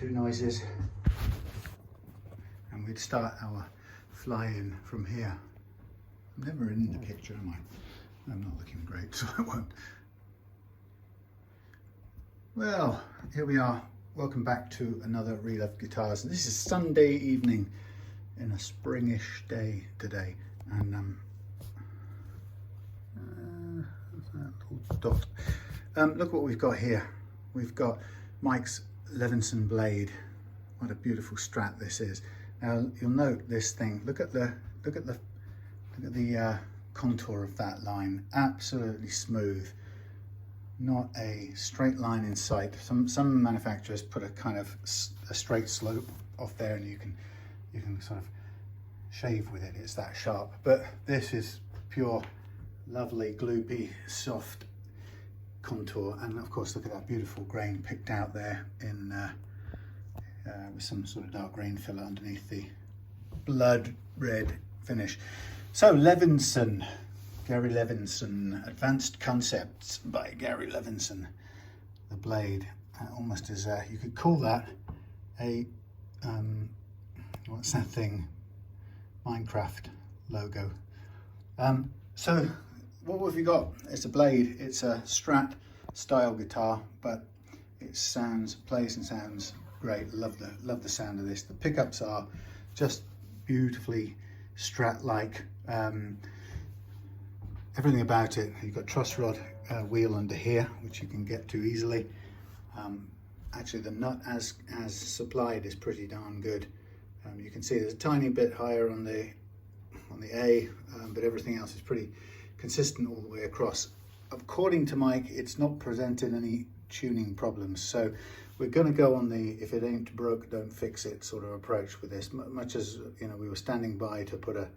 2 noises, and we'd start our fly-in from here. I'm never in the picture, am I? I'm not looking great, so I won't. Well, here we are. Welcome back to another Reloved Guitars. This is Sunday evening in a springish day today, and that little dot. Look what we've got here. We've got Mike's Levinson Blade. What a beautiful Strat this is. Now you'll note this thing. Look at the contour of that line. Absolutely smooth. Not a straight line in sight. Some manufacturers put a kind of a straight slope off there, and you can sort of shave with it. It's that sharp. But this is pure, lovely, gloopy, soft contour. And of course, look at that beautiful grain picked out there in with some sort of dark grain filler underneath the blood red finish. So Levinson. Gary Levinson, Advanced Concepts by Gary Levinson. The blade, almost as you could call that a what's that thing? Minecraft logo. So what have we got? It's a blade. It's a Strat style guitar, but it plays and sounds great. Love the sound of this. The pickups are just beautifully Strat-like. Everything about it. You've got truss rod wheel under here, which you can get to easily. Actually, the nut as supplied is pretty darn good. You can see there's a tiny bit higher on the A, but everything else is pretty consistent all the way across. According to Mike, it's not presented any tuning problems, so we're going to go on the if it ain't broke, don't fix it sort of approach with this. Much as we were standing by to put a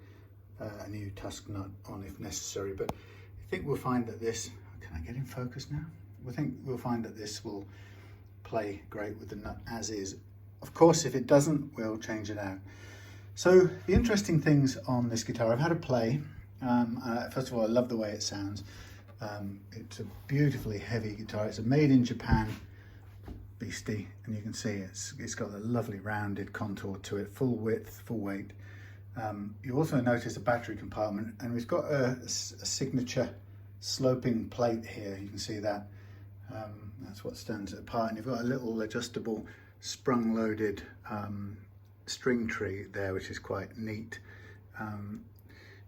new tusk nut on if necessary, but I think we'll find that this, can I get in focus now? We'll find that this will play great with the nut as is. Of course, if it doesn't, we'll change it out. So the interesting things on this guitar, I've had a play. First of all, I love the way it sounds. It's a beautifully heavy guitar. It's a made in Japan beastie, and you can see it's got a lovely rounded contour to it, full width, full weight. You also notice a battery compartment, and we've got a signature sloping plate here. You can see that. That's what stands it apart. And you've got a little adjustable sprung loaded string tree there, which is quite neat.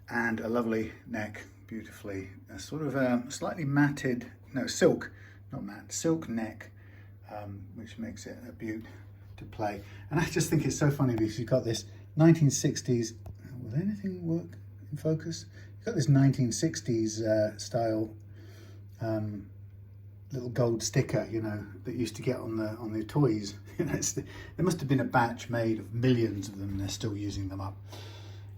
And a lovely neck, beautifully, a sort of slightly matted, no, silk, not matte, silk neck, which makes it a beaut to play. And I just think it's so funny because you've got this 1960s, will anything work in focus? You've got this 1960s style little gold sticker, that used to get on the toys. There must have been a batch made of millions of them, and they're still using them up.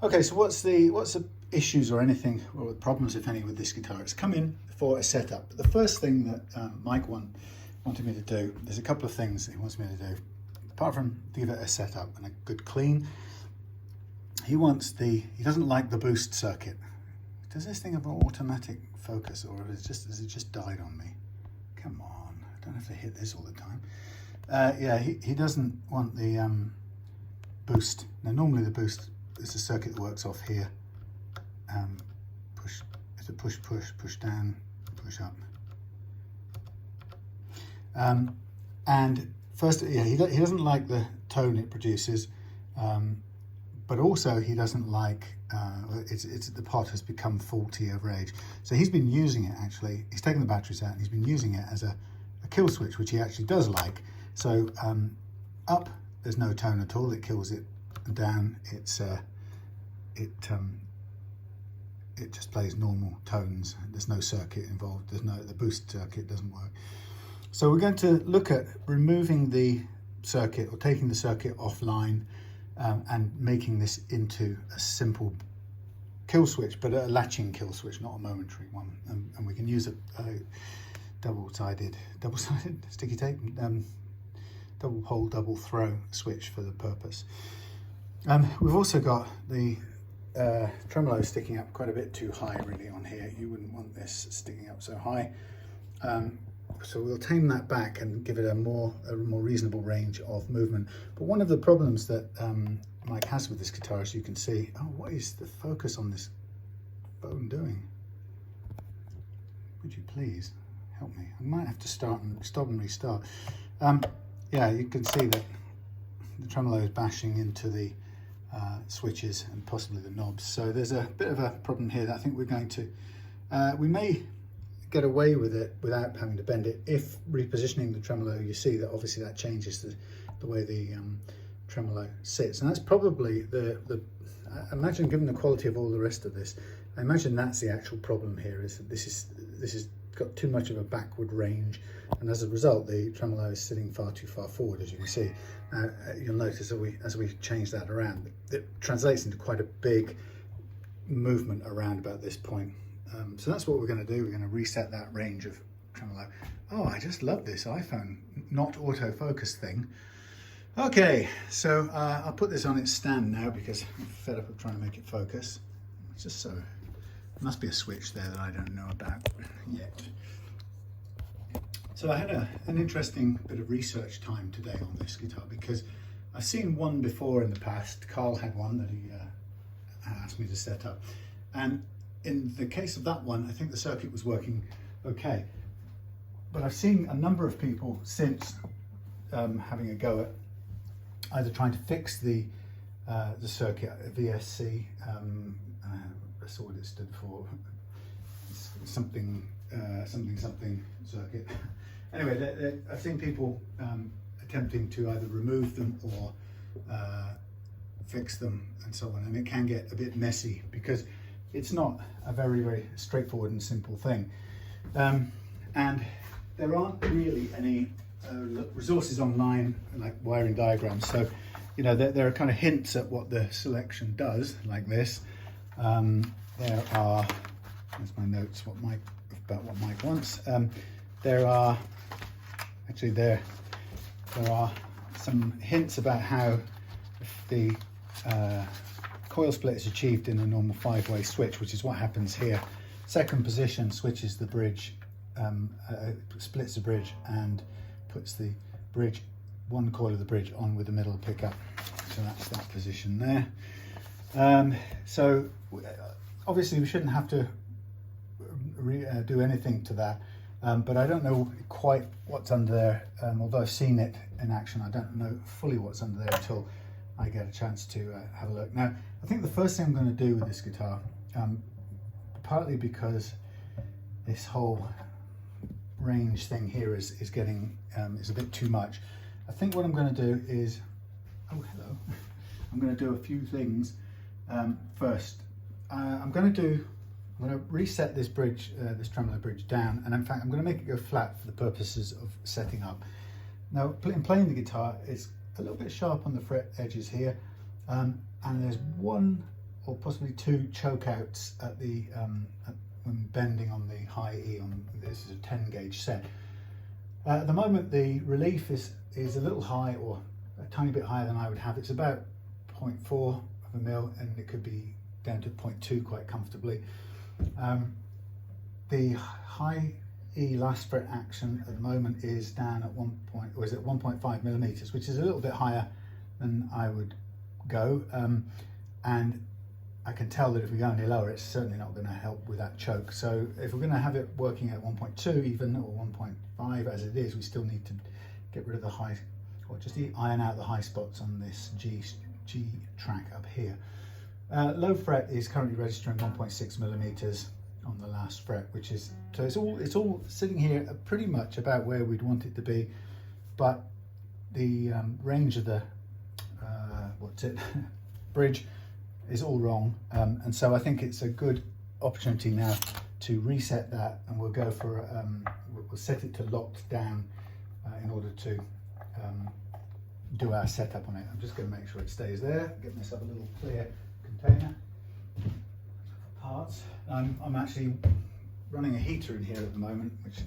Okay, so what's the issues or anything, or problems, if any, with this guitar? It's come in for a setup. The first thing that Mike wanted me to do, there's a couple of things that he wants me to do. Apart from give it a setup and a good clean, he doesn't like the boost circuit. Does this thing have an automatic focus, or has it just died on me? Come on, I don't have to hit this all the time. Yeah, he doesn't want the boost. Now normally the boost is a circuit that works off here. It's a push down, push up. And first, yeah, he doesn't like the tone it produces. But also he doesn't like, the pot has become faulty over age. So he's been using it actually, he's taken the batteries out and he's been using it as a kill switch, which he actually does like. So up, there's no tone at all, it kills it, and down, it just plays normal tones. There's no circuit involved, the boost circuit doesn't work. So we're going to look at removing the circuit or taking the circuit offline, and making this into a simple kill switch, but a latching kill switch, not a momentary one. And we can use a double-sided sticky tape, double pole, double throw switch for the purpose. We've also got the tremolo sticking up quite a bit too high really on here. You wouldn't want this sticking up so high. top, so we'll tame that back and give it a more reasonable range of movement. But one of the problems that Mike has with this guitar, as you can see, oh, what is the focus on this phone doing? Would you please help me? I might have to stop and restart. Yeah, you can see that the tremolo is bashing into the switches and possibly the knobs. So there's a bit of a problem here that I think we're going to, we may get away with it without having to bend it if repositioning the tremolo, you see that obviously that changes the way the tremolo sits. And that's probably I imagine, given the quality of all the rest of this, I imagine that's the actual problem here, is that this is got too much of a backward range, and as a result the tremolo is sitting far too far forward, as you can see. You'll notice that as we change that around, it translates into quite a big movement around about this point. So that's what we're going to do. We're going to reset that range of tremolo. Oh, I just love this iPhone not autofocus thing. Okay, so I'll put this on its stand now because I'm fed up of trying to make it focus. It's just so, there must be a switch there that I don't know about yet. So I had an interesting bit of research time today on this guitar because I've seen one before in the past. Carl had one that he asked me to set up, and in the case of that one, I think the circuit was working okay. But I've seen a number of people since having a go at either trying to fix the circuit, VSC, I saw what it stood for, something circuit. Anyway, I've seen people attempting to either remove them or fix them and so on, and it can get a bit messy because it's not a very straightforward and simple thing. And there aren't really any resources online like wiring diagrams, so you know there are kind of hints at what the selection does, like this. There are, here's my notes about what Mike wants. There are some hints about how the coil split is achieved in a normal 5-way switch, which is what happens here. Second position switches the bridge, splits the bridge and puts the bridge, one coil of the bridge on with the middle pickup. So that's that position there. So obviously we shouldn't have to do anything to that, but I don't know quite what's under there. Although I've seen it in action, I don't know fully what's under there until I get a chance to have a look. Now, I think the first thing I'm going to do with this guitar, partly because this whole range thing here is getting is a bit too much. I think what I'm going to do is, oh hello, I'm going to do a few things. First, I'm going to reset this bridge, this tremolo bridge down, and in fact I'm going to make it go flat for the purposes of setting up. Now, in playing the guitar, it's a little bit sharp on the fret edges here, and there's one or possibly two choke outs at the when bending on the high E on this is a 10 gauge set. At the moment the relief is a little high, or a tiny bit higher than I would have. It's about 0.4 of a mil, and it could be down to 0.2 quite comfortably. The high E last fret action at the moment is down at 1.5 millimeters, which is a little bit higher than I would go, and I can tell that if we go any lower, it's certainly not going to help with that choke. So if we're going to have it working at 1.2 even, or 1.5 as it is, we still need to get rid of the high, or just iron out the high spots on this G track up here. Low fret is currently registering 1.6 millimeters on the last fret, which is, so it's all sitting here pretty much about where we'd want it to be, but the range of the bridge is all wrong, and so I think it's a good opportunity now to reset that, and we'll go for we'll set it to locked down in order to do our setup on it. I'm just going to make sure it stays there, get myself a little clear container parts. I'm actually running a heater in here at the moment, which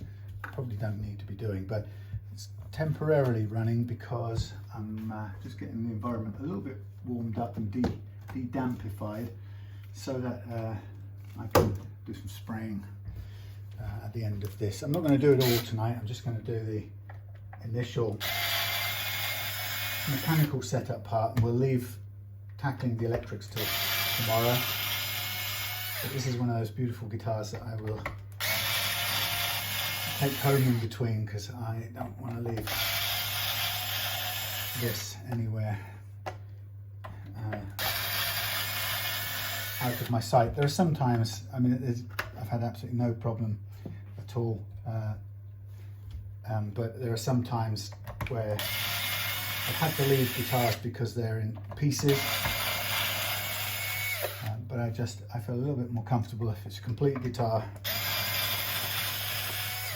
I probably don't need to be doing, but it's temporarily running because I'm just getting the environment a little bit warmed up and de-dampified so that I can do some spraying at the end of this. I'm not going to do it all tonight. I'm just going to do the initial mechanical setup part, and we'll leave tackling the electrics till tomorrow. But this is one of those beautiful guitars that I will take home in between, because I don't want to leave this anywhere out of my sight. There are some times, I mean, I've had absolutely no problem at all, but there are some times where I've had to leave guitars because they're in pieces, but I feel a little bit more comfortable if it's a complete guitar.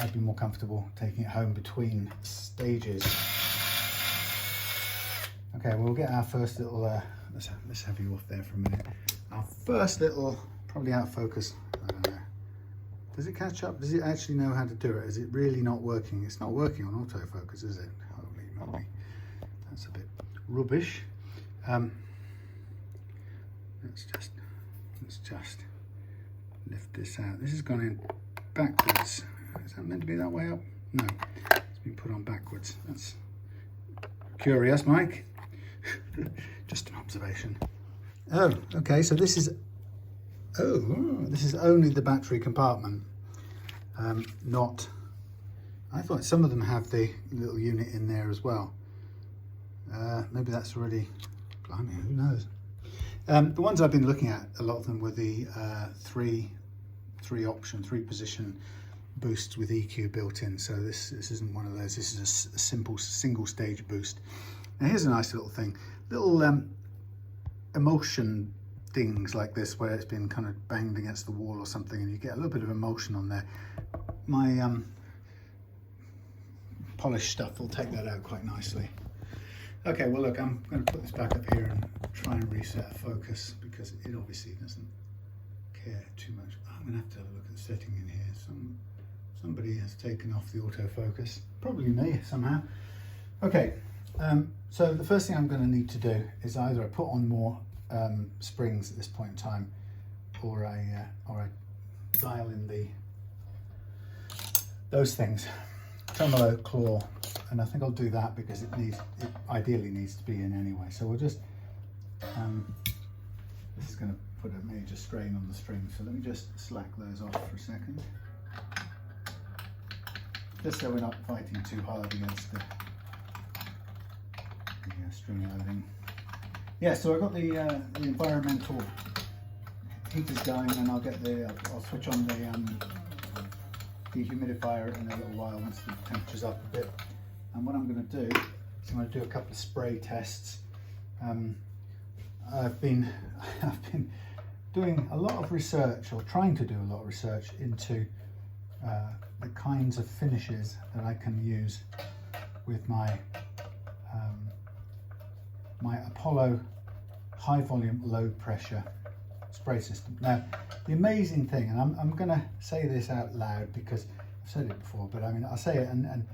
I'd be more comfortable taking it home between stages. Okay, we'll get our first little, let's have you off there for a minute. Our first little, probably out of focus, I don't know. Does it catch up? Does it actually know how to do it? Is it really not working? It's not working on autofocus, is it? Holy moly, that's a bit rubbish. Let's just lift this out. This has gone in backwards. Is that meant to be that way up? No, it's been put on backwards. That's curious, Mike. Just an observation. Oh, okay, so this is only the battery compartment, not, I thought some of them have the little unit in there as well. Maybe that's already, blimey, who knows. The ones I've been looking at, a lot of them were the three position boosts with EQ built in. So this isn't one of those. This is a simple single stage boost. Now here's a nice little thing, little emulsion things like this, where it's been kind of banged against the wall or something, and you get a little bit of emulsion on there. My polished stuff will take that out quite nicely. Okay, well look, I'm going to put this back up here and try and reset focus, because it obviously doesn't care too much. I'm going to have a look at the setting in here. Somebody has taken off the autofocus, probably me somehow. Okay, so the first thing I'm going to need to do is either I put on more springs at this point in time, or I dial in those things, tremolo, claw, and I think I'll do that because it ideally needs to be in anyway. So we'll just this is going to put a major strain on the strings, so let me just slack those off for a second, just so we're not fighting too hard against the string loading. Yeah, so I've got the environmental heaters going, and I'll switch on the dehumidifier in a little while once the temperature's up a bit. And what I'm going to do is I'm going to do a couple of spray tests. I've been doing a lot of research, or trying to do a lot of research into the kinds of finishes that I can use with my my Apollo high volume low pressure spray system. Now the amazing thing, and I'm going to say this out loud because I've said it before, but I mean I'll say it, and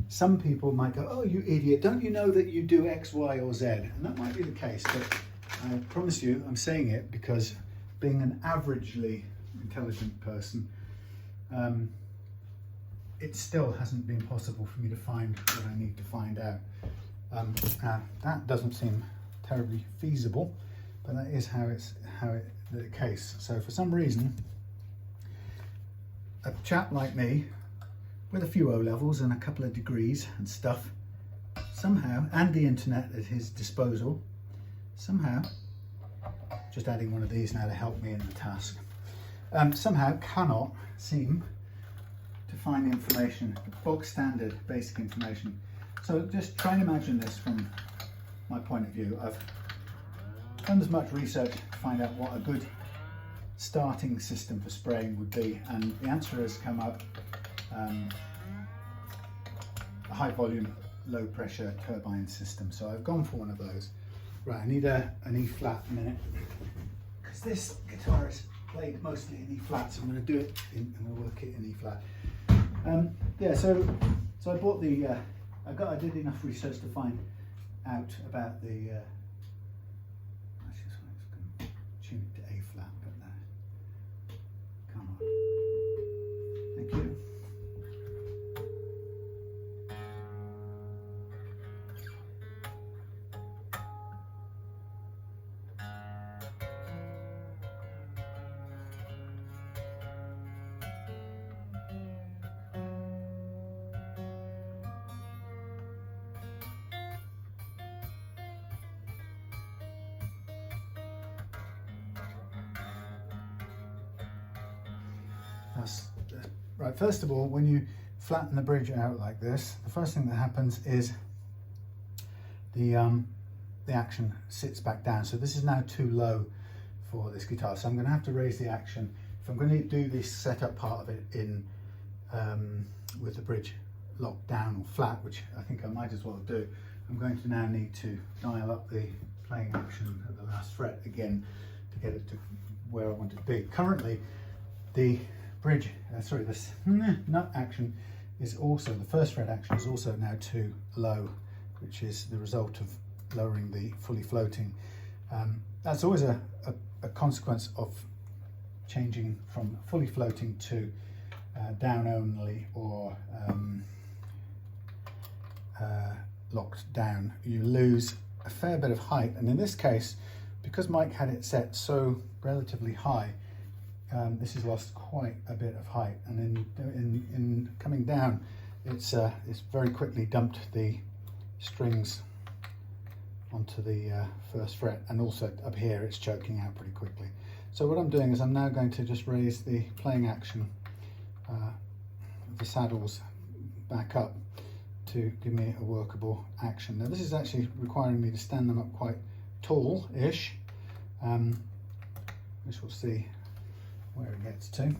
some people might go, oh you idiot, don't you know that you do X, Y or Z? And that might be the case, but I promise you I'm saying it because, being an averagely intelligent person, it still hasn't been possible for me to find what I need to find out. That doesn't seem terribly feasible, but that is the case. So for some reason, a chap like me with a few O-levels and a couple of degrees and stuff, somehow, and the internet at his disposal, somehow, just adding one of these now to help me in the task, somehow cannot seem to find the information, the bog standard basic information. So just try and imagine this from my point of view. I've done as much research to find out what a good starting system for spraying would be, and the answer has come up a high volume low pressure turbine system. So I've gone for one of those. Right, I need an E flat a minute, because this guitar is played mostly in E flat, so I'm going to do it I'm going to work it in E flat. Yeah, so I bought the I did enough research to find out about the actually I'm just going to tune it to A flat, but come on, thank Right, first of all, when you flatten the bridge out like this, the first thing that happens is the action sits back down. So this is now too low for this guitar, so I'm going to have to raise the action. If I'm going to do this setup part of it in with the bridge locked down or flat, which I think I might as well do, I'm going to now need to dial up the playing action at the last fret again to get it to where I want it to be. Currently, the bridge, this nut action is also, the first fret action is also now too low, which is the result of lowering the fully floating. That's always a consequence of changing from fully floating to down only or locked down. You lose a fair bit of height, and in this case, because Mike had it set so relatively high, this has lost quite a bit of height, and in coming down, it's very quickly dumped the strings onto the first fret, and also up here it's choking out pretty quickly. So what I'm doing is I'm now going to just raise the playing action of the saddles back up to give me a workable action. Now this is actually requiring me to stand them up quite tall-ish, which we'll see where it gets to. Okay,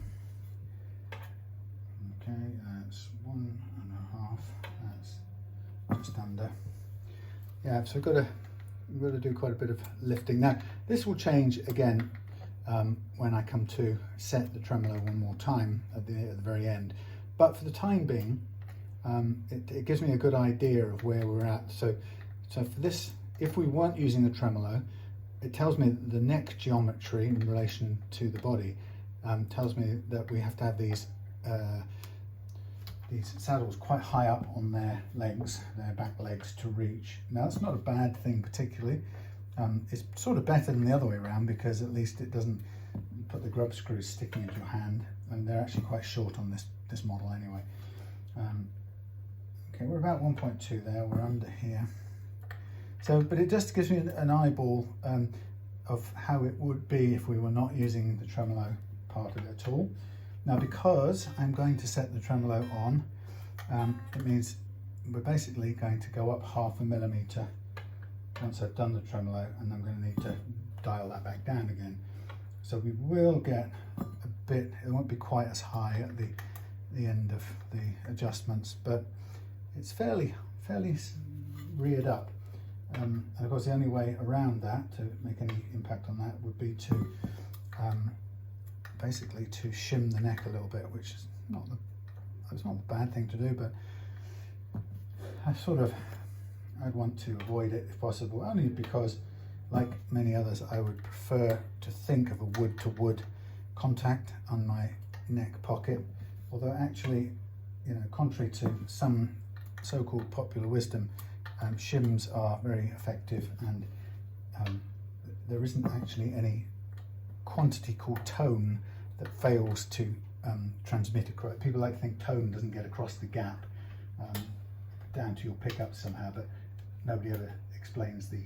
that's 1.5, that's just under. Yeah, so we've got to do quite a bit of lifting. Now this will change again when I come to set the tremolo one more time at the very end, but for the time being it gives me a good idea of where we're at. So for this, if we weren't using the tremolo, it tells me the neck geometry in relation to the body tells me that we have to have these saddles quite high up on their legs, their back legs, to reach. Now that's not a bad thing particularly. It's sort of better than the other way around, because at least it doesn't put the grub screws sticking into your hand, and they're actually quite short on this model anyway. Okay, we're about 1.2 there, we're under here. So, but it just gives me an eyeball of how it would be if we were not using the tremolo part of it at all. Now, because I'm going to set the tremolo on, it means we're basically going to go up 0.5 millimeter once I've done the tremolo, and I'm going to need to dial that back down again. So we will get a bit, it won't be quite as high at the end of the adjustments, but it's fairly reared up. And of course the only way around that, to make any impact on that, would be to basically to shim the neck a little bit, which is it's not a bad thing to do, but I'd want to avoid it if possible, only because, like many others, I would prefer to think of a wood-to-wood contact on my neck pocket, although actually, you know, contrary to some so-called popular wisdom, shims are very effective, and there isn't actually any quantity called tone that fails to transmit across. People like to think tone doesn't get across the gap down to your pickup somehow, but nobody ever explains the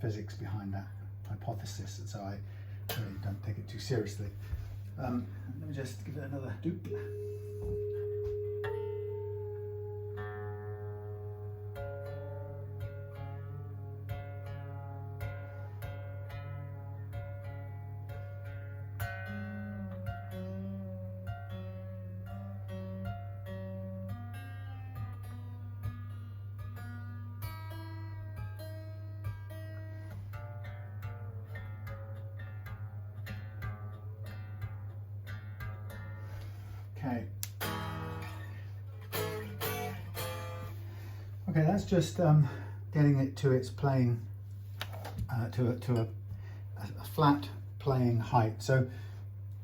physics behind that hypothesis, so I really don't take it too seriously. Let me just give it another dupe. Okay, that's just getting it to its playing, to a flat playing height. So,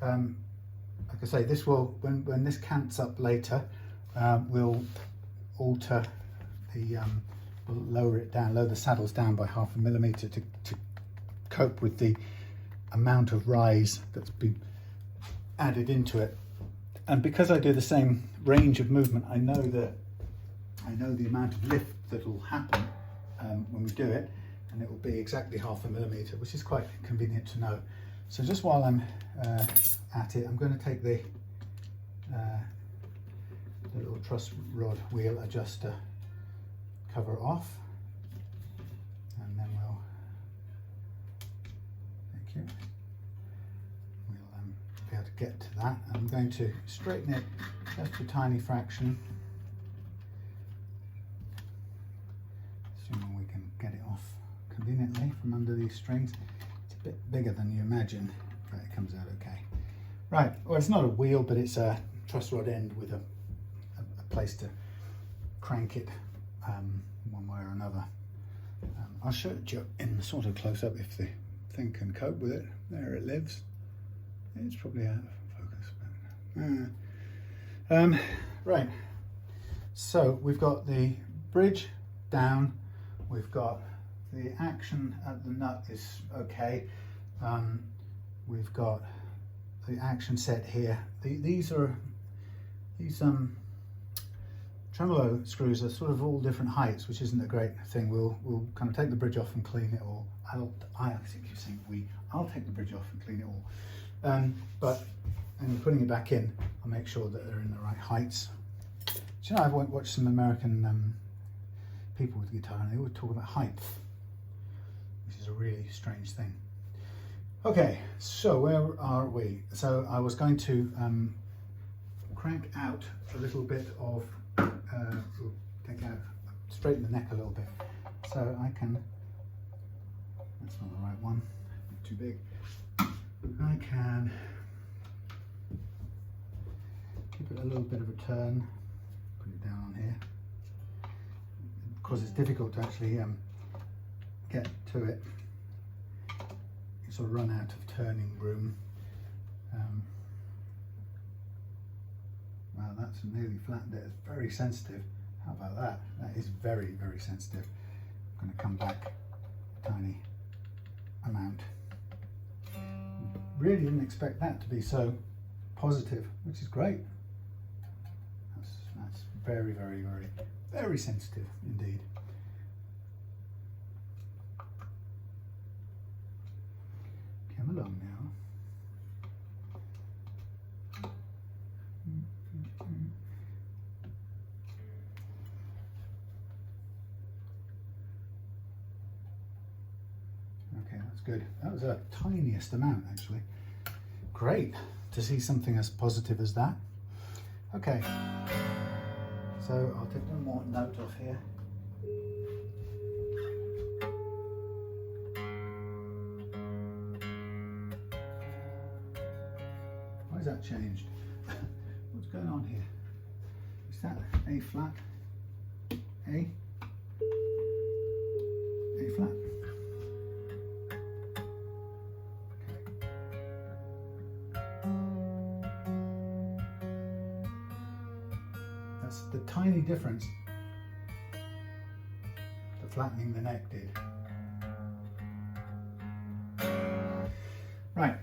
like I say, this will, when this cants up later, we'll alter the, we'll lower it down, lower the saddles down by 0.5 millimeter to cope with the amount of rise that's been added into it. And because I do the same range of movement, I know the amount of lift that will happen when we do it, and it will be exactly 0.5 millimeter, which is quite convenient to know. So just while I'm at it, I'm going to take the the little truss rod wheel adjuster cover off, and then we'll, thank you, we'll be able to get to that. I'm going to straighten it just a tiny fraction, assuming we can get it off conveniently from under these strings. It's a bit bigger than you imagine, but it comes out okay. Right, well, it's not a wheel, but it's a truss rod end with a place to crank it one way or another. I'll show it you in sort of close up if the thing can cope with it. There it lives. It's probably out of focus. But, right, so we've got the bridge down, we've got the action at the nut is okay. We've got the action set here. These tremolo screws are sort of all different heights, which isn't a great thing. We'll kind of take the bridge off and clean it all. I actually keep saying we. I'll take the bridge off and clean it all. But putting it back in, I'll make sure that they're in the right heights. Do you know, I've watched some American people with guitar, and they always talk about height, which is a really strange thing. Okay, so where are we? So I was going to crank out a little bit of, straighten the neck a little bit. So I can, that's not the right one, too big. I can give it a little bit of a turn, put it down on here. Of course, it's difficult to actually get to it. You sort of run out of turning room. Wow, that's nearly flattened it. It's very sensitive. How about that? That is very, very sensitive. I'm going to come back a tiny amount. Really didn't expect that to be so positive, which is great. That's very, very, very, very sensitive indeed. Come along now. Okay, that's good. That was a tiniest amount actually. Great to see something as positive as that. Okay, so I'll take one more note off here. Why has that changed? What's going on here? Is that A flat? A flat? That's the tiny difference that flattening the neck did. Right,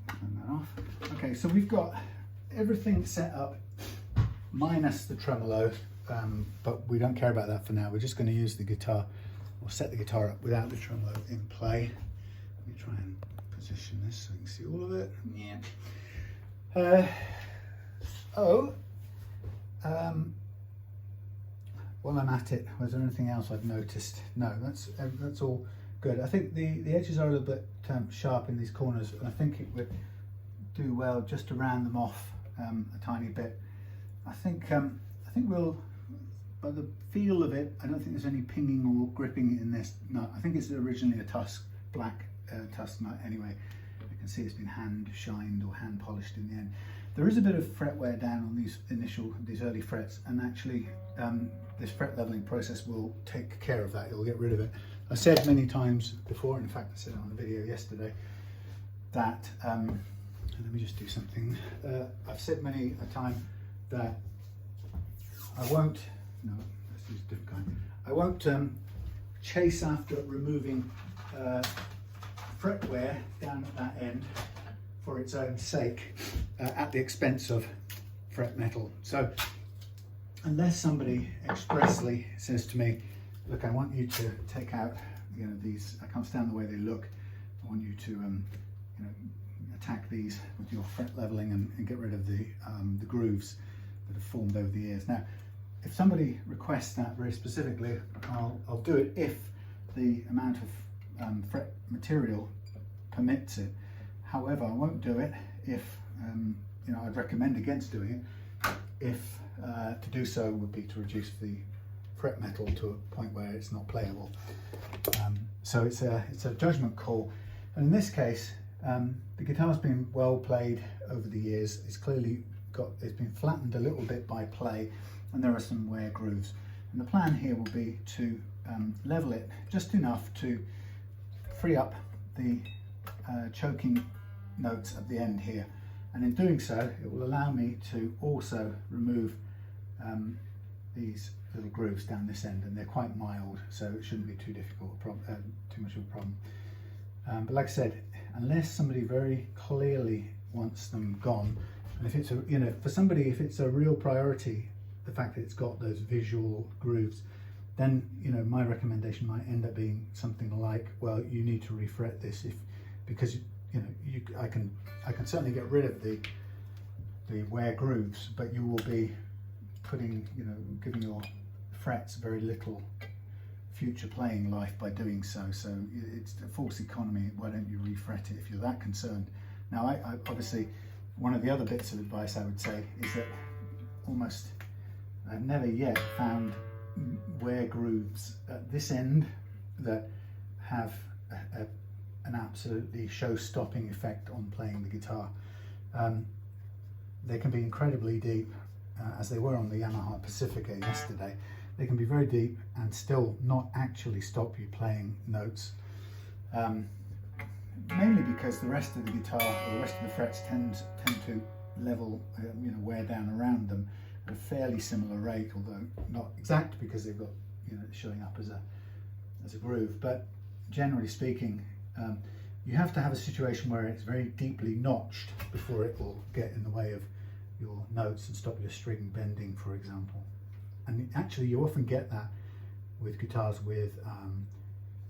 turn that off. Okay, so we've got everything set up minus the tremolo, but we don't care about that for now. We're just going to use the guitar, or set the guitar up without the tremolo in play. Let me try and position this so you can see all of it. Yeah. While I'm at it, was there anything else I've noticed? No, that's all good. I think the edges are a little bit sharp in these corners, and I think it would do well just to round them off a tiny bit. I think we'll, by the feel of it, I don't think there's any pinging or gripping in this nut. I think it's originally a tusk, black tusk nut anyway. You can see it's been hand shined or hand polished in the end. There is a bit of fret wear down on these early frets, and actually this fret leveling process will take care of that. It will get rid of it. I said many times before, in fact I said it on the video yesterday, that, let me just do something. I've said many a time that I won't, no, let's use a different kind. I won't chase after removing fret wear down at that end for its own sake at the expense of fret metal. So unless somebody expressly says to me, look, I want you to take out, these, I can't stand the way they look. I want you to, attack these with your fret leveling and get rid of the grooves that have formed over the years. Now, if somebody requests that very specifically, I'll do it if the amount of fret material permits it. However, I won't do it if, you know, I'd recommend against doing it if to do so would be to reduce the fret metal to a point where it's not playable. So it's a judgment call. And in this case, the guitar's been well played over the years. It's clearly it's been flattened a little bit by play, and there are some wear grooves. And the plan here will be to level it just enough to free up the choking notes at the end here. And in doing so, it will allow me to also remove these little grooves down this end, and they're quite mild, so it shouldn't be too difficult, too much of a problem. But like I said, unless somebody very clearly wants them gone, and if it's a, you know, for somebody, if it's a real priority, the fact that it's got those visual grooves, then, you know, my recommendation might end up being something like, well, you need to refret this because you know, I can certainly get rid of the wear grooves, but you will be putting, you know, giving your frets very little future playing life by doing so. So it's a false economy. Why don't you refret it if you're that concerned? Now, I obviously, one of the other bits of advice I would say is that I've never yet found wear grooves at this end that have an absolutely show-stopping effect on playing the guitar. They can be incredibly deep, as they were on the Yamaha Pacifica yesterday. They can be very deep and still not actually stop you playing notes, mainly because the rest of the guitar, or the rest of the frets tend to level, you know, wear down around them at a fairly similar rate, although not exact because they've got, you know, showing up as a groove. But generally speaking, you have to have a situation where it's very deeply notched before it will get in the way of your notes and stop your string bending, for example. And actually, you often get that with guitars with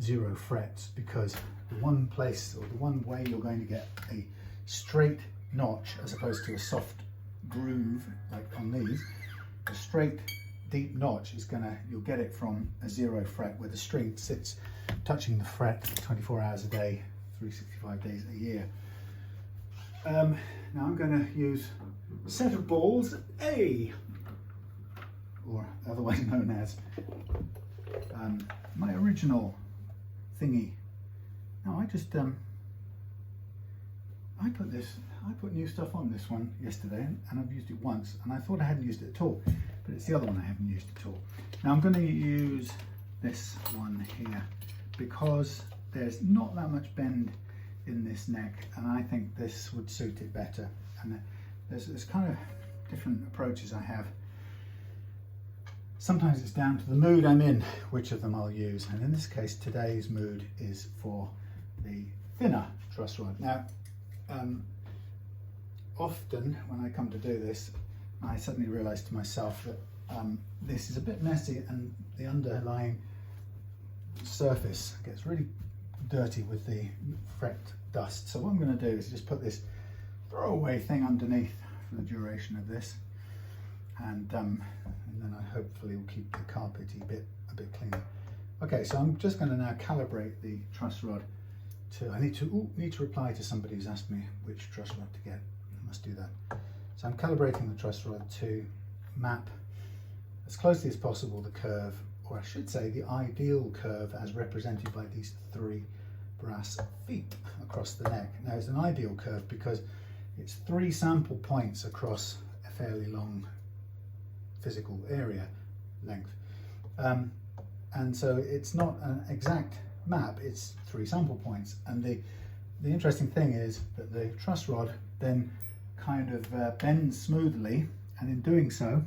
0 frets, because the one place, or the one way you're going to get a straight notch as opposed to a soft groove like on these, a straight deep notch is you'll get it from a 0 fret where the string sits touching the fret 24 hours a day, 365 days a year. Now I'm going to use a set of balls A, or otherwise known as my original thingy. Now I just I put new stuff on this one yesterday, and I've used it once, and I thought I hadn't used it at all, but it's the other one I haven't used at all. Now I'm going to use this one here because there's not that much bend in this neck, and I think this would suit it better. And there's kind of different approaches I have. Sometimes it's down to the mood I'm in, which of them I'll use, and in this case today's mood is for the thinner truss rod. Now often when I come to do this, I suddenly realise to myself that this is a bit messy and the underlying surface gets really dirty with the fret dust. So what I'm going to do is just put this throwaway thing underneath for the duration of this, and then I hopefully will keep the carpety bit a bit cleaner. Okay, so I'm just going to now calibrate the truss rod to, I need to reply to somebody who's asked me which truss rod to get. I must do that. So I'm calibrating the truss rod to map as closely as possible the curve, or I should say the ideal curve as represented by these 3 brass feet across the neck. Now it's an ideal curve because it's 3 sample points across a fairly long physical area length, and so it's not an exact map, it's 3 sample points. And the interesting thing is that the truss rod then kind of bends smoothly, and in doing so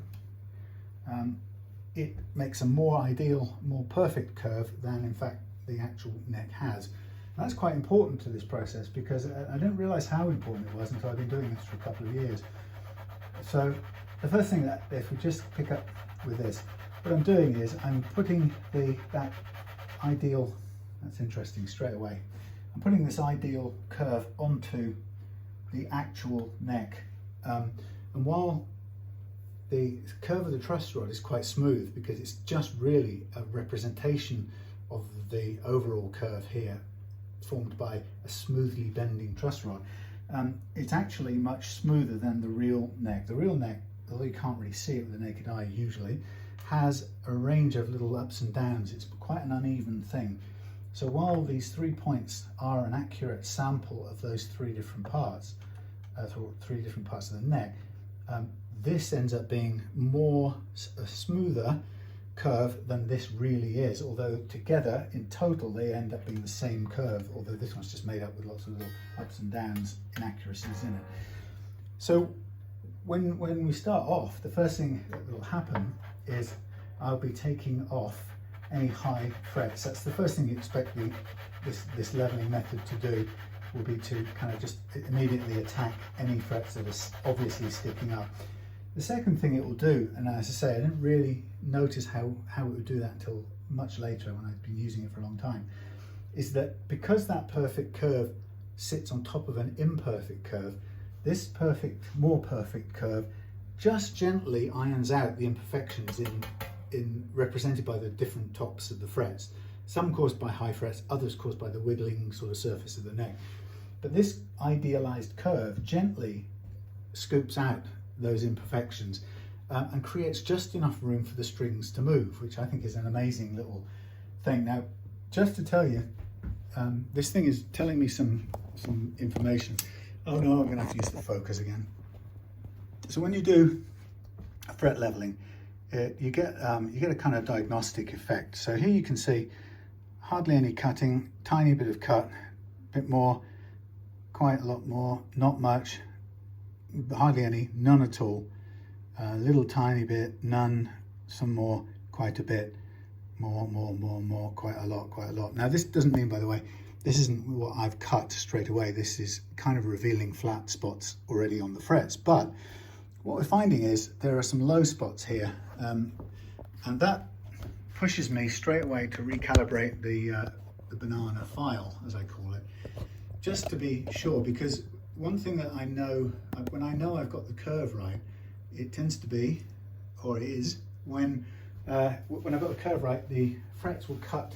it makes a more ideal, more perfect curve than in fact the actual neck has. And that's quite important to this process, because I didn't realize how important it was until I've been doing this for a couple of years. So the first thing that, if we just pick up with this, what I'm doing is I'm putting that ideal, that's interesting, straight away, I'm putting this ideal curve onto the actual neck. And while the curve of the truss rod is quite smooth because it's just really a representation of the overall curve here, formed by a smoothly bending truss rod, it's actually much smoother than the real neck. The real neck, although you can't really see it with the naked eye usually, has a range of little ups and downs. It's quite an uneven thing. So while these 3 points are an accurate sample of those three different parts of the neck, this ends up being a smoother curve than this really is, although together in total they end up being the same curve, although this one's just made up with lots of little ups and downs, inaccuracies in it. So when we start off, the first thing that will happen is I'll be taking off any high frets. That's the first thing you expect this leveling method to do, will be to kind of just immediately attack any frets that are obviously sticking up. The second thing it will do, and as I say, I didn't really notice how it would do that until much later when I've been using it for a long time, is that because that perfect curve sits on top of an imperfect curve, this more perfect curve just gently irons out the imperfections represented by the different tops of the frets. Some caused by high frets, others caused by the wiggling sort of surface of the neck. But this idealized curve gently scoops out those imperfections and creates just enough room for the strings to move, which I think is an amazing little thing. Now, just to tell you, this thing is telling me some information. Oh no, I'm going to have to use the focus again. So when you do fret leveling, you get a kind of diagnostic effect. So here you can see hardly any cutting, tiny bit of cut, a bit more, quite a lot more, not much, hardly any, none at all, a little tiny bit, none, some more, quite a bit, more, quite a lot. Now this doesn't mean, by the way, this isn't what I've cut straight away. This is kind of revealing flat spots already on the frets. But what we're finding is there are some low spots here, and that pushes me straight away to recalibrate the banana file, as I call it, just to be sure, because one thing that I know, when I know I've got the curve right, it tends to be, or it is, when I've got the curve right, the frets will cut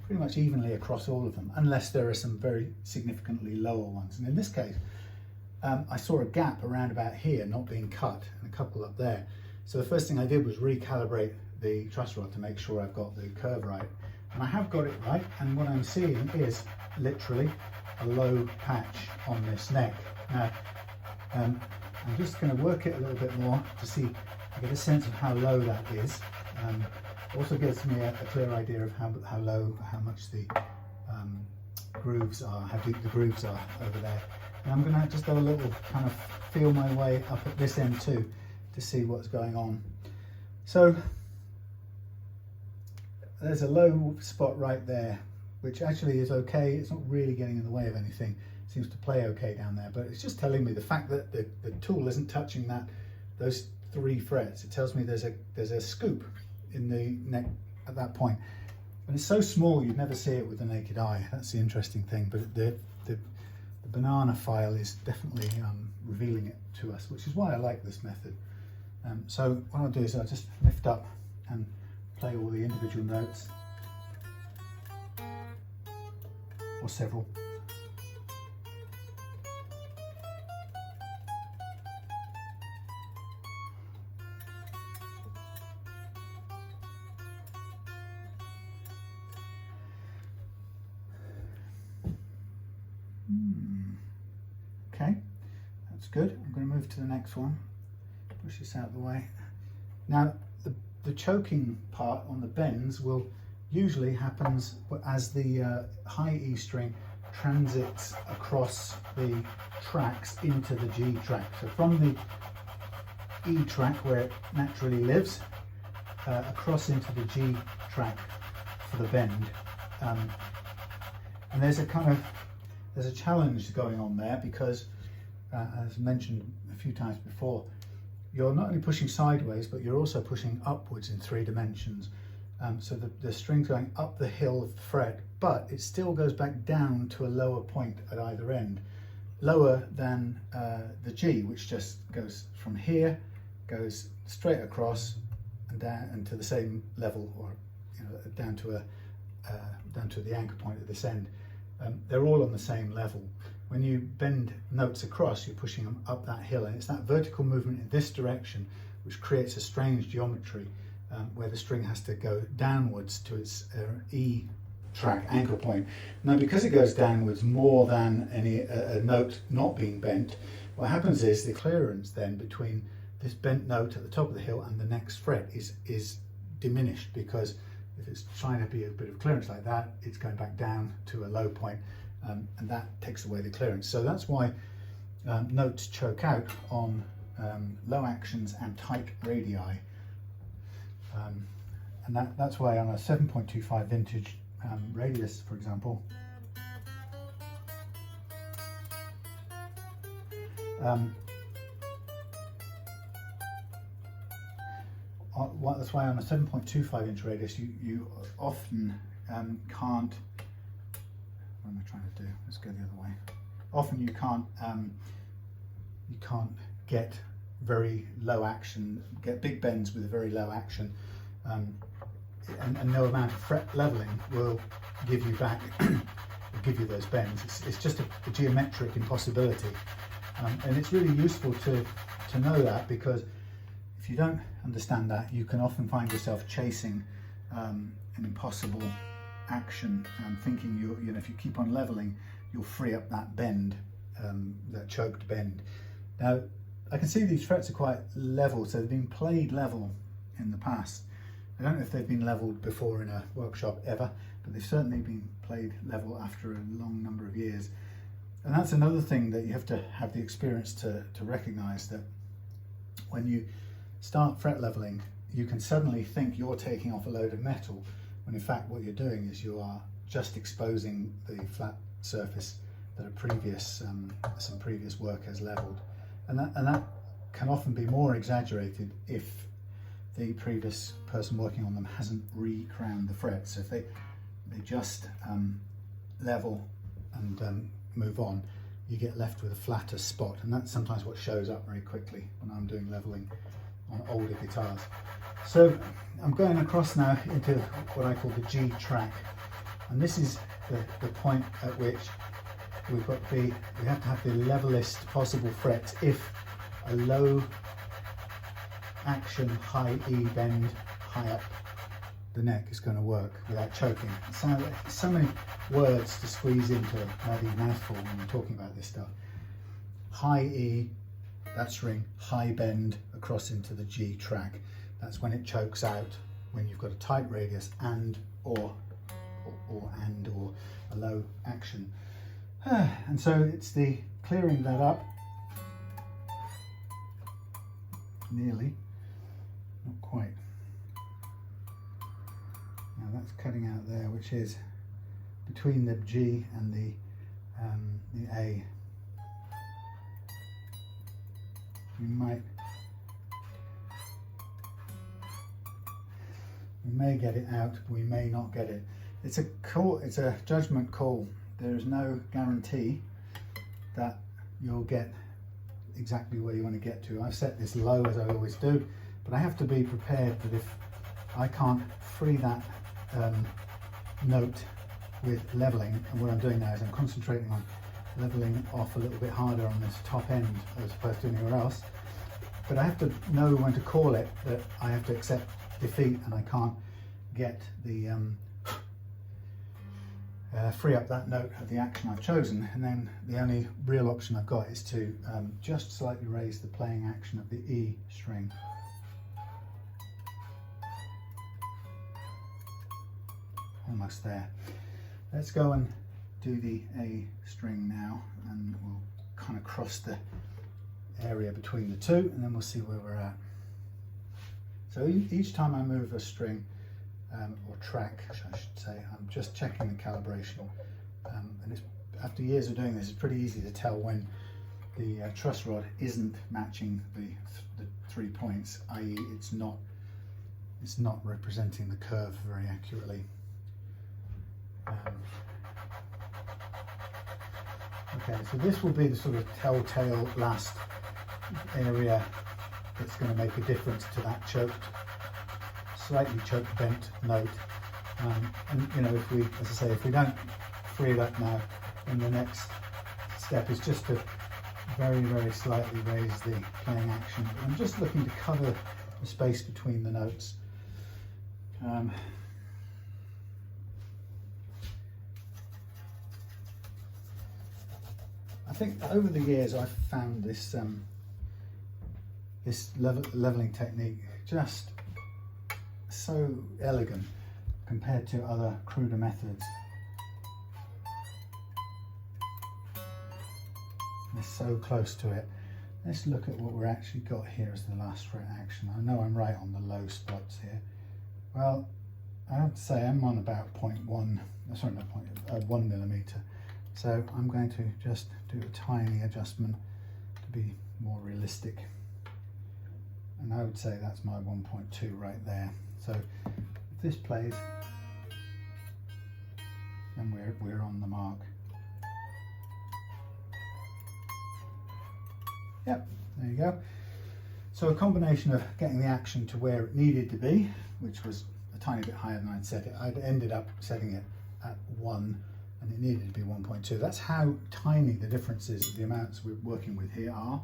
pretty much evenly across all of them, unless there are some very significantly lower ones. And in this case, I saw a gap around about here not being cut, and a couple up there. So the first thing I did was recalibrate the truss rod to make sure I've got the curve right. And I have got it right, and what I'm seeing is literally a low patch on this neck. Now, I'm just going to work it a little bit more to see, to get a sense of how low that is. Also gives me a clear idea of how low, how much the grooves are, how deep the grooves are over there. And I'm going to just have a little kind of feel my way up at this end too, to see what's going on. So there's a low spot right there, which actually is okay. It's not really getting in the way of anything. It seems to play okay down there, but it's just telling me the fact that the tool isn't touching those three frets. It tells me there's a scoop in the neck at that point. And it's so small you'd never see it with the naked eye. That's the interesting thing. But the banana file is definitely revealing it to us, which is why I like this method. So what I'll do is I'll just lift up and play all the individual notes, or several. Okay, that's good. I'm going to move to the next one. Push this out of the way. Now, the choking part on the bends will usually happens as the high E string transits across the tracks into the G track. So from the E track where it naturally lives, across into the G track for the bend. And there's a challenge going on there because, as mentioned a few times before, you're not only pushing sideways, but you're also pushing upwards in 3 dimensions. So the string's going up the hill of the fret, but it still goes back down to a lower point at either end. lower than the G, which just goes from here, goes straight across and down and to the same level, or down to the anchor point at this end. They're all on the same level. When you bend notes across, you're pushing them up that hill, and it's that vertical movement in this direction which creates a strange geometry where the string has to go downwards to its E track anchor point. Now, because it goes downwards more than a note not being bent, what happens is the clearance then between this bent note at the top of the hill and the next fret is diminished, because if it's trying to be a bit of clearance like that, it's going back down to a low point, and that takes away the clearance. So that's why notes choke out on low actions and tight radii, and that's why on a 7.25 vintage radius, for example, that's why on a 7.25 inch radius you often can't, what am I trying to do? Let's go the other way. Often you can't get very low action, get big bends with a very low action, and no amount of fret leveling will give you back, will give you those bends. It's just a geometric impossibility, and it's really useful to know that, because if you don't understand that, you can often find yourself chasing an impossible action and thinking if you keep on leveling, you'll free up that bend, that choked bend. Now, I can see these frets are quite level, so they've been played level in the past. I don't know if they've been leveled before in a workshop ever, but they've certainly been played level after a long number of years. And that's another thing that you have to have the experience to recognize, that when you start fret leveling, you can suddenly think you're taking off a load of metal, when in fact what you're doing is you are just exposing the flat surface that some previous work has leveled. And that can often be more exaggerated if the previous person working on them hasn't re-crowned the frets. So if they just level and move on, you get left with a flatter spot, and that's sometimes what shows up very quickly when I'm doing leveling on older guitars. So I'm going across now into what I call the G track, and this is the point at which we have to have the levelest possible frets if a low action high E bend high up the neck is going to work without choking. So many words to squeeze into a bloody mouthful when you're talking about this stuff. High E, that string, high bend across into the G track. That's when it chokes out, when you've got a tight radius and or a low action. And so it's the clearing that up, nearly, not quite. Now that's cutting out there, which is between the G and the A. We may get it out, we may not get it. It's a judgment call. There is no guarantee that you'll get exactly where you want to get to. I've set this low, as I always do, but I have to be prepared that if I can't free that note with leveling, and what I'm doing now is I'm concentrating on leveling off a little bit harder on this top end as opposed to anywhere else, but I have to know when to call it, that I have to accept defeat and I can't get the free up that note of the action I've chosen, and then the only real option I've got is to just slightly raise the playing action of the E string. Almost there. Let's go and do the A string now, and we'll kind of cross the area between the two, and then we'll see where we're at. So each time I move a string, or track I should say, I'm just checking the calibration, and after years of doing this, it's pretty easy to tell when the truss rod isn't matching the 3 points, i.e. it's not representing the curve very accurately. Okay, so this will be the sort of telltale last area that's going to make a difference to that slightly choked bent note. And you know, if we, as I say, if we don't free it up now, then the next step is just to very, very slightly raise the playing action. I'm just looking to cover the space between the notes. I think over the years I've found this leveling technique just so elegant compared to other cruder methods. They're so close to it. Let's look at what we're actually got here as the last fret action. I know I'm right on the low spots here. Well, I have to say I'm on about 0.1, sorry, not 1 millimeter. So I'm going to just do a tiny adjustment to be more realistic. And I would say that's my 1.2 right there. So if this plays, then we're on the mark. Yep, there you go. So a combination of getting the action to where it needed to be, which was a tiny bit higher than I'd set it. I'd ended up setting it at 1 and it needed to be 1.2. That's how tiny the differences of the amounts we're working with here are.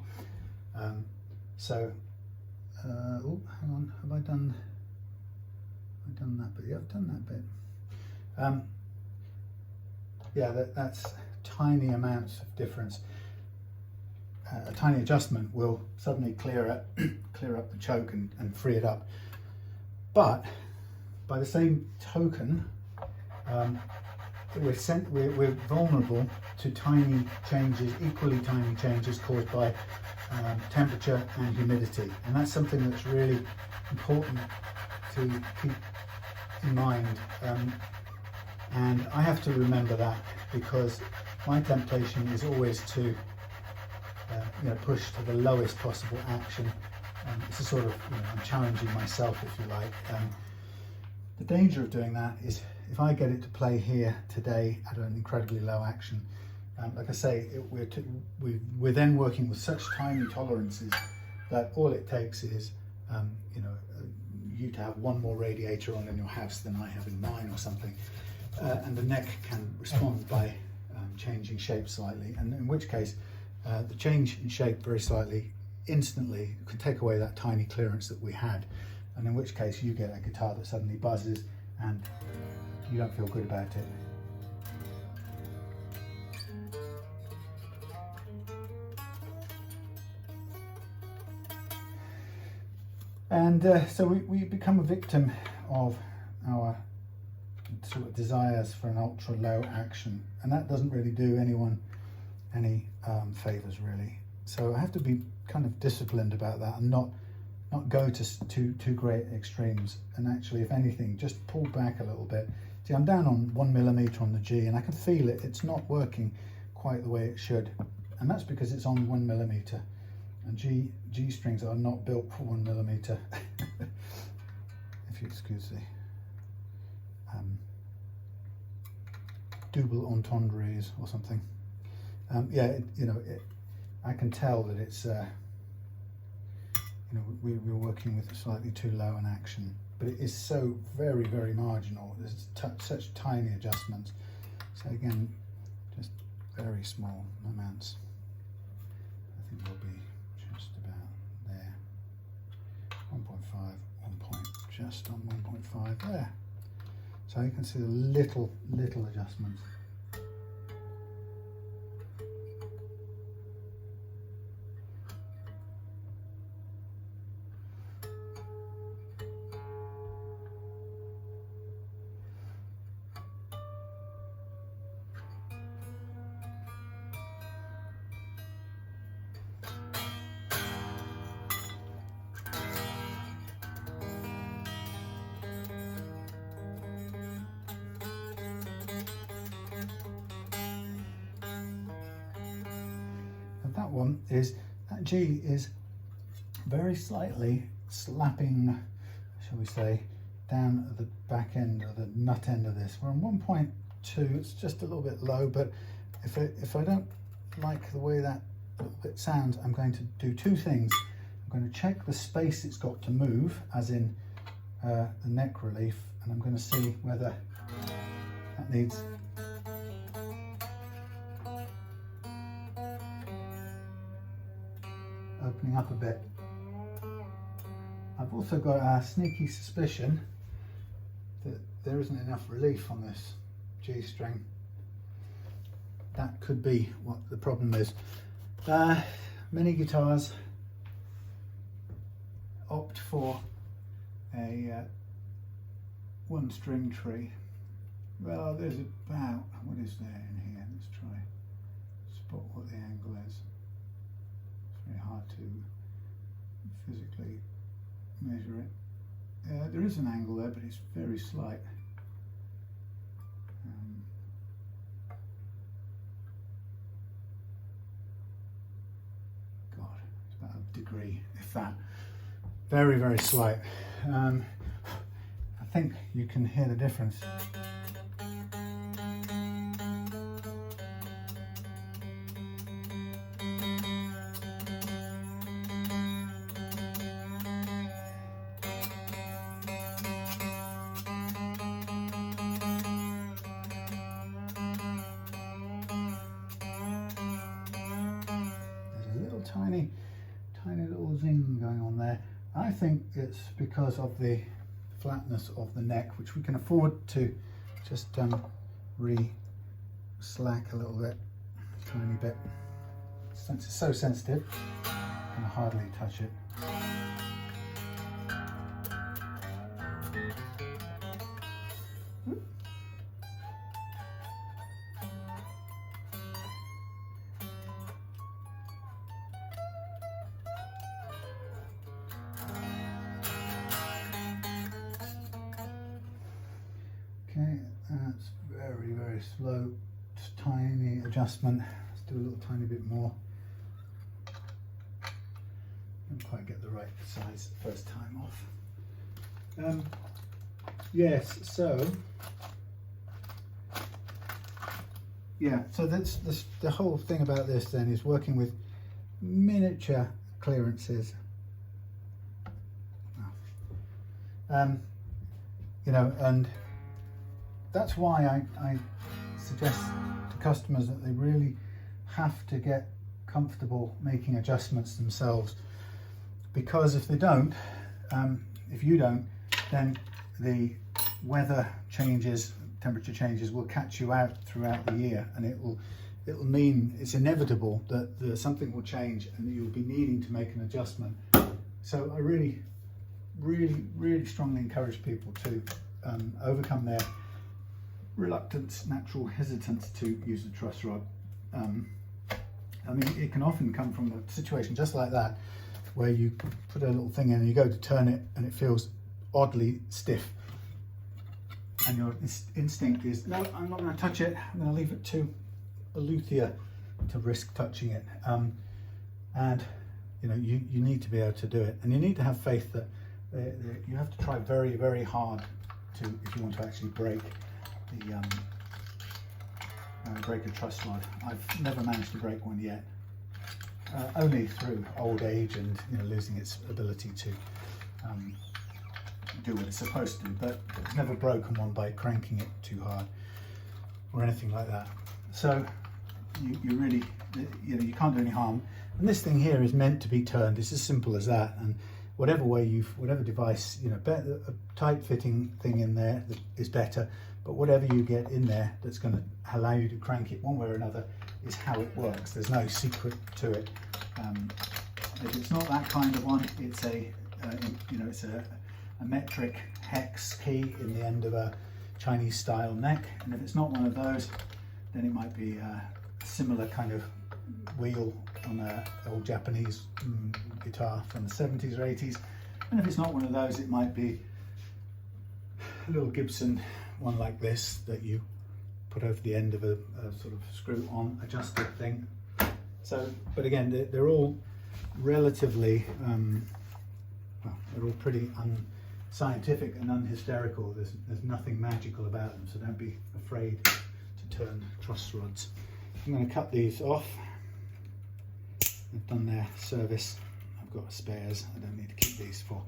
Oh, hang on, have I done that bit? Yeah, I've done that bit. Yeah, that's tiny amounts of difference. A tiny adjustment will suddenly clear up the choke and free it up. But by the same token, we're vulnerable to tiny changes, equally tiny changes caused by temperature and humidity, and that's something that's really important to keep in mind. And I have to remember that, because my temptation is always to push to the lowest possible action. It's a sort of, I'm challenging myself, if you like. The danger of doing that is if I get it to play here today at an incredibly low action, like I say, we're then working with such tiny tolerances that all it takes is, you to have one more radiator on in your house than I have in mine or something, and the neck can respond by changing shape slightly, and in which case the change in shape very slightly instantly could take away that tiny clearance that we had, and in which case you get a guitar that suddenly buzzes and you don't feel good about it. And so we become a victim of our sort of desires for an ultra low action, and that doesn't really do anyone any favors, really. So I have to be kind of disciplined about that and not go to too great extremes, and actually, if anything, just pull back a little bit. See, I'm down on 1 millimeter on the G, and I can feel it. It's not working quite the way it should, and that's because it's on 1 millimeter, and G strings are not built for 1 millimeter. If you excuse the double entendres or something. Yeah, I can tell that it's we're working with slightly too low an action, but it is so very, very marginal. There's such tiny adjustments. So again, just very small amounts. I think we'll be just about there. 1.5, just on 1.5 there. So you can see the little adjustments. That G is very slightly slapping, shall we say, down at the back end or the nut end of this. We're on 1.2, it's just a little bit low, but if I don't like the way that it sounds, I'm going to do two things. I'm going to check the space it's got to move, as in the neck relief, and I'm going to see whether that needs opening up a bit. I've also got a sneaky suspicion that there isn't enough relief on this G string. That could be what the problem is. Many guitars opt for a one string tree. Well, there's about, what is there in here? Let's try spot what the angle is. It's very hard to physically measure it. There is an angle there, but it's very slight. God, it's about a degree, if that. Very, very slight. I think you can hear the difference. Tiny little zing going on there. I think it's because of the flatness of the neck, which we can afford to just re-slack a little bit, tiny bit. Since it's so sensitive, I can hardly touch it. Okay, that's very, very slow, just tiny adjustment. Let's do a little tiny bit more. Didn't quite get the right size the first time off. Yes, so yeah, so that's the whole thing about this then is working with miniature clearances. You know, and that's why I suggest to customers that they really have to get comfortable making adjustments themselves, because if they don't, if you don't, then the weather changes, temperature changes will catch you out throughout the year, and it'll mean it's inevitable that something will change and you'll be needing to make an adjustment. So I really strongly encourage people to overcome their reluctance, natural hesitance to use a truss rod. I mean, it can often come from a situation just like that, where you put a little thing in and you go to turn it and it feels oddly stiff, and your instinct is, no, I'm not going to touch it, I'm going to leave it to a luthier to risk touching it. And you know, you need to be able to do it, and you need to have faith that you have to try very, very hard to, if you want to actually break a truss rod. I've never managed to break one yet, only through old age and, you know, losing its ability to do what it's supposed to, but it's never broken one by cranking it too hard or anything like that. So you really, you know, you can't do any harm. And this thing here is meant to be turned. It's as simple as that. And whatever way whatever device, you know, a tight fitting thing in there is better, but whatever you get in there that's going to allow you to crank it one way or another is how it works. There's no secret to it. If it's not that kind of one, it's you know, it's a metric hex key in the end of a Chinese style neck, and if it's not one of those, then it might be a similar kind of wheel on an old Japanese guitar from the 70s or 80s, and if it's not one of those, it might be a little Gibson one like this that you put over the end of a sort of screw-on adjusted thing. So, but again, they're all relatively, well, they're all pretty unscientific and unhysterical. There's nothing magical about them, so don't be afraid to turn truss rods. I'm going to cut these off. They've done their service. I've got spares. I don't need to keep these for,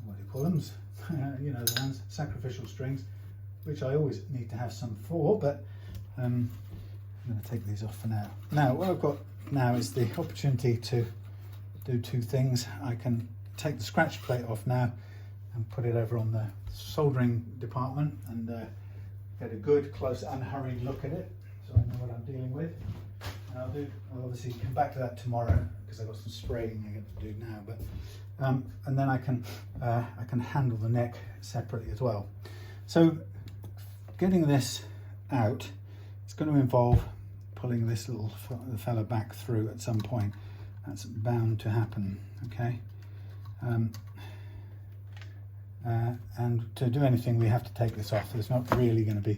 what do you call them? You know, the ones, sacrificial strings, which I always need to have some for, but I'm going to take these off for now. Now, what I've got now is the opportunity to do two things. I can take the scratch plate off now and put it over on the soldering department and get a good, close, unhurried look at it, so I know what I'm dealing with. And I'll obviously come back to that tomorrow because I've got some spraying I get to do now. But and then I can handle the neck separately as well. So getting this out, it's going to involve pulling this little fella back through at some point. That's bound to happen. Okay. And to do anything, we have to take this off. There's not really going to be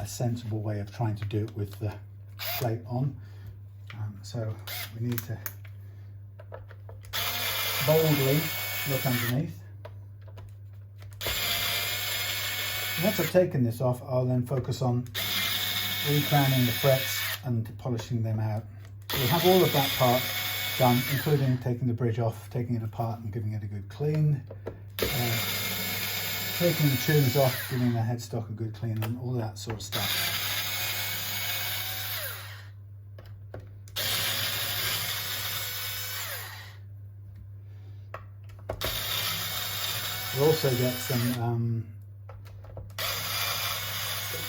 a sensible way of trying to do it with the plate on. So we need to boldly look underneath. Once I've taken this off, I'll then focus on re-crowning the frets and polishing them out. So we have all of that part done, including taking the bridge off, taking it apart and giving it a good clean. Taking the tunes off, giving the headstock a good clean and all that sort of stuff. We'll also get some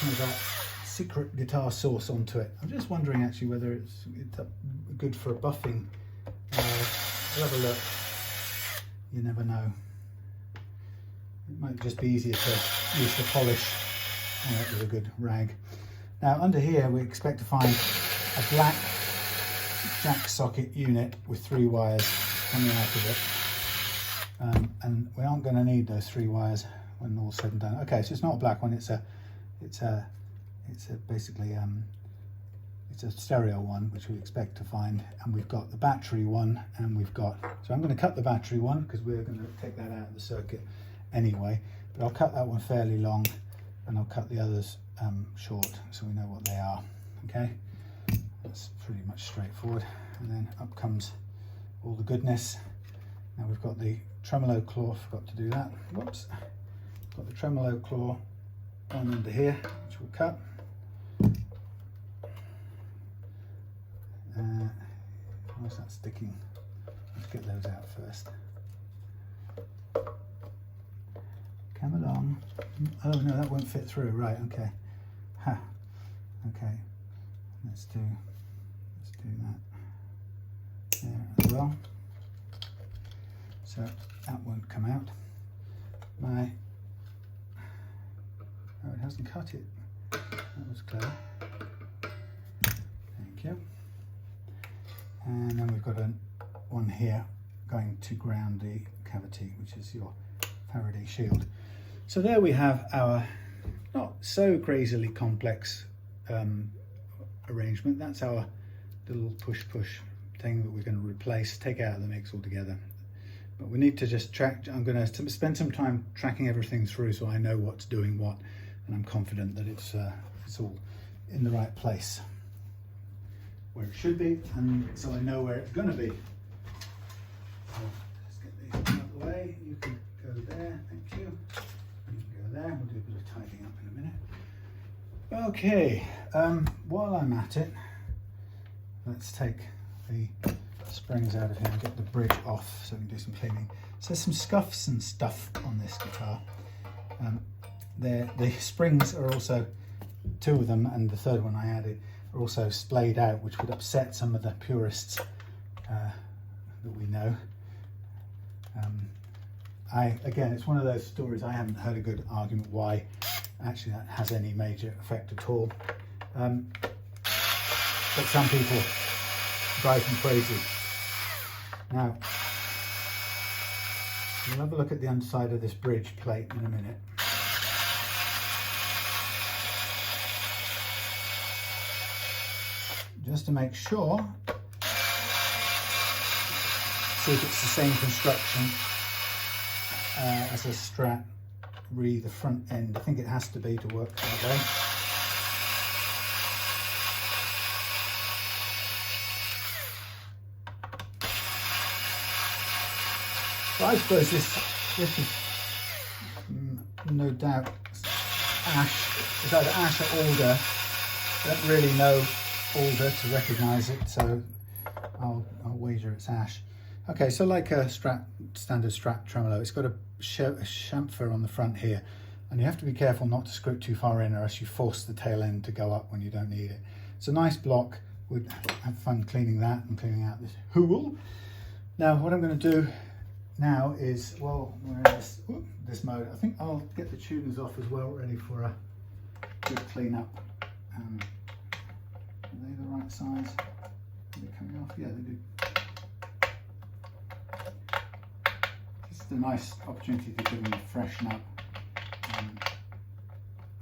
of that secret guitar sauce onto it. I'm just wondering actually whether it's good for a buffing. We'll have a look. You never know. It might just be easier to use the polish with a good rag. Now under here we expect to find a black jack socket unit with 3 wires coming out of it. And we aren't going to need those 3 wires when all's said and done. Okay, so it's not a black one, it's basically a stereo one, which we expect to find, and we've got the battery one, and so I'm going to cut the battery one because we're going to take that out of the circuit anyway, but I'll cut that one fairly long and I'll cut the others short so we know what they are. Okay, that's pretty much straightforward. And then up comes all the goodness. Now we've got the tremolo claw, forgot to do that, whoops. Got the tremolo claw on under here, which we'll cut. Where's that sticking? Let's get those out first. Come along. Oh no, that won't fit through. Right, okay. Ha. Okay. Let's do that there as well. So that won't come out. Oh, it hasn't cut it. That was clever. Thank you. And then we've got one here going to ground the cavity, which is your Faraday shield. So there we have our not so crazily complex arrangement. That's our little push thing that we're going to replace, take out of the mix altogether. But we need to just track. I'm going to spend some time tracking everything through so I know what's doing what, and I'm confident that it's all in the right place where it should be, and so I know where it's going to be. So let's get these out of the way. You can go there, thank you. You can go there. We'll do a bit of tidying up in a minute. Okay, while I'm at it, let's take the springs out of here and get the bridge off so we can do some cleaning. So there's some scuffs and stuff on this guitar. The springs are also, 2 of them and the third one I added, are also splayed out, which would upset some of the purists that we know. Again, it's one of those stories I haven't heard a good argument why actually that has any major effect at all. But some people drive them crazy. Now, we'll have a look at the underside of this bridge plate in a minute. Just to make sure, see if it's the same construction as a Strat re the front end. I think it has to be to work that way. But I suppose this is no doubt ash. It's either ash or alder. I don't really know alder to recognise it, so I'll wager it's ash. Okay, so like a standard Strat tremolo, it's got a chamfer on the front here, and you have to be careful not to screw it too far in, or else you force the tail end to go up when you don't need it. It's a nice block. Would have fun cleaning that and cleaning out this hool. Now what I'm going to do now is, well, we're in this mode. I think I'll get the tuners off as well, ready for a good clean up. Are they the right size? Are they coming off? Yeah, they do. Just a nice opportunity to give them a freshen up.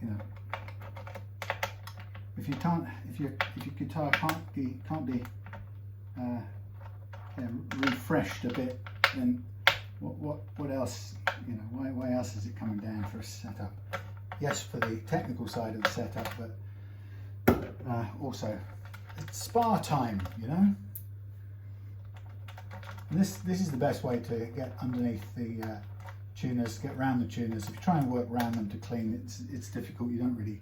You know, if your guitar can't be refreshed a bit, then what else? You know, why else is it coming down for a setup? Yes, for the technical side of the setup, but also it's spa time. You know, and this is the best way to get underneath the tuners, get around the tuners. If you try and work around them to clean, it's difficult. You don't really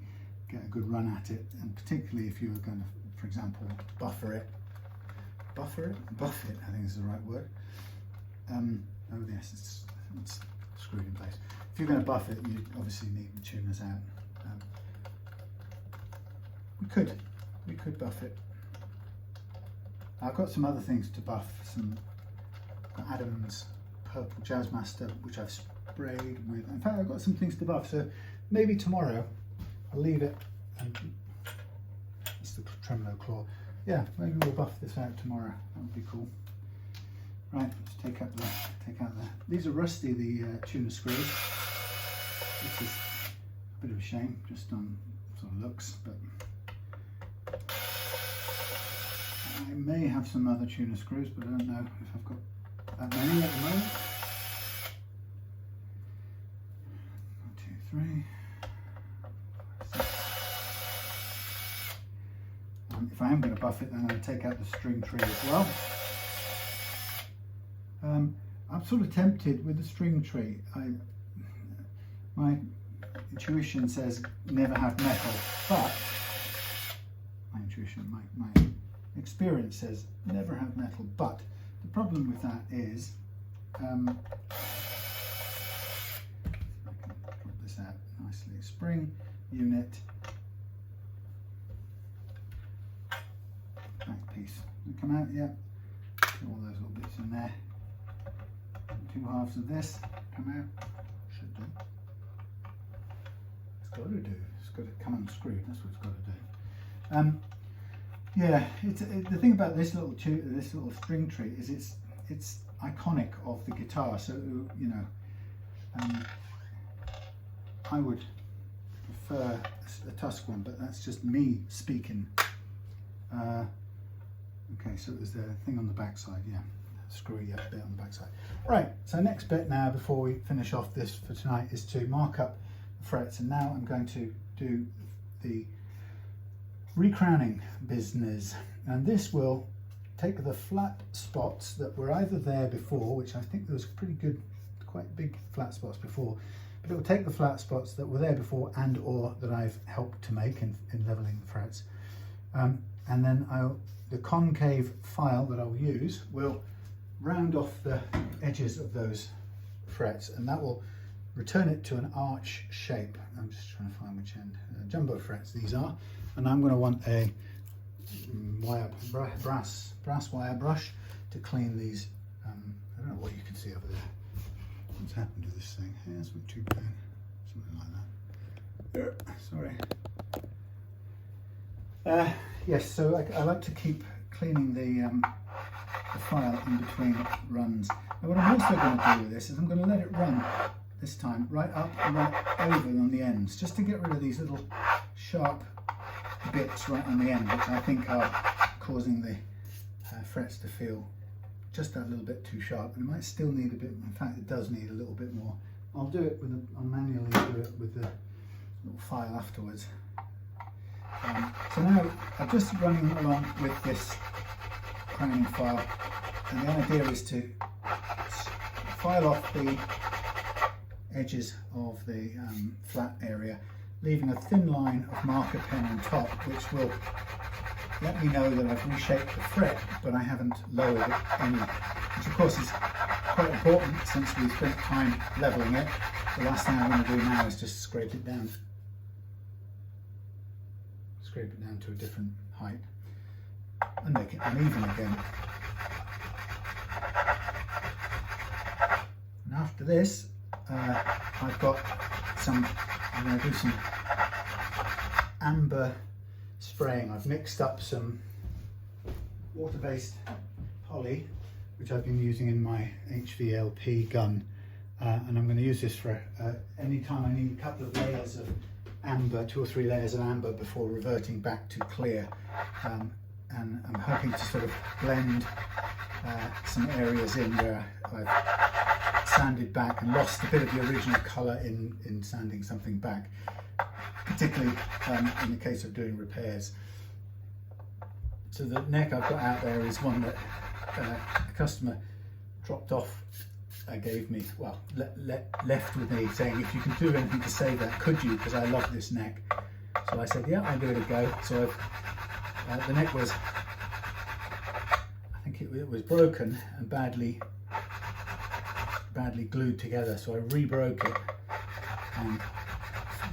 get a good run at it, and particularly if you were going to, for example, buff it, I think is the right word. Oh yes, it's screwed in place. If you're going to buff it, you obviously need the tuners out. We could buff it. I've got some other things to buff. Got Adam's Purple Jazzmaster, which I've sprayed with. In fact, I've got some things to buff, so maybe tomorrow I'll leave it. And it's the tremolo claw. Yeah, maybe we'll buff this out tomorrow. That would be cool. Right, let's take out the. These are rusty, the tuner screws. This is a bit of a shame, just on sort of looks, but I may have some other tuner screws, but I don't know if I've got that many at the moment. 1, 2, 3. 4, 5, 6. If I am going to buff it, then I'm going to take out the string tree as well. I'm sort of tempted with the string tree. My intuition says never have metal, but my experience says never have metal. But the problem with that is, I can put this out nicely. Spring unit, back piece. Will come out, yeah. Put all those little bits in there. 2 halves of this come out. Should do. It's got to do. It's got to come unscrewed. That's what it's got to do. Yeah, the thing about this little string tree is it's iconic of the guitar. So you know, I would prefer a tusk one, but that's just me speaking. Okay, so there's the thing on the back side, yeah. Screwy bit on the back side. Right, so next bit now, before we finish off this for tonight, is to mark up the frets. And now I'm going to do the recrowning business. And this will take the flat spots that were either there before, which I think there was pretty good, quite big flat spots before, but it will take the flat spots that were there before and or that I've helped to make in leveling the frets. And then the concave file that I'll use will round off the edges of those frets, and that will return it to an arch shape. I'm just trying to find which end. Jumbo frets these are, and I'm going to want a brass wire brush to clean these. I don't know what you can see over there. What's happened to this thing? Yeah, it's not too bad. Something like that. Sorry. Yes, so I like to keep cleaning the file in between runs. Now what I'm also going to do with this is I'm going to let it run this time right up and right over on the ends, just to get rid of these little sharp bits right on the end, which I think are causing the frets to feel just that little bit too sharp. And it might still need a bit, in fact it does need a little bit more. I'll do it I'll manually do it with the little file afterwards. So now I'm just running along with this crowning file, and the idea is to file off the edges of the flat area, leaving a thin line of marker pen on top, which will let me know that I've reshaped the fret, but I haven't lowered it any, which of course is quite important since we spent time leveling it. The last thing I'm going to do now is just scrape it down to a different height and make it uneven again. And after this, I've got I'm going to do some amber spraying. I've mixed up some water-based poly, which I've been using in my HVLP gun, and I'm going to use this for any time I need a couple of layers of amber, 2 or 3 layers of amber before reverting back to clear, and I'm hoping to sort of blend some areas in where I've sanded back and lost a bit of the original colour in sanding something back, particularly in the case of doing repairs. So the neck I've got out there is one that a customer dropped off, gave me, well, left with me, saying, if you can do anything to save that, could you, because I love this neck. So I said, yeah, I'll give it a go. So the neck was, I think it was broken and badly glued together, so I re-broke it and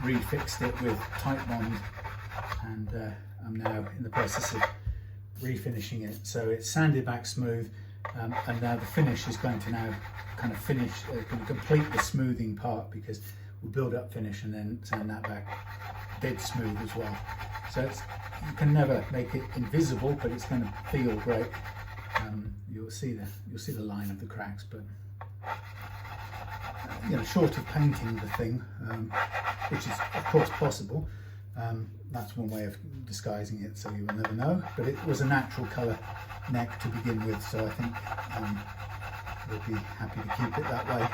refixed it with tight bond, and I'm now in the process of refinishing it. So it's sanded back smooth, and now the finish is going to now kind of finish, going to complete the smoothing part, because we'll build up finish and then sand that back dead smooth as well. So you can never make it invisible, but it's going to feel great. You'll see the line of the cracks, but you know, short of painting the thing, which is of course possible, that's one way of disguising it, so you will never know. But it was a natural colour neck to begin with, so I think we'll be happy to keep it that way.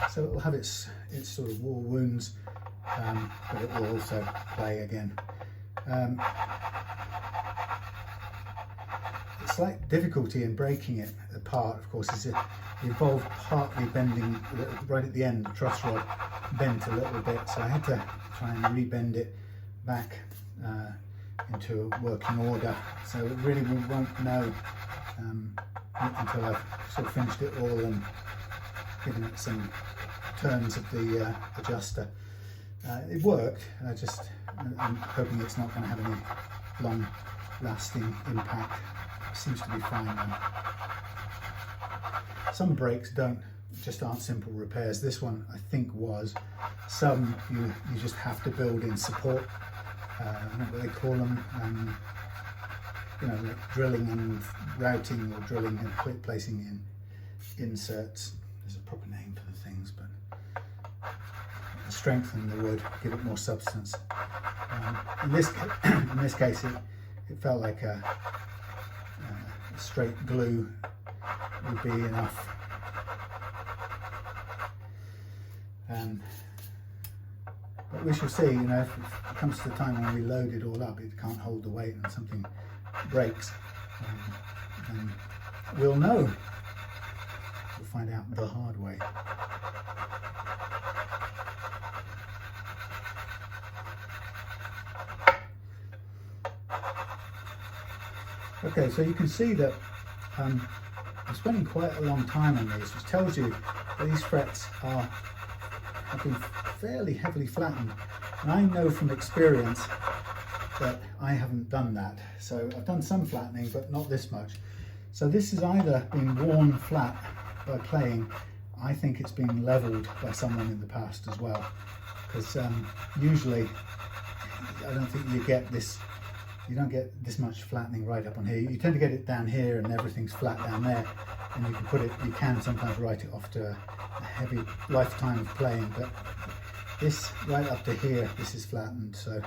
So it will have its sort of war wounds, but it will also play again. The slight difficulty in breaking it apart, of course, is it involved partly bending right at the end. The truss rod bent a little bit, so I had to try and rebend it back into a working order. So it really won't know until I've sort of finished it all and given it some turns of the adjuster. It worked. I'm hoping it's not going to have any long-lasting impact. It seems to be fine now. Some breaks just aren't simple repairs. This one I think was. Some you just have to build in support. I don't know what they call them. You know, like drilling and routing, or drilling and placing in inserts. There's a proper name for the things, but strengthen the wood, give it more substance. In this case, it felt like a straight glue would be enough. But we shall see. You know, if it comes to the time when we load it all up, it can't hold the weight and something breaks, then we'll know. We'll find out the hard way. Okay, so you can see that I'm spending quite a long time on these, which tells you that these frets have been fairly heavily flattened. And I know from experience that I haven't done that. So I've done some flattening, but not this much. So this has either been worn flat by playing. I think it's been leveled by someone in the past as well, because usually I don't think you get this. You don't get this much flattening right up on here. You tend to get it down here and everything's flat down there, and you can sometimes write it off to a heavy lifetime of playing, but this right up to here, this is flattened, so it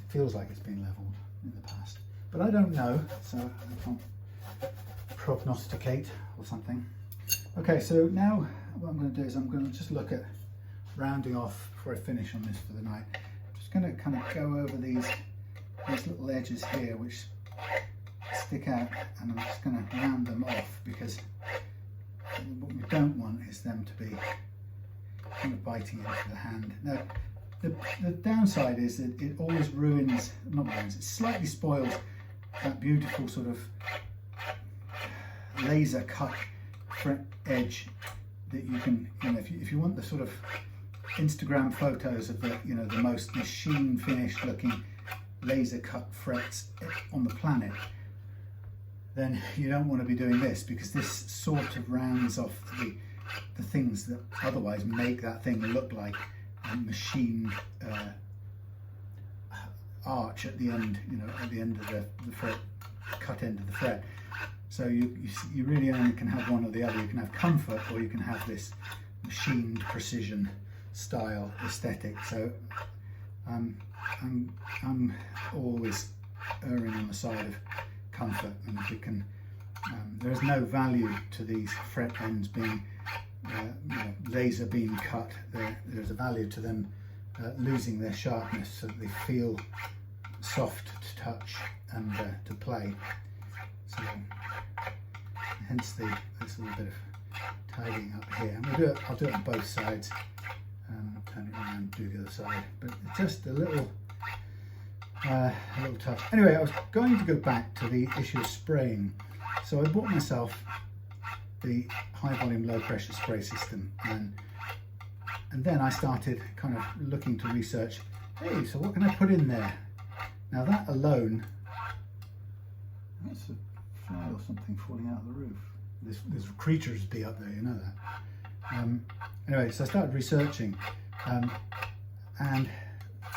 feels like it's been leveled in the past. But I don't know, so I can't prognosticate or something. Okay, so now what I'm going to do is I'm going to just look at rounding off before I finish on this for the night. I'm just going to kind of go over these little edges here, which stick out, and I'm just going to round them off, because what we don't want is them to be kind of biting into the hand. Now, the downside is that it always ruins, not ruins, it slightly spoils that beautiful sort of laser cut fret edge that you can, if you want the sort of Instagram photos of the, the most machine finished looking laser cut frets on the planet, then you don't want to be doing this, because this sort of rounds off the things that otherwise make that thing look like a machined arch at the end, at the end of the fret, cut end of the fret. So you really only can have one or the other. You can have comfort, or you can have this machined precision style aesthetic. So I'm always erring on the side of comfort, and if you can, there is no value to these fret ends being laser beam cut. There's a value to them losing their sharpness, so that they feel soft to touch and to play. So hence this little bit of tidying up here. And I'll do it on both sides. Turn it around and do the other side, but it's just a little tough. Anyway, I was going to go back to the issue of spraying. So I bought myself the high volume low pressure spray system, and then I started kind of looking to research, hey, so what can I put in there? Now that alone, that's a fly or something falling out of the roof. There's creatures be up there, you know that. Anyway, so I started researching, and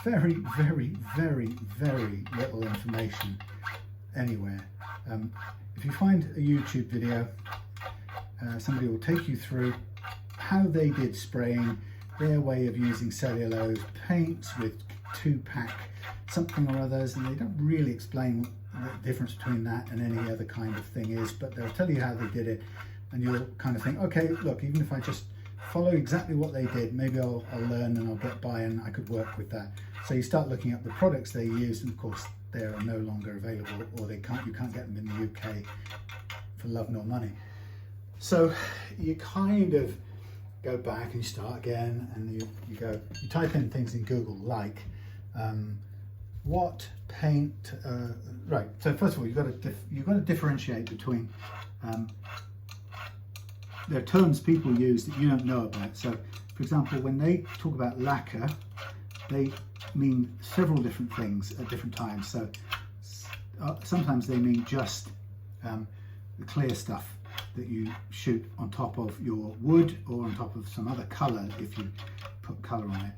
very, very, very, very little information anywhere. If you find a YouTube video, somebody will take you through how they did spraying, their way of using cellulose paints with 2-pack something or others, and they don't really explain what the difference between that and any other kind of thing is, but they'll tell you how they did it, and you'll kind of think, okay, look, even if I just follow exactly what they did, maybe I'll learn and I'll get by, and I could work with that. So you start looking up the products they use, and of course they are no longer available, or you can't get them in the UK for love nor money. So you kind of go back and you start again, and you type in things in Google like what paint, right. So first of all, you've got to differentiate between there are terms people use that you don't know about. So for example, when they talk about lacquer, they mean several different things at different times. So sometimes they mean just the clear stuff that you shoot on top of your wood, or on top of some other colour if you put colour on it.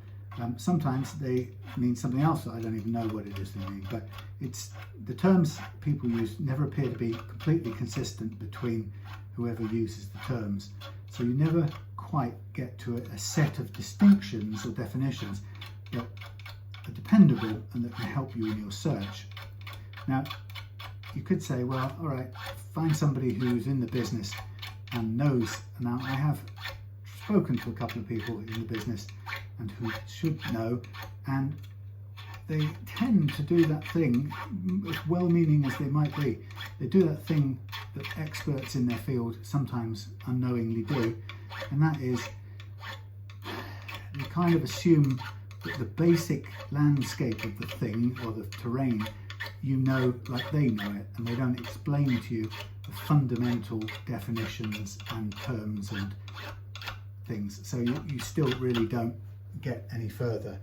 Sometimes they mean something else that I don't even know what it is they mean, but it's the terms people use never appear to be completely consistent between whoever uses the terms. So you never quite get to a set of distinctions or definitions that are dependable and that can help you in your search. Now, you could say, well, all right, find somebody who's in the business and knows. Now, I have spoken to a couple of people in the business and who should know, and they tend to do that thing, as well-meaning as they might be. They do that thing that experts in their field sometimes unknowingly do, and that is they kind of assume that the basic landscape of the thing or the terrain you know like they know it, and they don't explain to you the fundamental definitions and terms and things, so you still really don't get any further.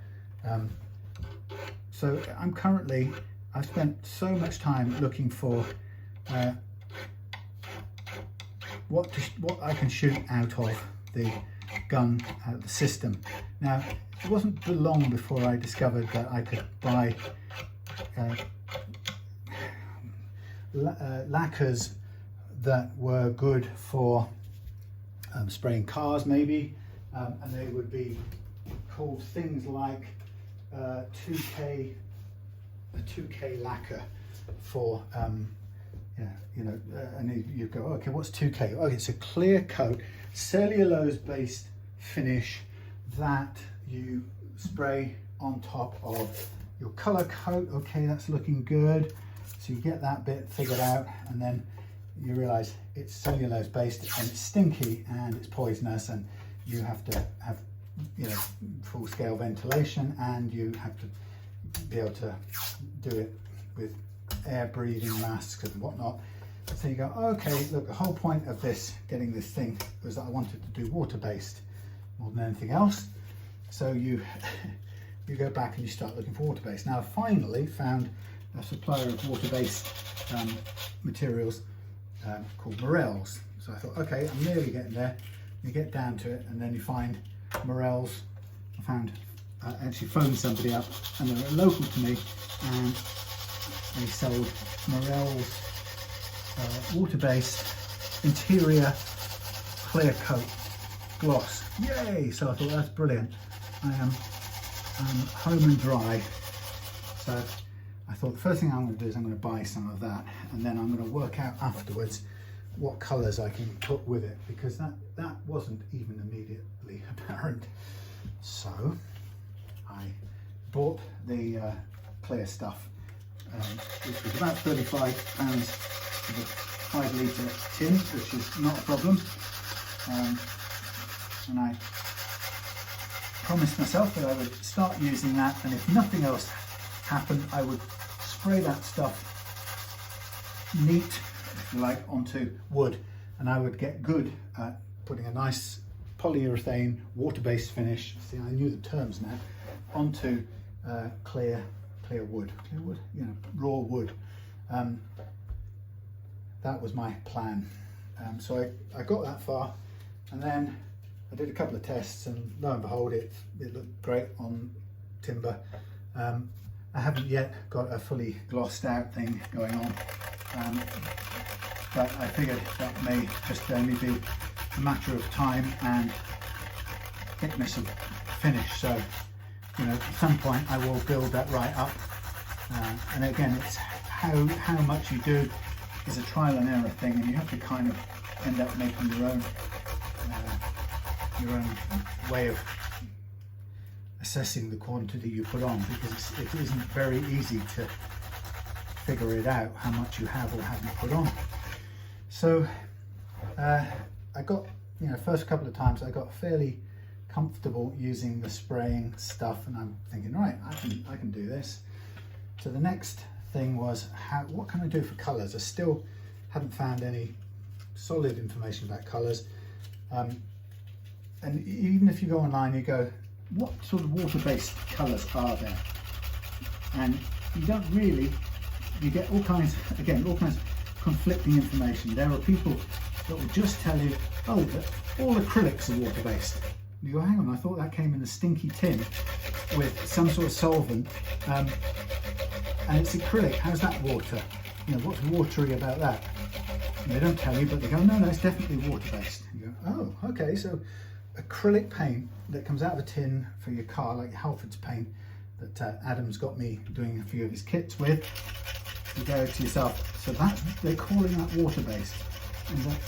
So I've spent so much time looking for what I can shoot out of the gun, the system. Now, it wasn't long before I discovered that I could buy lacquers that were good for spraying cars, maybe, and they would be called things like 2K lacquer for and you go, okay, what's 2K? Oh, it's a clear coat, cellulose based finish that you spray on top of your color coat. Okay, that's looking good. So you get that bit figured out, and then you realise it's cellulose based and it's stinky and it's poisonous, and you have to have, you know, full scale ventilation, and you have to be able to do it with air breathing masks and whatnot. So you go, okay, look, the whole point of this, getting this thing, was that I wanted to do water based more than anything else. So you you go back and you start looking for water based. Now I finally found a supplier of water based materials called Morels. So I thought, okay, I'm nearly getting there. You get down to it, and then you find Morels. I actually phoned somebody up, and they were local to me, and they sold Morels water-based interior clear coat gloss. Yay! So I thought, that's brilliant. I am home and dry. So I thought the first thing I'm going to do is I'm going to buy some of that, and then I'm going to work out afterwards what colours I can put with it, because that wasn't even immediately apparent. So I bought the clear stuff, which was about £35 of a 5 litre tin, which is not a problem. And I promised myself that I would start using that, and if nothing else happened, I would spray that stuff neat, if you like, onto wood, and I would get good at putting a nice polyurethane water-based finish, see, I knew the terms now, onto clear wood, you know, raw wood. That was my plan. So I got that far, and then I did a couple of tests, and lo and behold, it looked great on timber. I haven't yet got a fully glossed out thing going on, but I figured that may just only be a matter of time and thickness of finish. So, you know, at some point I will build that right up. And again, it's how much you do is a trial and error thing, and you have to kind of end up making your own way of assessing the quantity you put on, because it isn't very easy to figure it out how much you have or haven't put on. So I got, you know, first couple of times I got fairly comfortable using the spraying stuff, and I'm thinking, right, I can do this. So the next thing was, what can I do for colours? I still haven't found any solid information about colours. And even if you go online, you go, what sort of water-based colours are there? And you don't really, you get all kinds of conflicting information. There are people that will just tell you, oh, that all acrylics are water-based. You go, hang on, I thought that came in a stinky tin with some sort of solvent, and it's acrylic, how's that water? You know, what's watery about that? And they don't tell you, but they go, no, it's definitely water-based. You go, oh, okay, so acrylic paint that comes out of a tin for your car, like Halford's paint that Adam's got me doing a few of his kits with, you go to yourself, so that they're calling that water-based.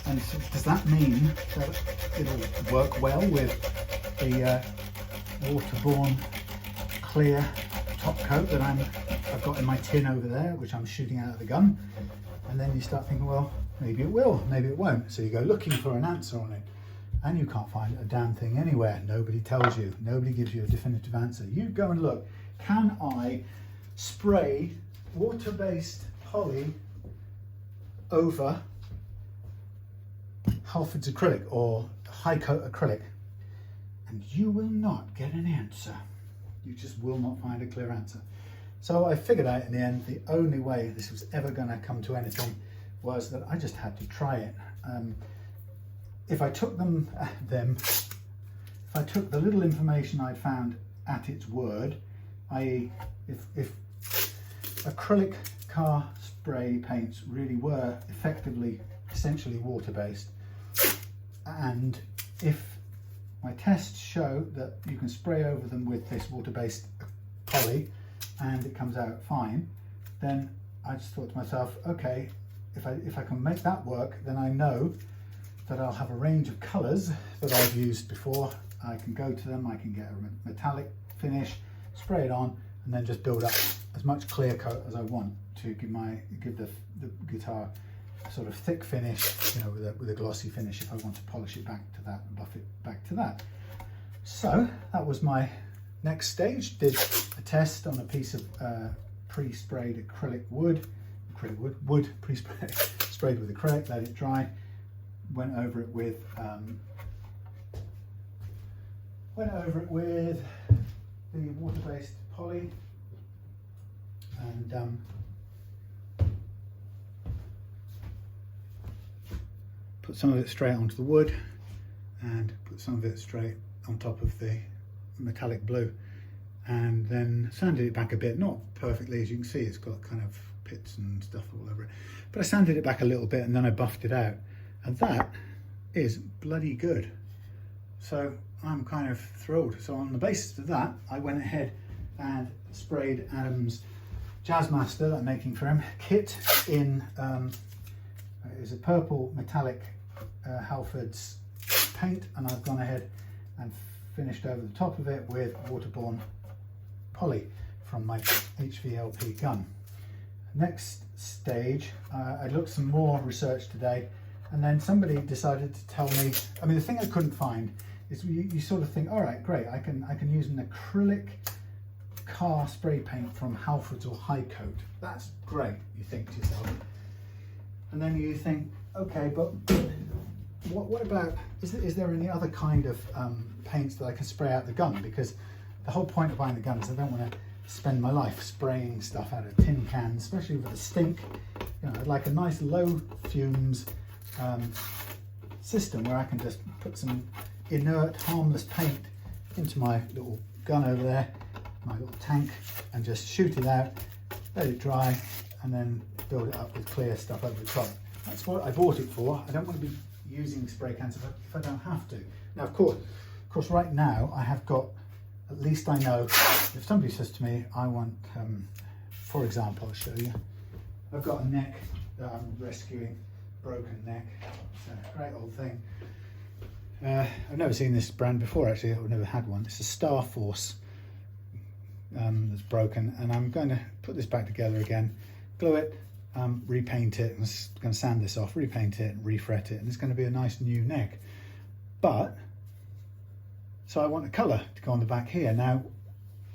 And so does that mean that it'll work well with the waterborne clear top coat that I've got in my tin over there, which I'm shooting out of the gun? And then you start thinking, well, maybe it will, maybe it won't. So you go looking for an answer on it, and you can't find a damn thing anywhere. Nobody tells you, nobody gives you a definitive answer. You go and look, can I spray water-based poly over Halford's acrylic or high coat acrylic? And you will not get an answer. You just will not find a clear answer. So I figured out in the end, the only way this was ever going to come to anything was that I just had to try it. If I took if I took the little information I'd found at its word, i.e. if acrylic car spray paints really were effectively, essentially water-based, and if my tests show that you can spray over them with this water-based poly and it comes out fine, then I just thought to myself, okay, if I can make that work, then I know that I'll have a range of colours that I've used before. I can go to them, I can get a metallic finish, spray it on, and then just build up as much clear coat as I want to give the guitar a sort of thick finish, you know, with a glossy finish if I want to polish it back to that and buff it back to that. So that was my next stage. Did a test on a piece of pre-sprayed acrylic wood pre-sprayed, sprayed with acrylic, let it dry, went over it with the water-based poly, and put some of it straight onto the wood and put some of it straight on top of the metallic blue, and then sanded it back a bit, not perfectly, as you can see it's got kind of pits and stuff all over it, but I sanded it back a little bit and then I buffed it out, and that is bloody good. So I'm kind of thrilled. So on the basis of that, I went ahead and sprayed Adam's Jazzmaster, that I'm making for him, kit in is a purple metallic Halford's paint, and I've gone ahead and finished over the top of it with waterborne poly from my HVLP gun. Next stage, I looked some more research today, and then somebody decided to tell me, I mean, the thing I couldn't find is you sort of think, all right, great, I can use an acrylic car spray paint from Halford's or High Coat. That's great, you think to yourself. And then you think, okay, but what about, is there any other kind of paints that I can spray out the gun? Because the whole point of buying the gun is I don't want to spend my life spraying stuff out of tin cans, especially with a stink. You know, I'd like a nice low fumes system where I can just put some inert, harmless paint into my little gun over there, my little tank, and just shoot it out, let it dry, and then build it up with clear stuff over the top. That's what I bought it for. I don't want to be using spray cans if I don't have to. Now, of course, right now I have got, at least I know, if somebody says to me, I want, for example, I'll show you, I've got a neck that I'm rescuing, broken neck. It's a great old thing. I've never seen this brand before, actually. I've never had one. It's a Star Force that's broken, and I'm going to put this back together again, glue it, repaint it. I'm going to sand this off, repaint it, refret it, and it's going to be a nice new neck. But so I want a colour to go on the back here. Now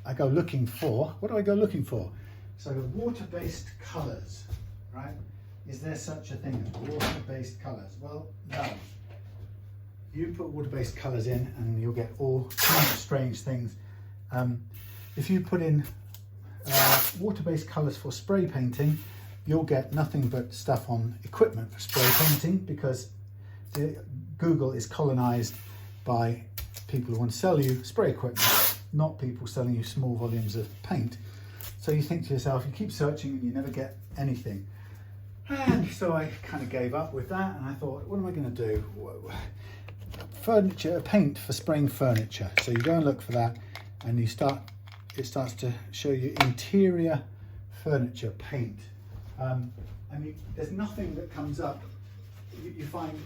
I go looking for, what do I go looking for? So water-based colours, right? Is there such a thing as water-based colours? Well, no. You put water-based colours in and you'll get all kinds of strange things. If you put in water-based colours for spray painting, you'll get nothing but stuff on equipment for spray painting, because Google is colonised by people who want to sell you spray equipment, not people selling you small volumes of paint. So you think to yourself, you keep searching and you never get anything. And so I kind of gave up with that, and I thought, what am I going to do? Furniture, paint for spraying furniture. So you go and look for that, and it starts to show you interior furniture paint. And there's nothing that comes up. You find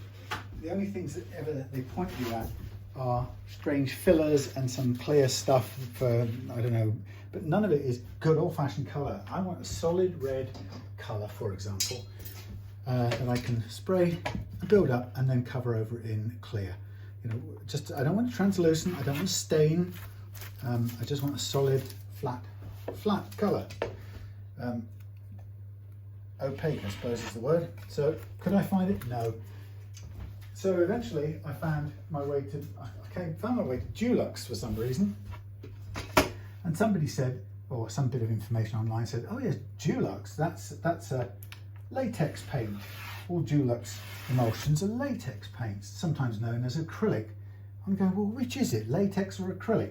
the only things that ever they point you at are strange fillers and some clear stuff for, I don't know, but none of it is good old-fashioned colour. I want a solid red colour, for example, that I can spray, build up, and then cover over in clear. You know, just, I don't want it translucent, I don't want to stain, I just want a solid, flat colour. Opaque, I suppose is the word. So could I find it? No. So eventually I found my way to Dulux for some reason. And somebody said, or some bit of information online said, oh yes, Dulux, that's a latex paint. All Dulux emulsions are latex paints, sometimes known as acrylic. I'm going, well, which is it, latex or acrylic?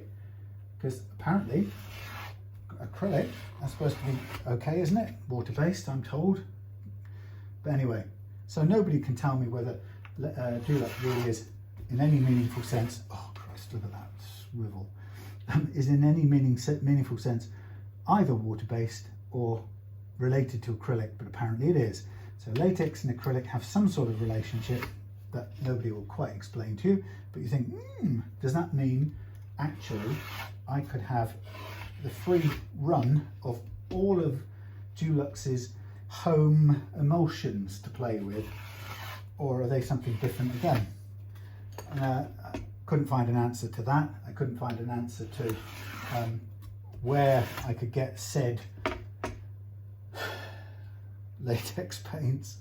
Because apparently acrylic, that's supposed to be okay, isn't it? Water-based, I'm told. But anyway, so nobody can tell me whether Dulux really is, in any meaningful sense, oh Christ, look at that swivel, is in any meaningful sense either water-based or related to acrylic, but apparently it is. So latex and acrylic have some sort of relationship that nobody will quite explain to you, but you think, does that mean actually I could have the free run of all of Dulux's home emulsions to play with, or are they something different again? I couldn't find an answer to that. I couldn't find an answer to where I could get said latex paints.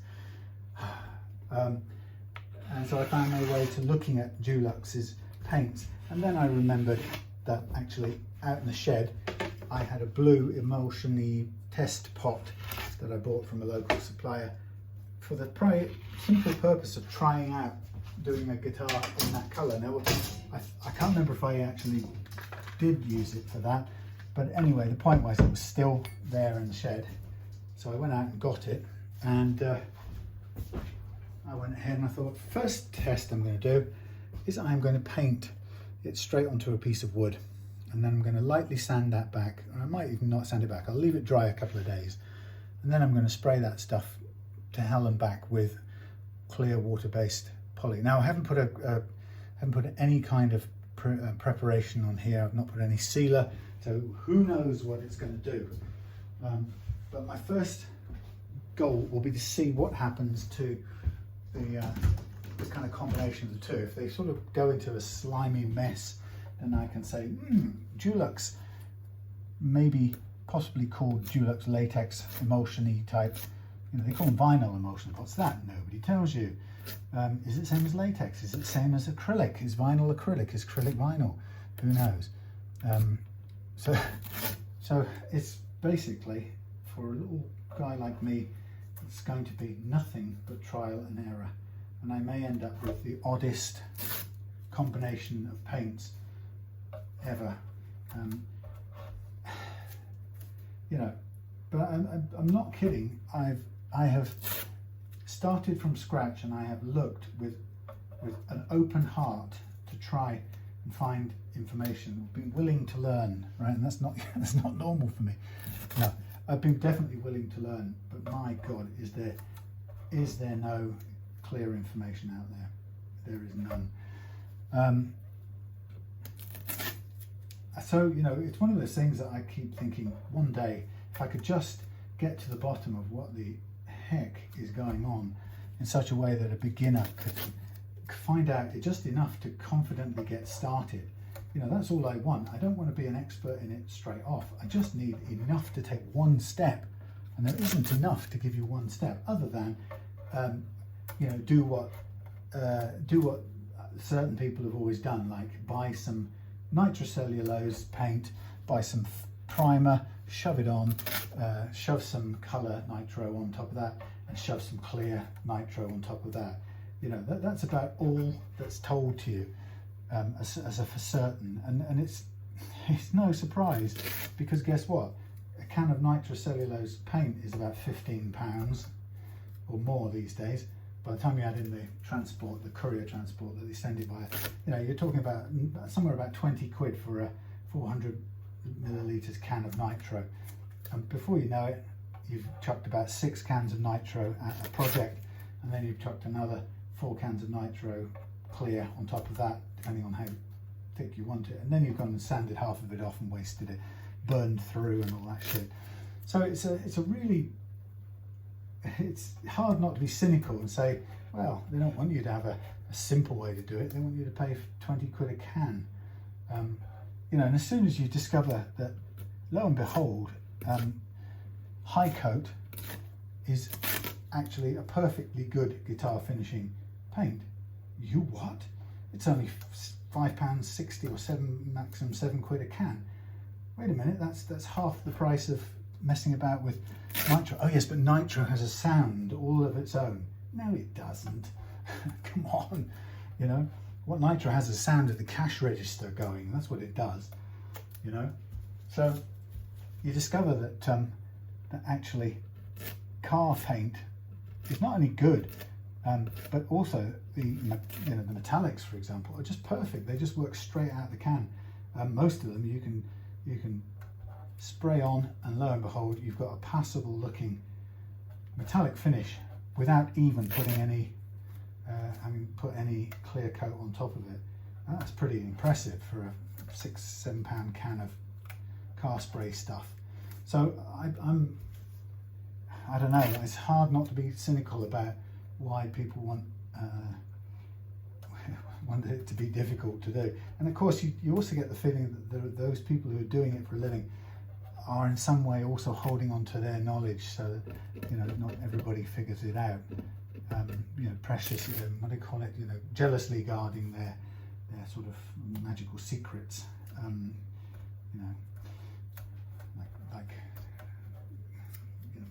And so I found my way to looking at Dulux's paints, and then I remembered that actually out in the shed I had a blue emulsion-y test pot that I bought from a local supplier for the simple purpose of trying out doing a guitar in that colour. Now I can't remember if I actually did use it for that, but anyway, the point was it was still there in the shed, so I went out and got it, and I went ahead and I thought, first test I'm going to do is I'm going to paint it straight onto a piece of wood, and then I'm going to lightly sand that back, or I might even not sand it back, I'll leave it dry a couple of days, and then I'm going to spray that stuff to hell and back with clear water-based poly. Now I haven't put any kind of preparation on here. I've not put any sealer, so who knows what it's going to do. But my first goal will be to see what happens to the kind of combination of the two. If they sort of go into a slimy mess, then I can say, Dulux, maybe possibly called Dulux latex emulsion-y type. You know, they call them vinyl emulsion. What's that? Nobody tells you. Is it the same as latex? Is it the same as acrylic? Is vinyl acrylic? Is acrylic vinyl? Who knows? So it's basically, for a little guy like me, it's going to be nothing but trial and error, and I may end up with the oddest combination of paints ever. You know, but I'm not kidding. I have started from scratch, and I have looked with an open heart to try and find information, been willing to learn, right? And that's not normal for me. No, I've been definitely willing to learn, but my God, is there no clear information out there? There is none. So, you know, it's one of those things that I keep thinking, one day, if I could just get to the bottom of what the heck is going on in such a way that a beginner could find out just enough to confidently get started. You know, that's all I want. I don't want to be an expert in it straight off. I just need enough to take one step, and there isn't enough to give you one step other than you know, do what certain people have always done, like buy some nitrocellulose paint, buy some primer, shove it on, shove some colour nitro on top of that, and shove some clear nitro on top of that. You know, that's about all that's told to you as a for certain, and it's no surprise, because guess what? A can of nitrocellulose paint is about £15 or more these days. By the time you add in the transport, the courier transport that they send it by, you know, you're talking about somewhere about 20 quid for a 400 millilitres can of nitro, and before you know it, you've chucked about 6 cans of nitro at a project, and then you've chucked another 4 cans of nitro clear on top of that, depending on how thick you want it, and then you've gone and sanded half of it off and wasted it, burned through and all that shit. So it's hard not to be cynical and say, well, they don't want you to have a simple way to do it, they want you to pay 20 quid a can. You know, and as soon as you discover that, lo and behold, high coat is actually a perfectly good guitar finishing paint, you what? It's only £5.60 or maximum 7 quid a can. Wait a minute, that's half the price of messing about with nitro. Oh yes, but nitro has a sound all of its own. No, it doesn't. Come on, you know what? Nitro has a sound of the cash register going. That's what it does, you know. So you discover that that actually car paint is not only good, but also the metallics, for example, are just perfect. They just work straight out the can. Most of them you can spray on, and lo and behold, you've got a passable looking metallic finish without even putting any put any clear coat on top of it. That's pretty impressive for a £6-7 can of car spray stuff. So I don't know, it's hard not to be cynical about why people want it to be difficult to do. And of course you also get the feeling that those people who are doing it for a living are in some way also holding on to their knowledge, so that, you know, not everybody figures it out. You know, precious, what do you call it, you know, jealously guarding their sort of magical secrets. You know, like you know,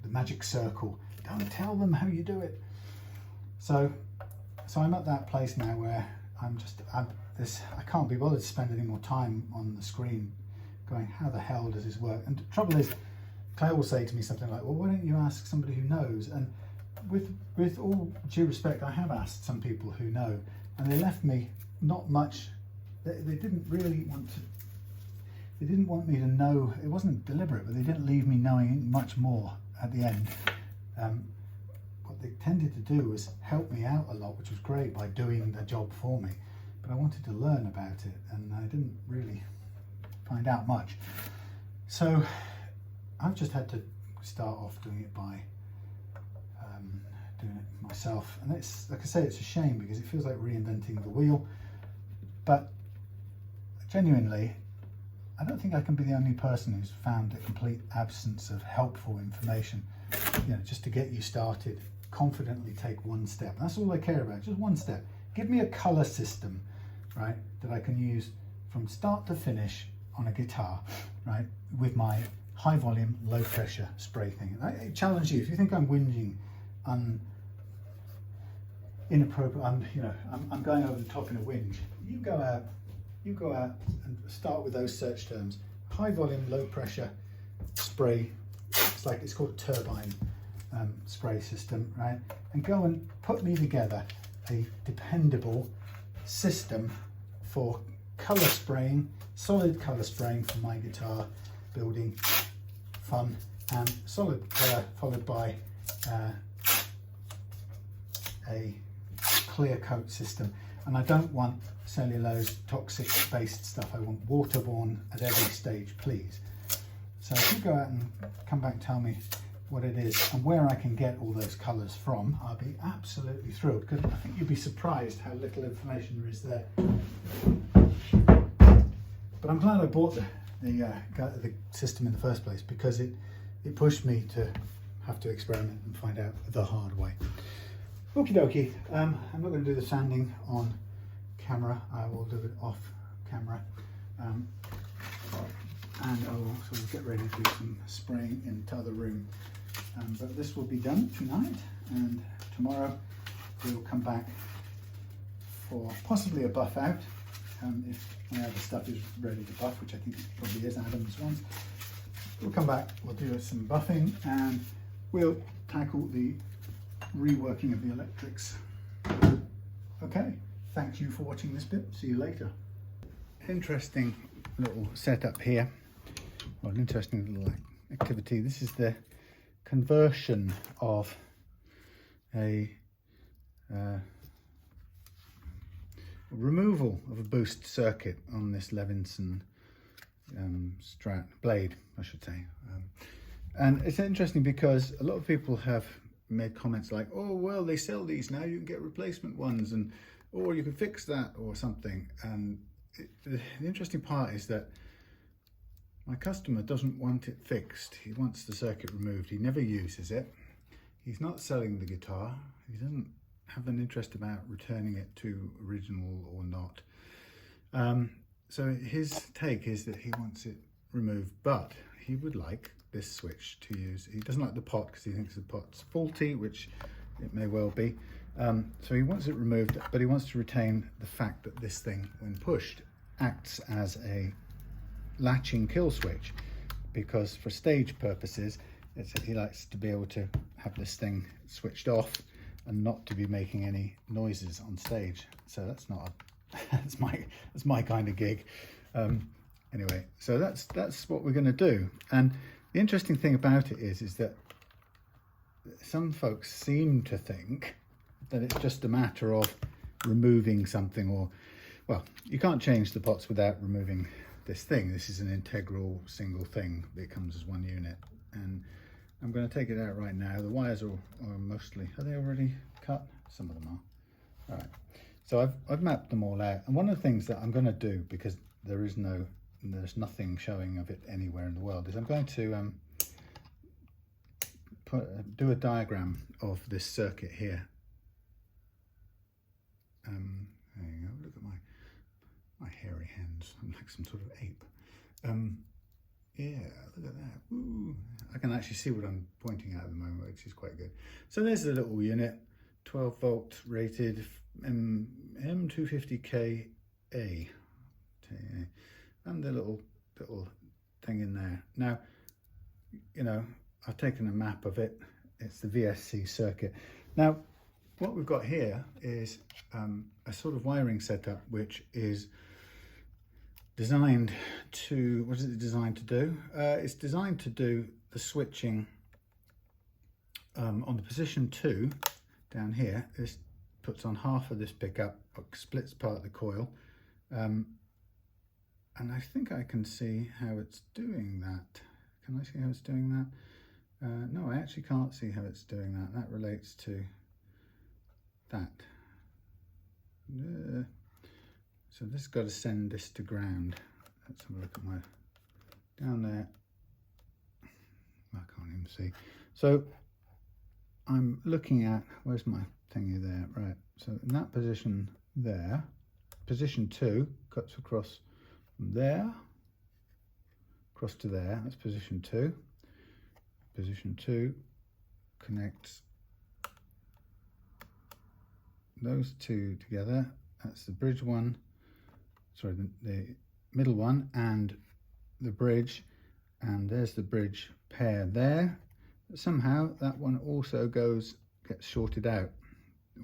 the magic circle. Don't tell them how you do it. So I'm at that place now where I can't be bothered to spend any more time on the screen going, how the hell does this work? And the trouble is, Claire will say to me something like, well, why don't you ask somebody who knows? And with all due respect, I have asked some people who know, and they left me not much. They didn't really want to. They didn't want me to know. It wasn't deliberate, but they didn't leave me knowing much more at the end. What they tended to do was help me out a lot, which was great, by doing the job for me. But I wanted to learn about it, and I didn't really find out much. So I've just had to start off doing it by doing it myself, and it's, like I say, it's a shame because it feels like reinventing the wheel. But genuinely, I don't think I can be the only person who's found a complete absence of helpful information. You know, just to get you started, confidently take one step. That's all I care about, just one step. Give me a color system, right, that I can use from start to finish on a guitar, right, with my high volume, low pressure spray thing. And I challenge you, if you think I'm whinging, inappropriate, I'm going over the top in a whinge, you go out and start with those search terms: high volume, low pressure spray. It's called a turbine spray system, right? And go and put me together a dependable system for color spraying, solid color spraying for my guitar, building fun, and solid color followed by a clear coat system. And I don't want cellulose toxic based stuff. I want waterborne at every stage, please. So if you go out and come back and tell me what it is and where I can get all those colours from, I'll be absolutely thrilled, because I think you'd be surprised how little information there is there. But I'm glad I bought the system in the first place, because it pushed me to have to experiment and find out the hard way. Okie dokie, I'm not going to do the sanding on camera, I will do it off camera. And I will sort of get ready to do some spraying in the other room. But this will be done tonight, and tomorrow we'll come back for possibly a buff out, if my other stuff is ready to buff, which I think it probably is. Adam's ones. We'll come back, we'll do some buffing, and we'll tackle the reworking of the electrics. Okay, thank you for watching this bit. See you later. Interesting little setup here. Well, an interesting little activity. This is the conversion of a removal of a boost circuit on this Levinson blade, I should say. And it's interesting because a lot of people have made comments like, oh, well, they sell these now, you can get replacement ones, and or you can fix that or something. And the interesting part is that my customer doesn't want it fixed. He wants the circuit removed. He never uses it. He's not selling the guitar. He doesn't have an interest about returning it to original or not. So his take is that he wants it removed, but he would like this switch to use. He doesn't like the pot because he thinks the pot's faulty, which it may well be. So he wants it removed, but he wants to retain the fact that this thing, when pushed, acts as a latching kill switch, because for stage purposes, he likes to be able to have this thing switched off and not to be making any noises on stage. So that's not that's my kind of gig. Anyway, so that's what we're going to do. And the interesting thing about it is that some folks seem to think that it's just a matter of removing something, or, well, you can't change the pots without removing this thing. This is an integral single thing that comes as one unit, and I'm going to take it out right now. The wires are mostly, are they already cut? Some of them are. All right, so I've mapped them all out, and one of the things that I'm going to do, because there's nothing showing of it anywhere in the world, is I'm going to do a diagram of this circuit here. There you go. Look at my hairy hands. I'm like some sort of ape. Yeah, look at that. Ooh. I can actually see what I'm pointing at the moment, which is quite good. So there's the little unit, 12 volt rated M250KA, and the little thing in there. Now, you know, I've taken a map of it. It's the VSC circuit. Now, what we've got here is a sort of wiring setup which is designed to, what is it designed to do? It's designed to do the switching on the position 2 down here. This puts on half of this pickup, splits part of the coil, and I think I can see how it's doing that. Can I see how it's doing that? No, I actually can't see how it's doing that. That relates to that. So this has got to send this to ground. Let's have a look at my, down there. I can't even see. So I'm looking at, where's my thingy there? Right, so in that position there, position 2 cuts across from there, across to there, that's position 2. Position 2 connects those two together. That's the bridge one, sorry, the middle one and the bridge, and there's the bridge pair there. But somehow that one also gets shorted out,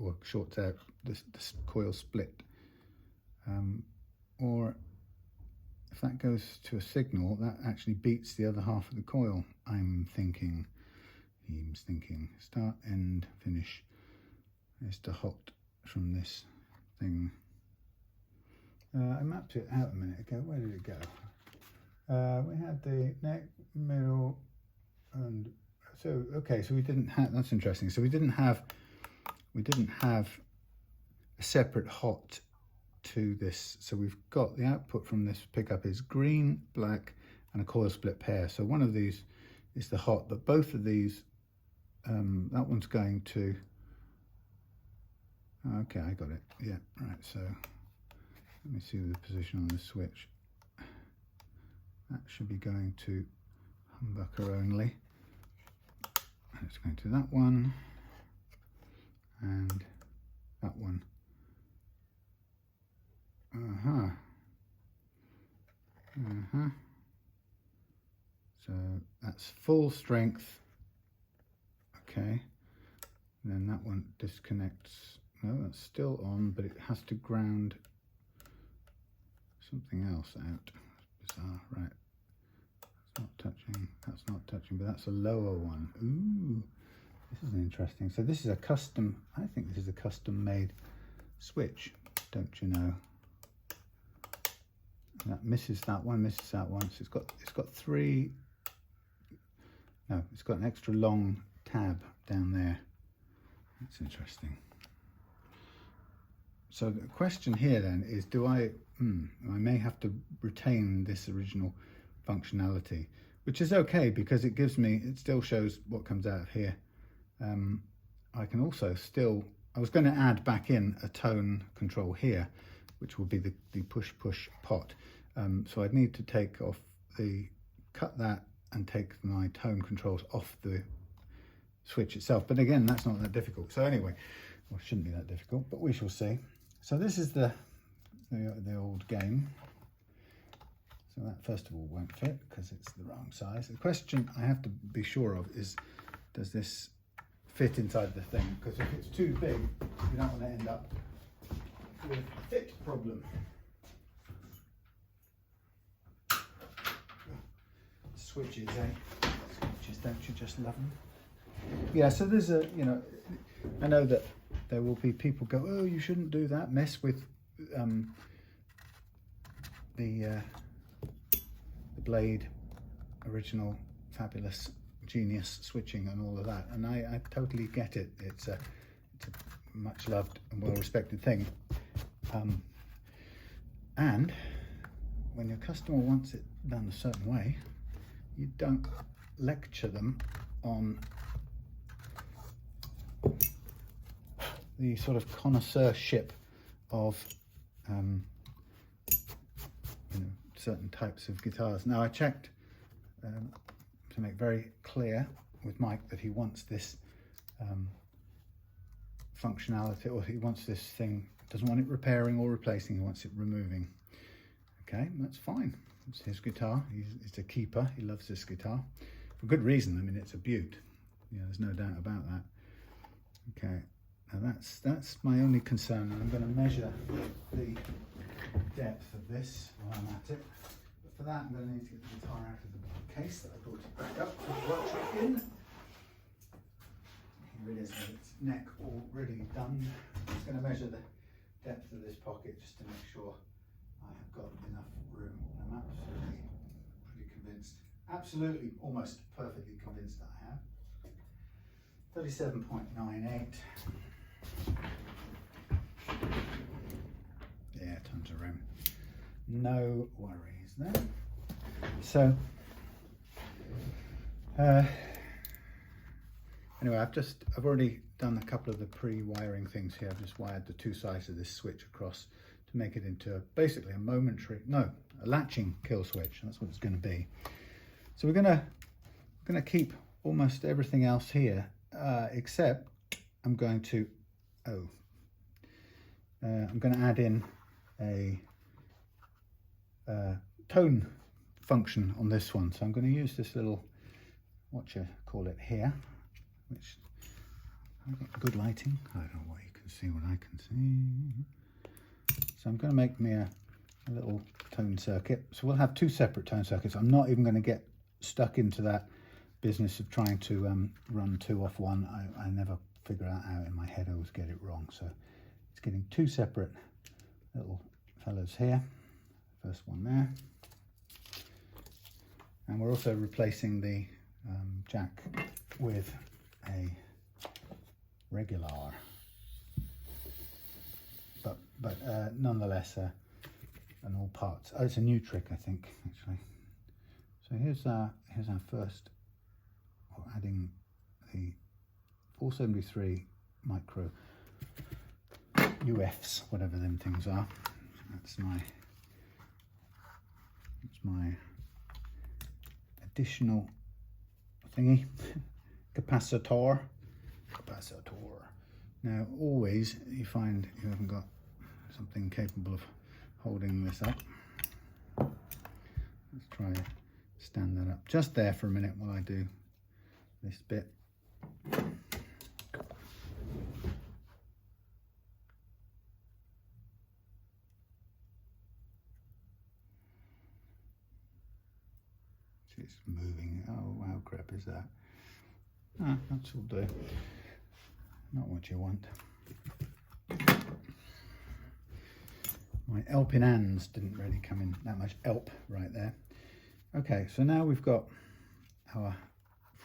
or shorts out, this coil split. Or if that goes to a signal, that actually beats the other half of the coil. I'm thinking, he's thinking, start, end, finish is to hot from this thing. I mapped it out a minute ago. Where did it go? We had the neck, middle, and so okay. So we didn't have. That's interesting. So we didn't have a separate hot to this. So we've got the output from this pickup is green, black, and a coil split pair. So one of these is the hot, but both of these, that one's going to. Okay, I got it. Yeah, right. So let me see the position on the switch. That should be going to humbucker only. And it's going to that one and that one. So that's full strength. Okay. And then that one disconnects. No, that's still on, but it has to ground something else out. Bizarre, right? It's not touching. That's not touching, but that's a lower one. Ooh, this is interesting. So this is a custom. I think this is a custom-made switch. Don't you know? That misses that one. Misses that one. So it's got three. No, it's got an extra long tab down there. That's interesting. So the question here then is, do I may have to retain this original functionality, which is okay because it gives me, it still shows what comes out of here. I can also still, I was going to add back in a tone control here, which will be the push pot. So I'd need to take off cut that and take my tone controls off the switch itself. But again, that's not that difficult. So anyway, well, it shouldn't be that difficult, but we shall see. So this is the old game. So that first of all won't fit because it's the wrong size. The question I have to be sure of is, does this fit inside the thing? Because if it's too big, you don't want to end up with a fit problem. Switches, eh? Switches, don't you just love them? Yeah, so there's a, you know, I know that there will be people go, oh, you shouldn't do that, mess with the Blade original fabulous genius switching and all of that, and I totally get it. It's a much loved and well respected thing, and when your customer wants it done a certain way, you don't lecture them on the sort of connoisseurship of certain types of guitars. Now I checked to make very clear with Mike that he wants this functionality, or he wants this thing, doesn't want it repairing or replacing, he wants it removing. Okay, that's fine. It's his guitar. It's a keeper. He loves this guitar for good reason. I mean, it's a beaut. Yeah, there's no doubt about that. Okay, now that's my only concern. I'm going to measure the depth of this while I'm at it. But for that, I'm going to need to get the guitar out of the case that I brought it back up to the workshop in. Here it is with its neck already done. I'm just going to measure the depth of this pocket just to make sure I have got enough room. I'm absolutely pretty convinced, absolutely almost perfectly convinced that I have. 37.98. Yeah, tons of room. No worries there. So, anyway, I've already done a couple of the pre-wiring things here. I've just wired the two sides of this switch across to make it into basically a latching kill switch. That's what it's going to be. So we're going to keep almost everything else here, except I'm going to add in a tone function on this one. So I'm going to use this little, what you call it here, which I get good lighting. I don't know what you can see, what I can see. So I'm going to make me a little tone circuit. So we'll have two separate tone circuits. I'm not even going to get stuck into that business of trying to run two off one. I never figure that out in my head. I always get it wrong. So it's getting two separate little fellas here. First one there. And we're also replacing the jack with a regular, but nonetheless an all parts. Oh, it's a new trick, I think, actually. So here's our first, adding the 473 micro UFs, whatever them things are. That's my additional thingy, capacitor. Now always you find you haven't got something capable of holding this up. Let's try to stand that up just there for a minute while I do this bit. It's moving. Oh, how crap is that? Ah, that's all do. Not what you want. My elping hands didn't really come in that much elp right there. Okay, so now we've got our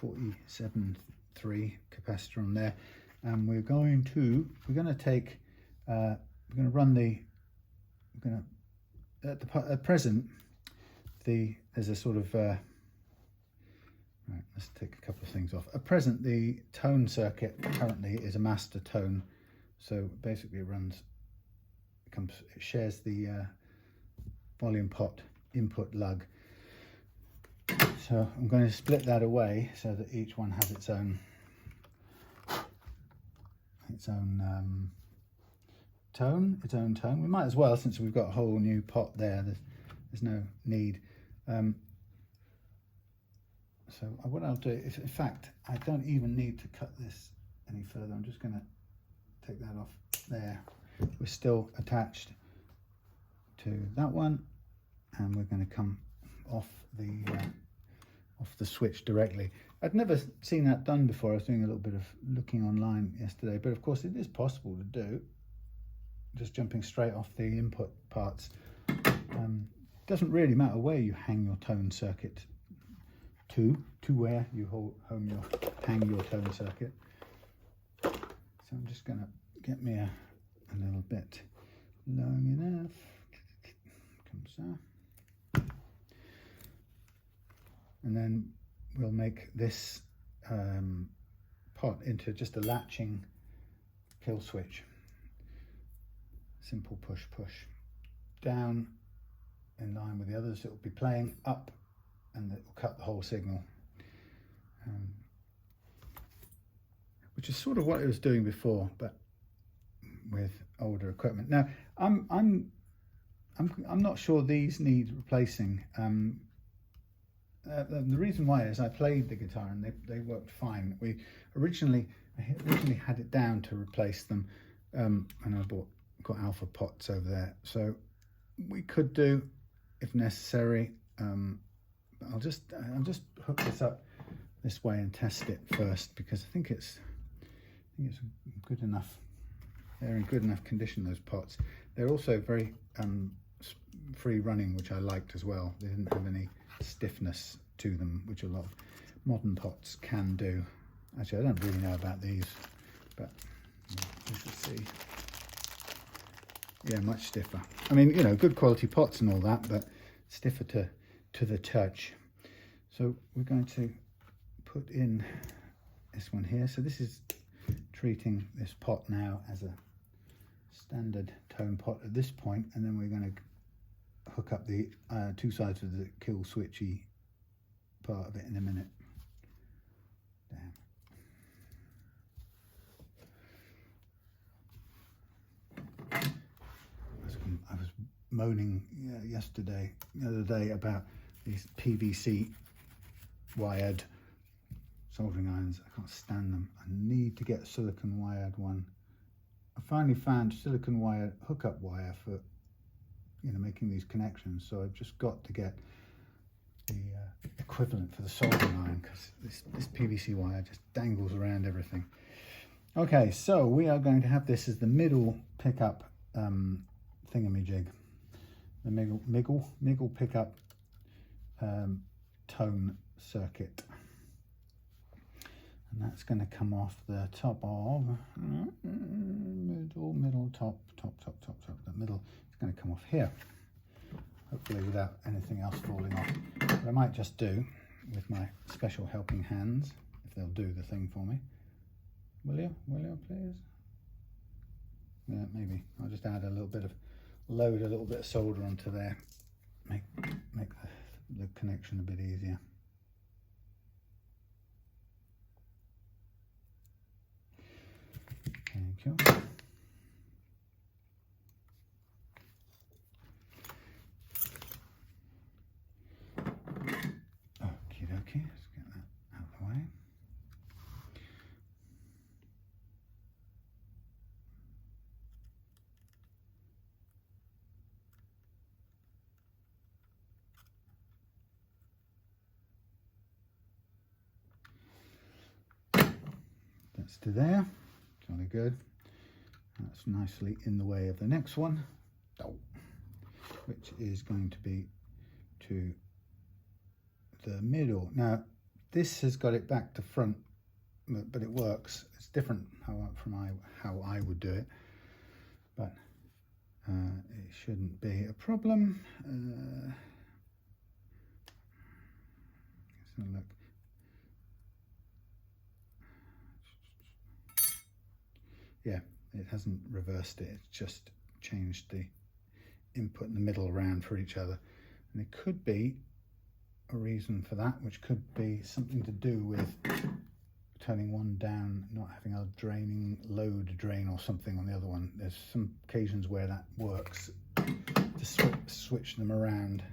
47.3 capacitor on there, and we're going to run at present there's a sort of right, let's take a couple of things off. At present, the tone circuit currently is a master tone, so basically it shares the volume pot input lug. So I'm going to split that away so that each one has its own tone. We might as well, since we've got a whole new pot there. There's no need. So what I'll do is, in fact, I don't even need to cut this any further. I'm just going to take that off there. We're still attached to that one, and we're going to come off the switch directly. I'd never seen that done before. I was doing a little bit of looking online yesterday, but of course it is possible to do, just jumping straight off the input parts. Doesn't really matter where you hang your tone circuit to where you hang your tone circuit. So I'm just going to get me a little bit long enough. Comes there. And then we'll make this pot into just a latching kill switch. Simple push down in line with the others. It will be playing up and it will cut the whole signal, which is sort of what it was doing before, but with older equipment. Now I'm not sure these need replacing. The reason why is I played the guitar and they worked fine. I originally had it down to replace them, and I got alpha pots over there, so we could do if necessary. I'll just hook this up this way and test it first, because I think it's good enough. They're in good enough condition, those pots. They're also very free running, which I liked as well. They didn't have any stiffness to them, which a lot of modern pots can do. Actually, I don't really know about these, but we shall see. Yeah, much stiffer. I mean, you know, good quality pots and all that, but stiffer to the touch. So we're going to put in this one here. So this is treating this pot now as a standard tone pot at this point, and then we're going to hook up the two sides of the kill switchy part of it in a minute. Damn. I was moaning the other day about these PVC wired soldering irons. I can't stand them. I need to get a silicon wired one. I finally found silicon wired hookup wire for making these connections, so I've just got to get the equivalent for the soldering iron, because this PVC wire just dangles around everything. Okay, so we are going to have this as the middle pickup thingamajig, the miggle pickup tone circuit, and that's going to come off the top of middle, top. The middle is going to come off here, hopefully without anything else falling off. But I might just do with my special helping hands, if they'll do the thing for me. Will you please? Yeah, maybe. I'll just add a little bit of solder onto there, make the connection a bit easier. Thank you. Okie dokie, let's get that out of the way. That's to there, jolly good. That's nicely in the way of the next one, which is going to be to the middle. Now this has got it back to front, but it works. It's different from how I would do it, but it shouldn't be a problem. Let's look. Yeah, it hasn't reversed it, it's just changed the input in the middle around for each other. And it could be a reason for that, which could be something to do with turning one down, not having a load drain or something on the other one. There's some occasions where that works, to switch them around.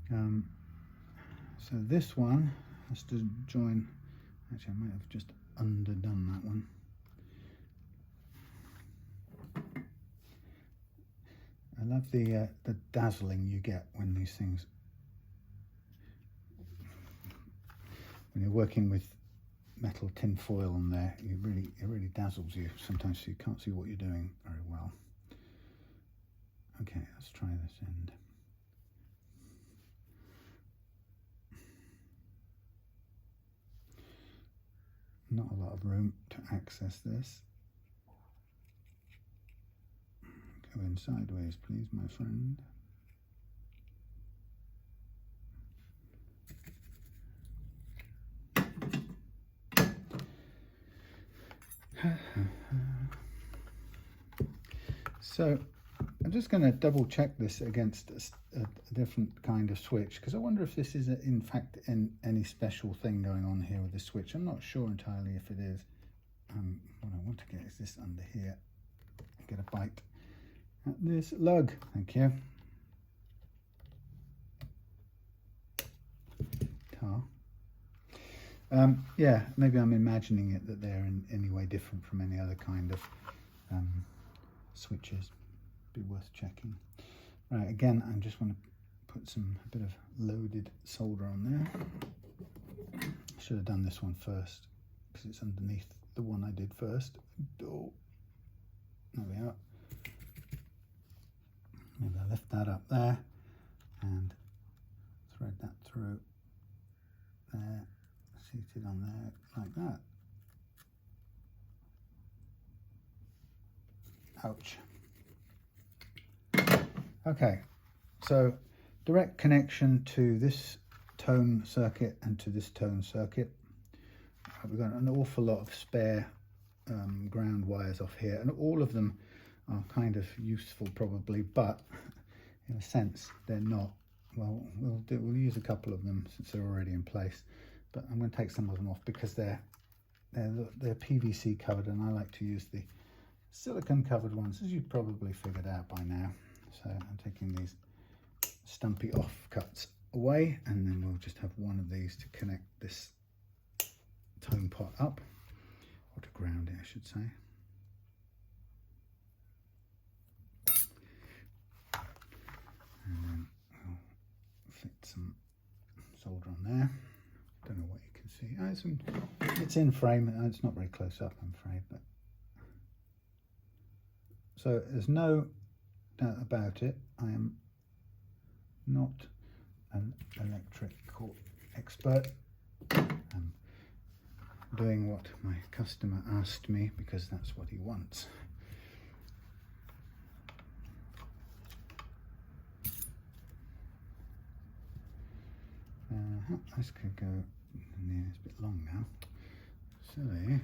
So this one has to join, actually I might have just underdone that one. I love the dazzling you get when these things, when you're working with metal tin foil on there, it really dazzles you sometimes, so you can't see what you're doing very well. Okay, let's try this end. not a lot of room to access this. Go in sideways, please, my friend. So I'm just going to double check this against a different kind of switch, because I wonder if this is in fact any special thing going on here with the switch. I'm not sure entirely if it is. What I want to get is this under here. Get a bite at this lug. Thank you. Tar. Yeah, maybe I'm imagining it that they're in any way different from any other kind of switches. Be worth checking. Right, again, I just want to put a bit of loaded solder on there. Should have done this one first because it's underneath the one I did first. Oh, there we are. Maybe I lift that up there and thread that through there, seated on there like that. Ouch. Okay, so direct connection to this tone circuit and to this tone circuit. We've got an awful lot of spare ground wires off here, and all of them are kind of useful probably, but in a sense they're not. Well, we'll use a couple of them since they're already in place, but I'm going to take some of them off because they're PVC covered, and I like to use the silicone covered ones, as you've probably figured out by now. So I'm taking these stumpy offcuts away, and then we'll just have one of these to connect this tone pot up, or to ground it I should say. And then we'll fit some solder on there. Don't know what you can see. It's in frame, it's not very close up I'm afraid, but so there's no doubt about it, I am not an electrical expert. I'm doing what my customer asked me because that's what he wants. This could go, it's a bit long now, silly.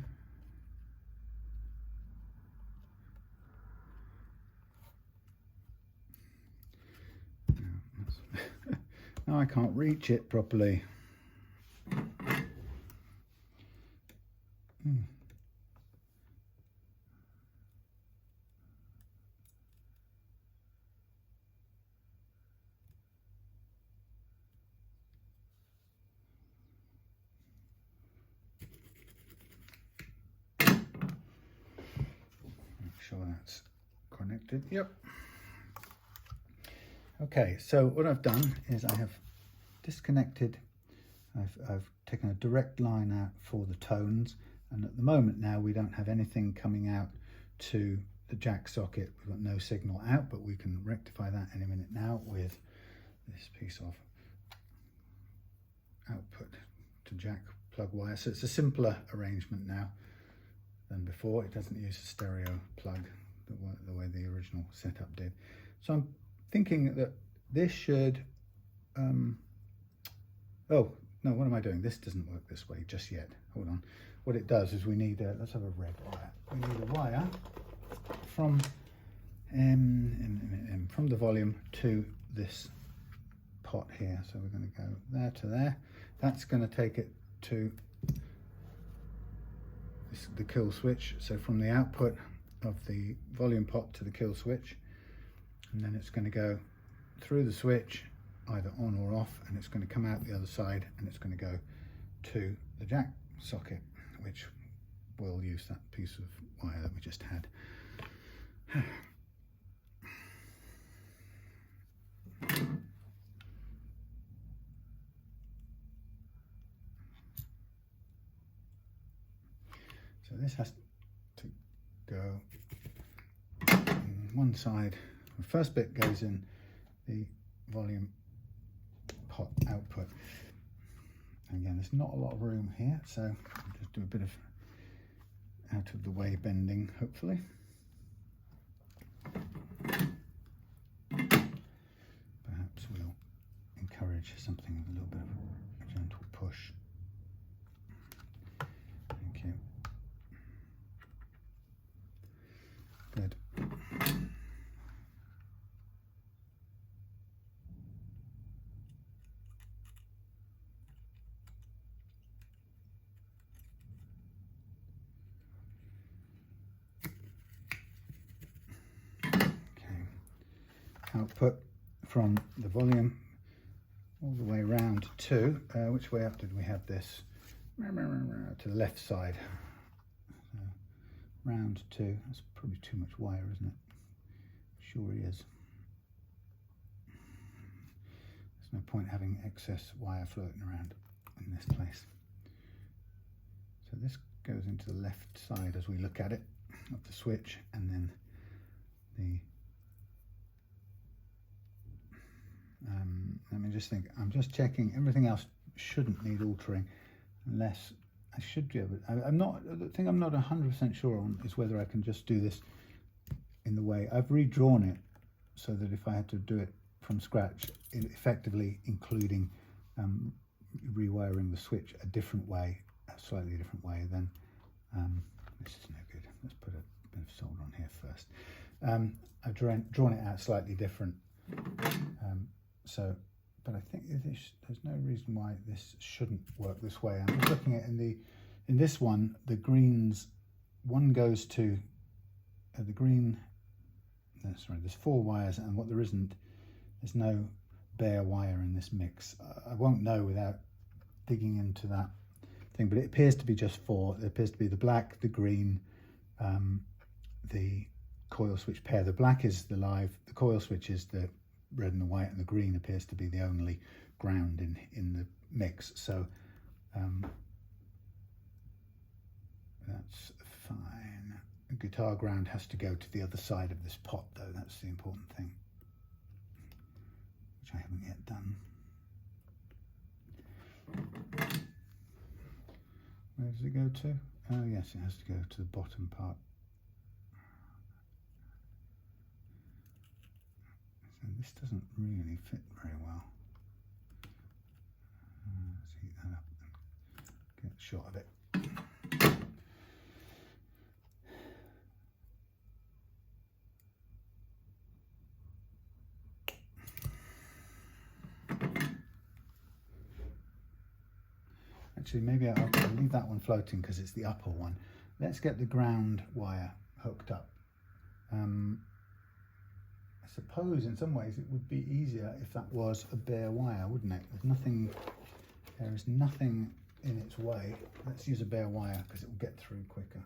Now I can't reach it properly. Make sure that's connected. Yep. Okay, so what I've done is I have disconnected, I've taken a direct line out for the tones, and at the moment now we don't have anything coming out to the jack socket. We've got no signal out, but we can rectify that in a minute now with this piece of output to jack plug wire. So it's a simpler arrangement now than before. It doesn't use a stereo plug the way the original setup did. So I'm thinking that this should, oh no, what am I doing? This doesn't work this way just yet. Hold on. What it does is we need let's have a red wire. We need a wire from the volume to this pot here. So we're going to go there to there. That's going to take it to the kill switch. So from the output of the volume pot to the kill switch, and then it's going to go through the switch either on or off, and it's going to come out the other side, and it's going to go to the jack socket, which will use that piece of wire that we just had. So this has to go on one side. The first bit goes in the volume pot output. And again, there's not a lot of room here, so I'll just do a bit of out of the way bending, hopefully. Perhaps we'll encourage something with a little bit of a gentle push. Thank you. Good. Output from the volume all the way round to, which way up did we have this? To the left side. So, round to, that's probably too much wire, isn't it? Sure is. There's no point having excess wire floating around in this place. So this goes into the left side as we look at it, of the switch, and then the let me just think. I'm just checking. Everything else shouldn't need altering, unless I should be able. I'm not. The thing I'm not 100% sure on is whether I can just do this in the way I've redrawn it, so that if I had to do it from scratch, effectively including rewiring the switch a different way, a slightly different way, then this is no good. Let's put a bit of solder on here first. I've drawn it out slightly different. But I think there's no reason why this shouldn't work this way. I'm just looking at in this one, the greens, one goes to the green. No, sorry, there's 4 wires, and what there isn't, there's no bare wire in this mix. I won't know without digging into that thing, but it appears to be just 4. It appears to be the black, the green, the coil switch pair. The black is the live, the coil switch is the red and the white, and the green appears to be the only ground in the mix. So that's fine. The guitar ground has to go to the other side of this pot, though. That's the important thing, which I haven't yet done. Where does it go to? Oh yes, it has to go to the bottom part. So this doesn't really fit very well. Let's heat that up and get a shot of it. Actually, maybe I'll leave that one floating because it's the upper one. Let's get the ground wire hooked up. I suppose in some ways it would be easier if that was a bare wire, wouldn't it? There is nothing in its way. Let's use a bare wire because it will get through quicker.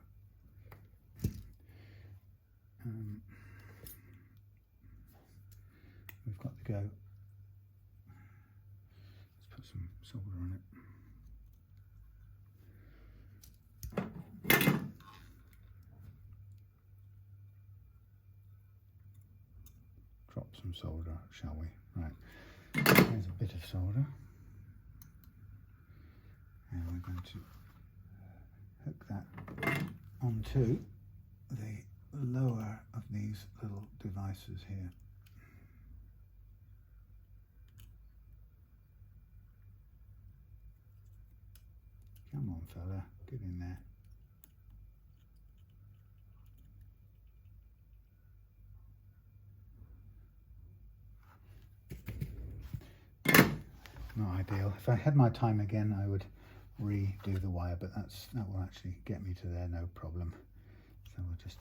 We've got to go. Let's put some solder on it. Drop some solder, shall we? Right, there's a bit of solder, and we're going to hook that onto the lower of these little devices here. Come on, fella, get in there. Not ideal. If I had my time again, I would redo the wire, but that will actually get me to there, no problem. So we'll just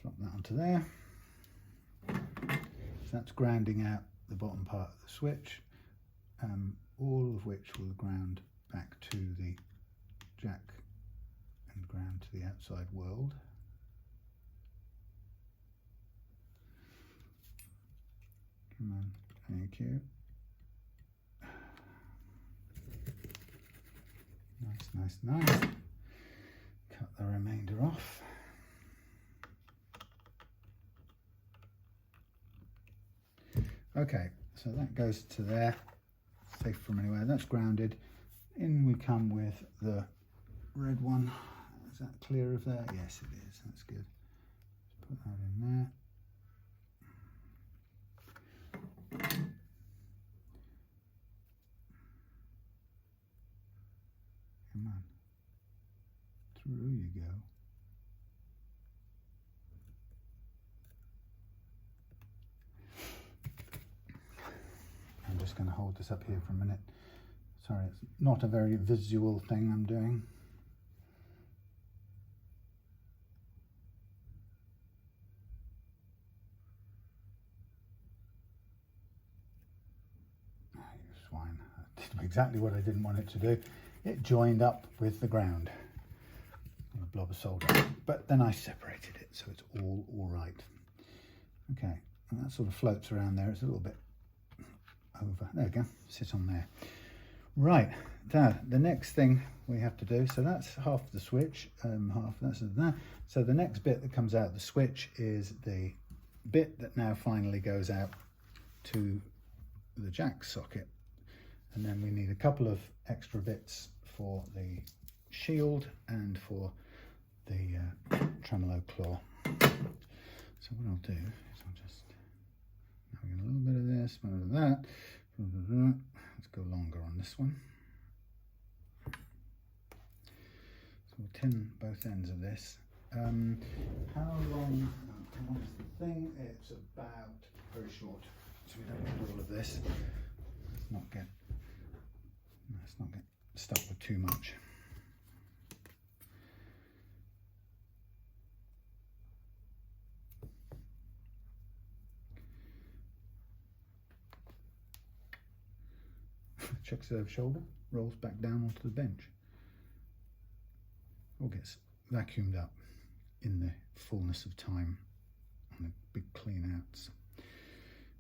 flop that onto there. So that's grounding out the bottom part of the switch, all of which will ground back to the jack and ground to the outside world. Come on, thank you. Nice, nice, nice. Cut the remainder off. Okay, so that goes to there, safe from anywhere. That's grounded. In we come with the red one. There's that clear of there? Yes, it is. That's good. Let's put that in there. Come on. Through you go. I'm just going to hold this up here for a minute. Sorry, it's not a very visual thing I'm doing. You swine. It did exactly what I didn't want it to do. It joined up with the ground. A blob of solder. But then I separated it, so it's all right. Okay, and that sort of floats around there. It's a little bit over. There we go. Sit on there. Right, now the next thing we have to do, so that's half the switch, half that's that. So the next bit that comes out the switch is the bit that now finally goes out to the jack socket. And then we need a couple of extra bits for the shield and for the tremolo claw. So what I'll do is I'll just, now we get a little bit of this, a little bit of that. Let's go longer on this one. So we'll tin both ends of this. How long, what is the thing? It's about very short, so we don't need all of this. Let's not get stuck with too much. Checks the shoulder, rolls back down onto the bench. All gets vacuumed up in the fullness of time on the big clean outs.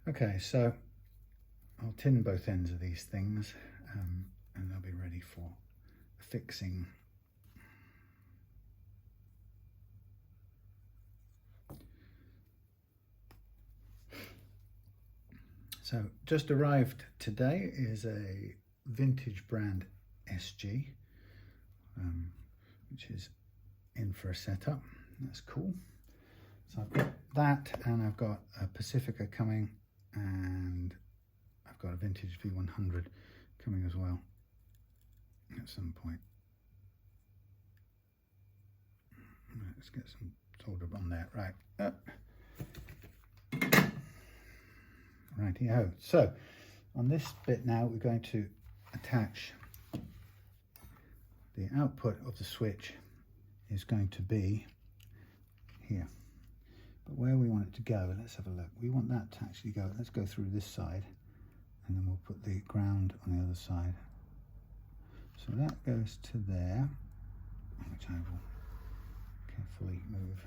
Okay, so I'll tin both ends of these things and they'll be ready for fixing. So just arrived today is a vintage brand SG, which is in for a setup. That's cool. So I've got that, and I've got a Pacifica coming, and I've got a vintage V100 coming as well at some point. Let's get some solder on there. Right. Righty-ho. So on this bit now we're going to attach the output of the switch is going to be here, but where we want it to go, let's have a look. We want that to actually go, let's go through this side, and then we'll put the ground on the other side. So that goes to there, which I will carefully move.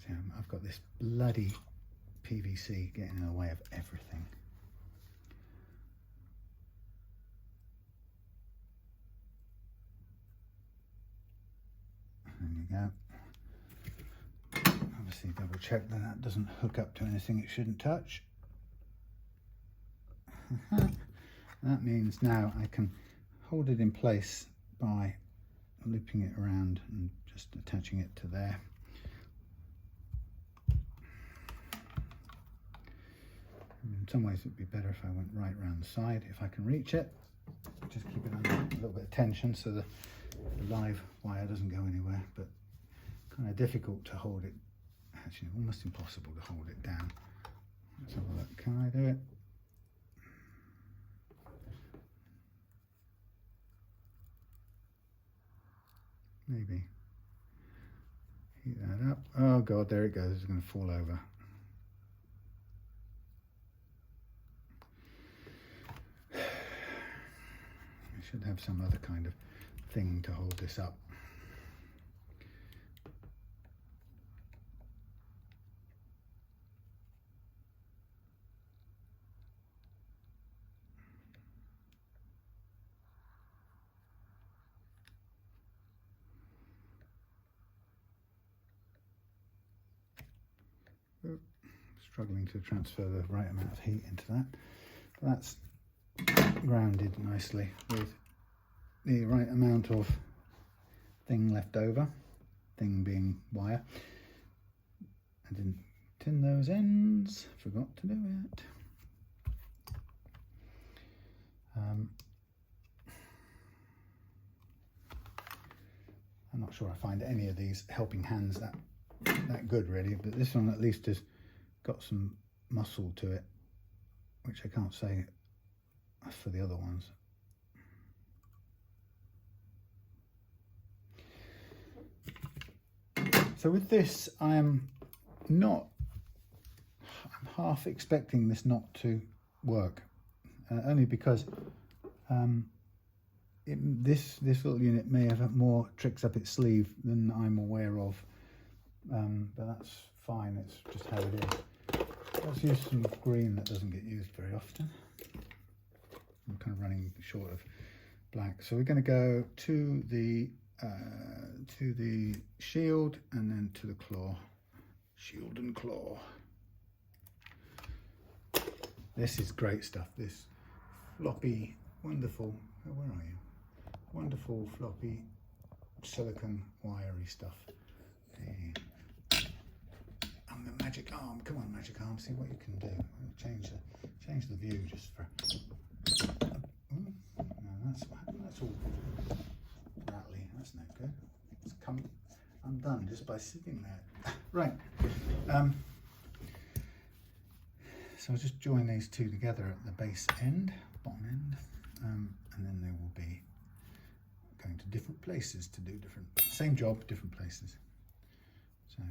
So I've got this bloody PVC getting in the way of everything. There you go. Obviously double check that that doesn't hook up to anything it shouldn't touch. That means now I can hold it in place by looping it around and just attaching it to there. In some ways it would be better if I went right around the side, if I can reach it. Just keep it under a little bit of tension so the live wire doesn't go anywhere, but kind of difficult to hold it, actually almost impossible to hold it down. Let's have a look, can I do it? Maybe. Heat that up. Oh God, there it goes, it's going to fall over. Should have some other kind of thing to hold this up. Struggling to transfer the right amount of heat into that. That's grounded nicely with the right amount of thing left over, thing being wire. I didn't tin those ends, forgot to do it. I'm not sure I find any of these helping hands that good really, but this one at least has got some muscle to it, which I can't say for the other ones. So with this, I'm half expecting this not to work, only because this little unit may have more tricks up its sleeve than I'm aware of, but that's fine, it's just how it is. Let's use some green that doesn't get used very often. I'm kind of running short of black, so we're going to go to the shield and then to the claw. Shield and claw. This is great stuff, this floppy, wonderful, where are you? Wonderful floppy silicone wiry stuff. And the magic arm, come on magic arm, see what you can do. Change the view just for, no, that's all rattly, that's no good. It's come undone just by sitting there. Right, so I'll just join these two together at the base end, bottom end, and then they will be going to different places to do same job, different places. So,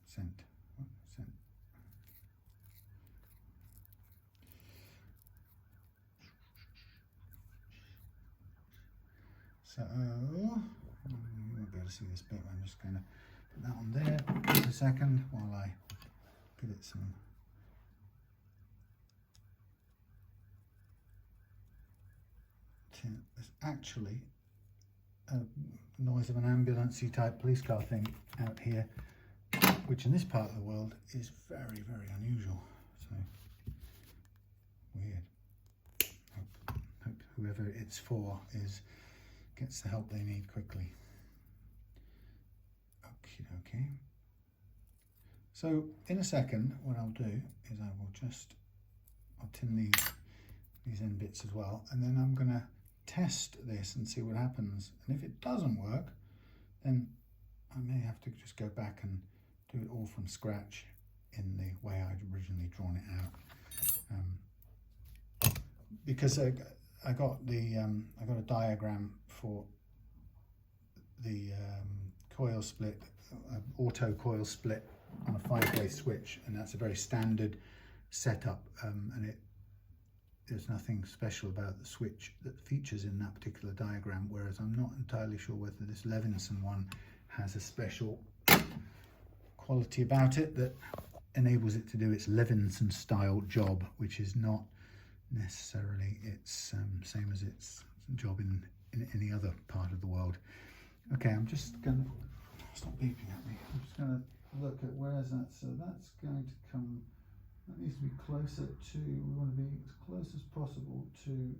sent. So, you won't be able to see this bit, I'm just going to put that on there for a second while I give it some tin. There's actually a noise of an ambulance-y type police car thing out here, which in this part of the world is very, very unusual. So, weird. Hope whoever it's for gets the help they need quickly. Okay. So in a second, what I'll do is I'll tin these end bits as well, and then I'm going to test this and see what happens. And if it doesn't work, then I may have to just go back and do it all from scratch in the way I'd originally drawn it out. Because I got a diagram for the coil split, auto coil split on a 5-way switch, and that's a very standard setup, and there's nothing special about the switch that features in that particular diagram, whereas I'm not entirely sure whether this Levinson one has a special quality about it that enables it to do its Levinson style job, which is not necessarily its same as its job in any other part of the world. Okay, I'm just going to stop beeping at me. I'm just going to look at where is that. So that's going to come, that needs to be closer to, we want to be as close as possible to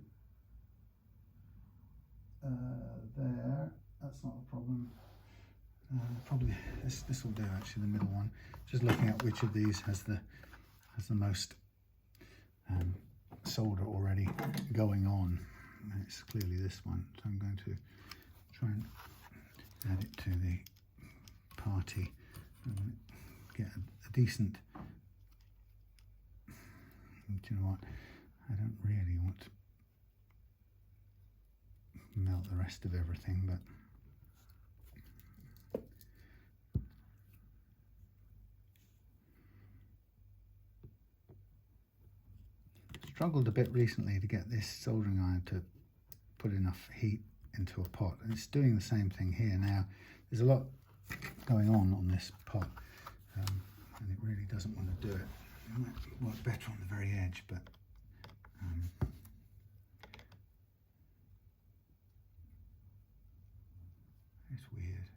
there. That's not a problem. Probably this will do actually, the middle one. Just looking at which of these has the most solder already going on. And it's clearly this one. So I'm going to try and add it to the party and get a decent. Do you know what? I don't really want to melt the rest of everything, but struggled a bit recently to get this soldering iron to put enough heat into a pot, and it's doing the same thing here now. There's a lot going on this pot, and it really doesn't want to do it. It might work better on the very edge, but it's weird.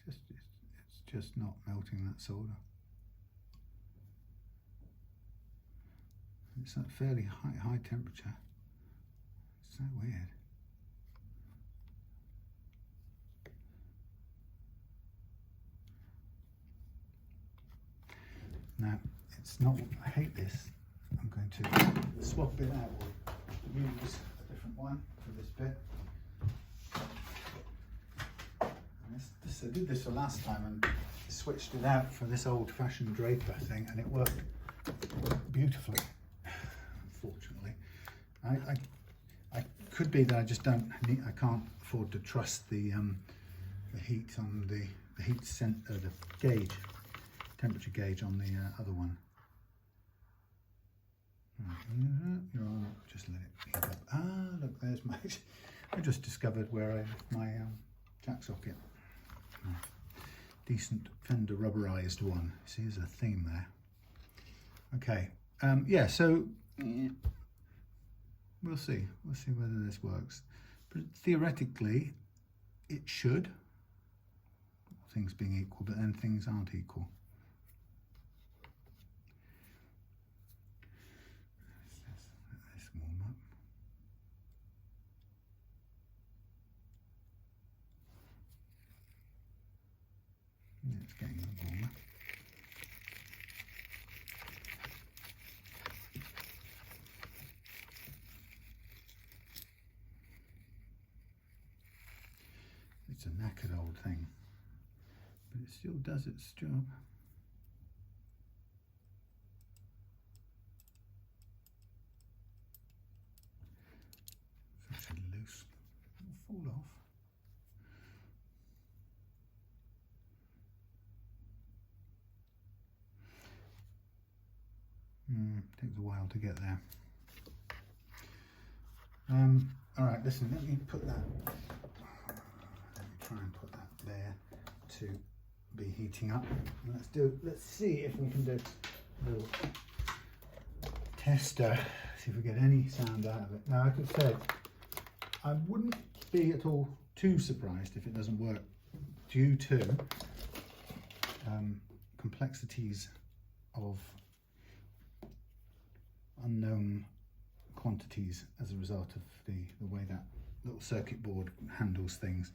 It's just not melting that solder. It's at fairly high temperature. It's so weird. Now, it's not, I hate this. I'm going to swap it out or use a different one for this bit. And I did this for last time and switched it out for this old-fashioned draper thing, and it worked beautifully, unfortunately. I could be that I just I can't afford to trust the heat on the gauge, temperature gauge on the other one. Right, you're on. Just let it heat up. Ah, look, there's my. I just discovered where my jack socket. Decent Fender rubberized one. See, there's a theme there. Okay. Yeah. So we'll see. We'll see whether this works. But theoretically, it should. Things being equal, but then things aren't equal. Let this warm up. Yeah, it's getting warmer. It's a knackered old thing, but it still does its job. It's actually loose. It'll fall off. Takes a while to get there. All right, listen, let me put that, let me try and put that there to be heating up. And let's see if we can do a little tester, see if we get any sound out of it. Now, like I said, I wouldn't be at all too surprised if it doesn't work due to complexities of unknown quantities as a result of the way that little circuit board handles things,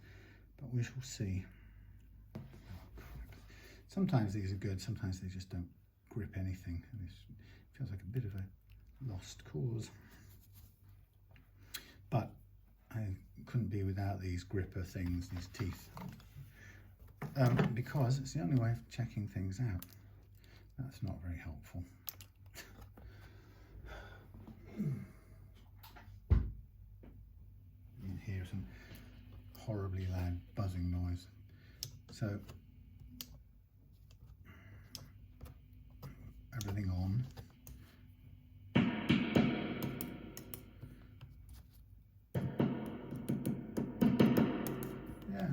but we shall see. Oh, crap. Sometimes these are good, sometimes they just don't grip anything. It feels like a bit of a lost cause, but I couldn't be without these gripper things, these teeth, because it's the only way of checking things out. That's not very helpful. You can hear some horribly loud buzzing noise. So everything on. Yeah,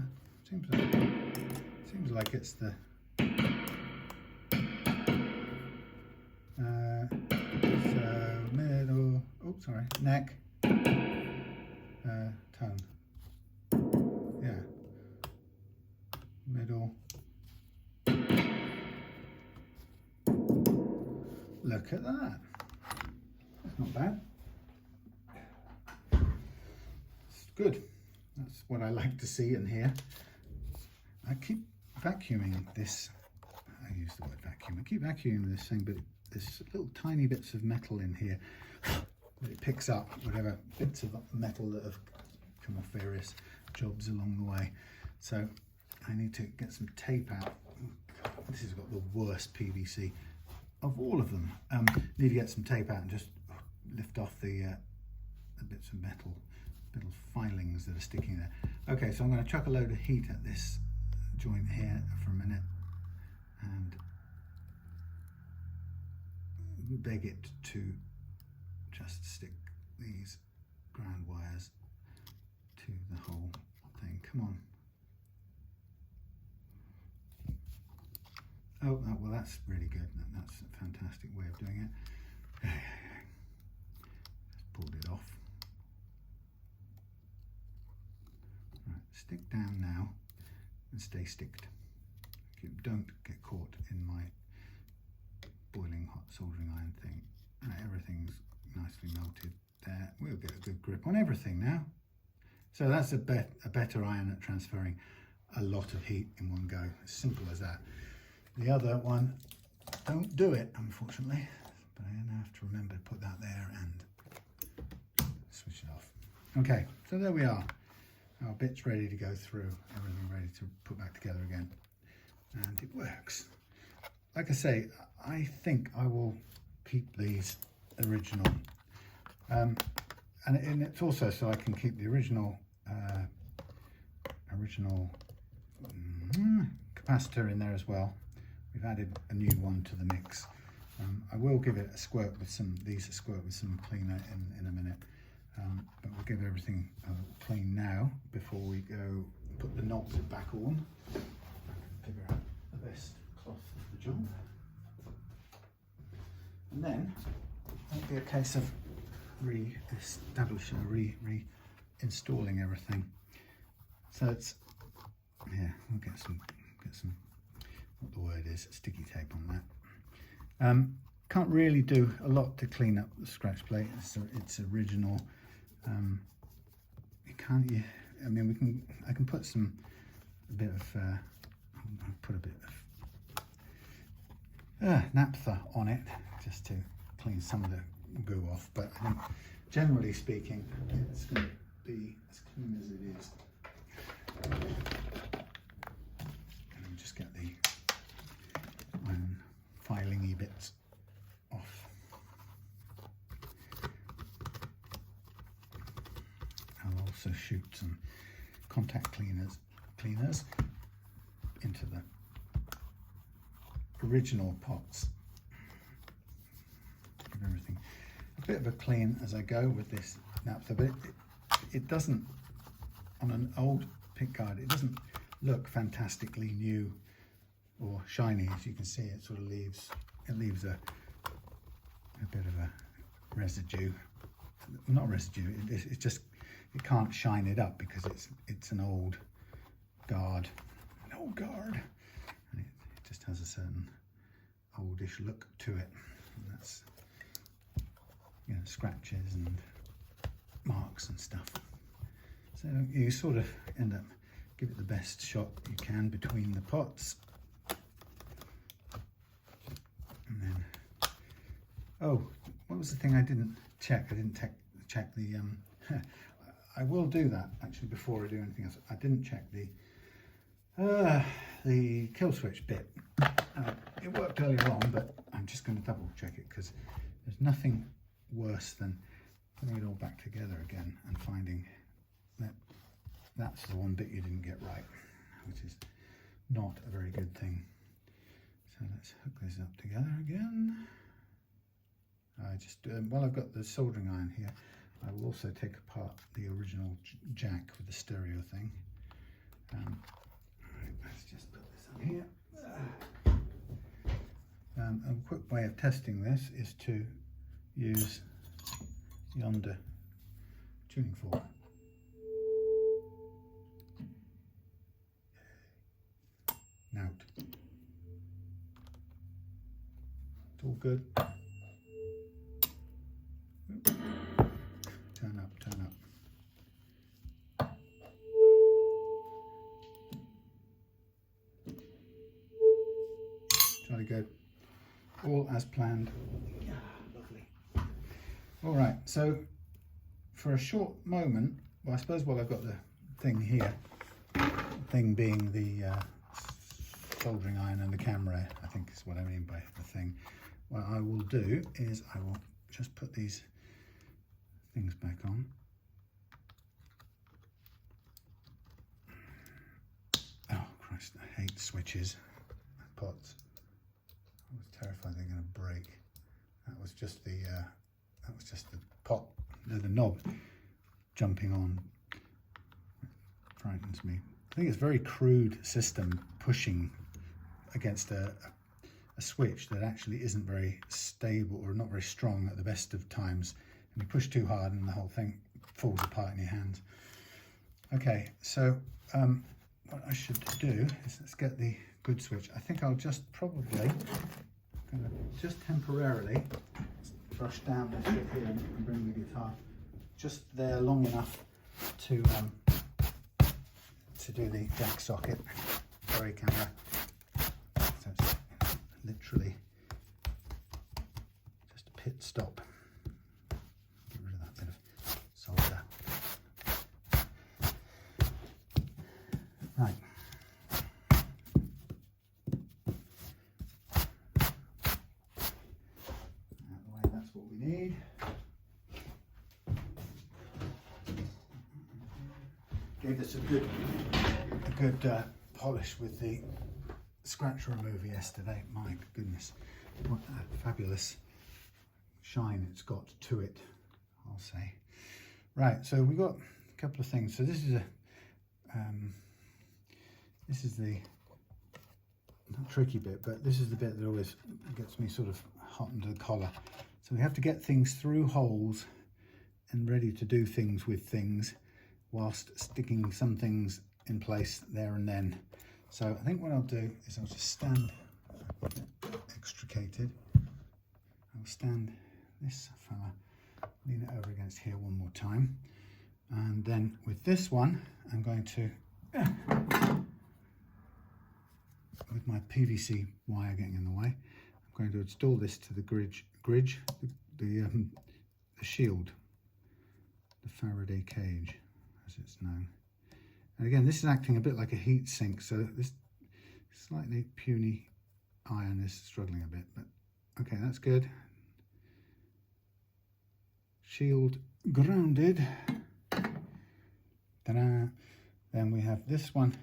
seems like it's the so middle. Oh, sorry, neck. Tone. Yeah. Middle. Look at that. That's not bad. It's good. That's what I like to see and hear. I keep vacuuming this. I use the word vacuum. I keep vacuuming this thing, but there's little tiny bits of metal in here. It picks up whatever bits of metal that have come off various jobs along the way. So I need to get some tape out. Oh God, this has got the worst PVC of all of them. Need to get some tape out and just lift off the bits of metal, little filings that are sticking there. Okay, so I'm going to chuck a load of heat at this joint here for a minute and beg it to just stick these ground wires to the whole thing. Come on. Oh, well, that's really good. That's a fantastic way of doing it. Just pulled it off. Right, stick down now and stay sticked. Don't get caught in my boiling hot soldering iron thing. everything's nicely melted there. We'll get a good grip on everything now. So that's a better iron at transferring a lot of heat in one go. As simple as that. The other one, don't do it, unfortunately. But I'm gonna have to remember to put that there and switch it off. Okay, so there we are. Our bit's ready to go through, everything ready to put back together again. And it works. Like I say, I think I will keep these original. And it's also so I can keep the original capacitor in there as well. We've added a new one to the mix. I will give it a squirt with some cleaner in a minute. But we'll give everything clean now before we go put the knobs back on. Figure out the best cloth for the job. And then it'll be a case of re-establishing, reinstalling everything. So it's, yeah, we'll get some, what the word is, sticky tape on that. Can't really do a lot to clean up the scratch plate. It's original. You can't. I mean, I can put a bit of naphtha on it just to clean some of the goo off. But I think, generally speaking, it's going to be as clean as it is. And I'll just get the iron filing-y bits off. I'll also shoot some contact cleaners into the original pots. Give everything a bit of a clean as I go with this naphtha, but it doesn't, on an old pickguard, it doesn't look fantastically new or shiny. As you can see, it sort of leaves a bit of a residue. Not residue, it's just, it can't shine it up because it's an old guard, and it just has a certain oldish look to it. And that's, you know, scratches and marks and stuff. So you sort of end up, give it the best shot you can between the pots. And then, oh, what was the thing I didn't check? I didn't check the, I will do that actually before I do anything else. I didn't check the kill switch bit. It worked earlier on, but I'm just going to double check it because there's nothing worse than putting it all back together again and finding that that's the one bit you didn't get right, which is not a very good thing. So let's hook this up together again. I just, while I've got the soldering iron here, I will also take apart the original jack with the stereo thing. Right, let's just put this on here. A quick way of testing this is to use yonder tuning fork. Now, it's all good. Turn up. Jolly good. All as planned. Yeah, lovely. All right, so for a short moment, well, I suppose while I've got the thing here, thing being the soldering iron and the camera, I think is what I mean by the thing. What I will do is I will just put these things back on. Oh Christ, I hate switches, pots. I was terrified they're going to break. That was just the pot, the knob jumping on. It frightens me. I think it's a very crude system pushing against a switch that actually isn't very stable or not very strong at the best of times. And you push too hard and the whole thing falls apart in your hands. Okay, so what I should do is let's get the good switch. I think I'll just probably, just temporarily brush down this bit here and bring the guitar just there long enough to do the jack socket. Sorry, camera. So it's literally just a pit stop. Get rid of that bit of solder. Right. Out of the way, that's what we need. Gave this a good polish with the scratch remover yesterday. My goodness, what a fabulous shine it's got to it, I'll say. Right, so we've got a couple of things. So this is the not tricky bit, but this is the bit that always gets me sort of hot under the collar. So we have to get things through holes and ready to do things with things whilst sticking some things in place there and then. So I think what I'll do is I'll just stand extricated. I'll stand this fella, lean it over against here one more time, and then with this one I'm going to with my PVC wire getting in the way, I'm going to install this to the the shield, the Faraday cage as it's known. And again, this is acting a bit like a heat sink, so this slightly puny iron is struggling a bit, but okay, that's good. Shield grounded. Ta-da! Then we have this one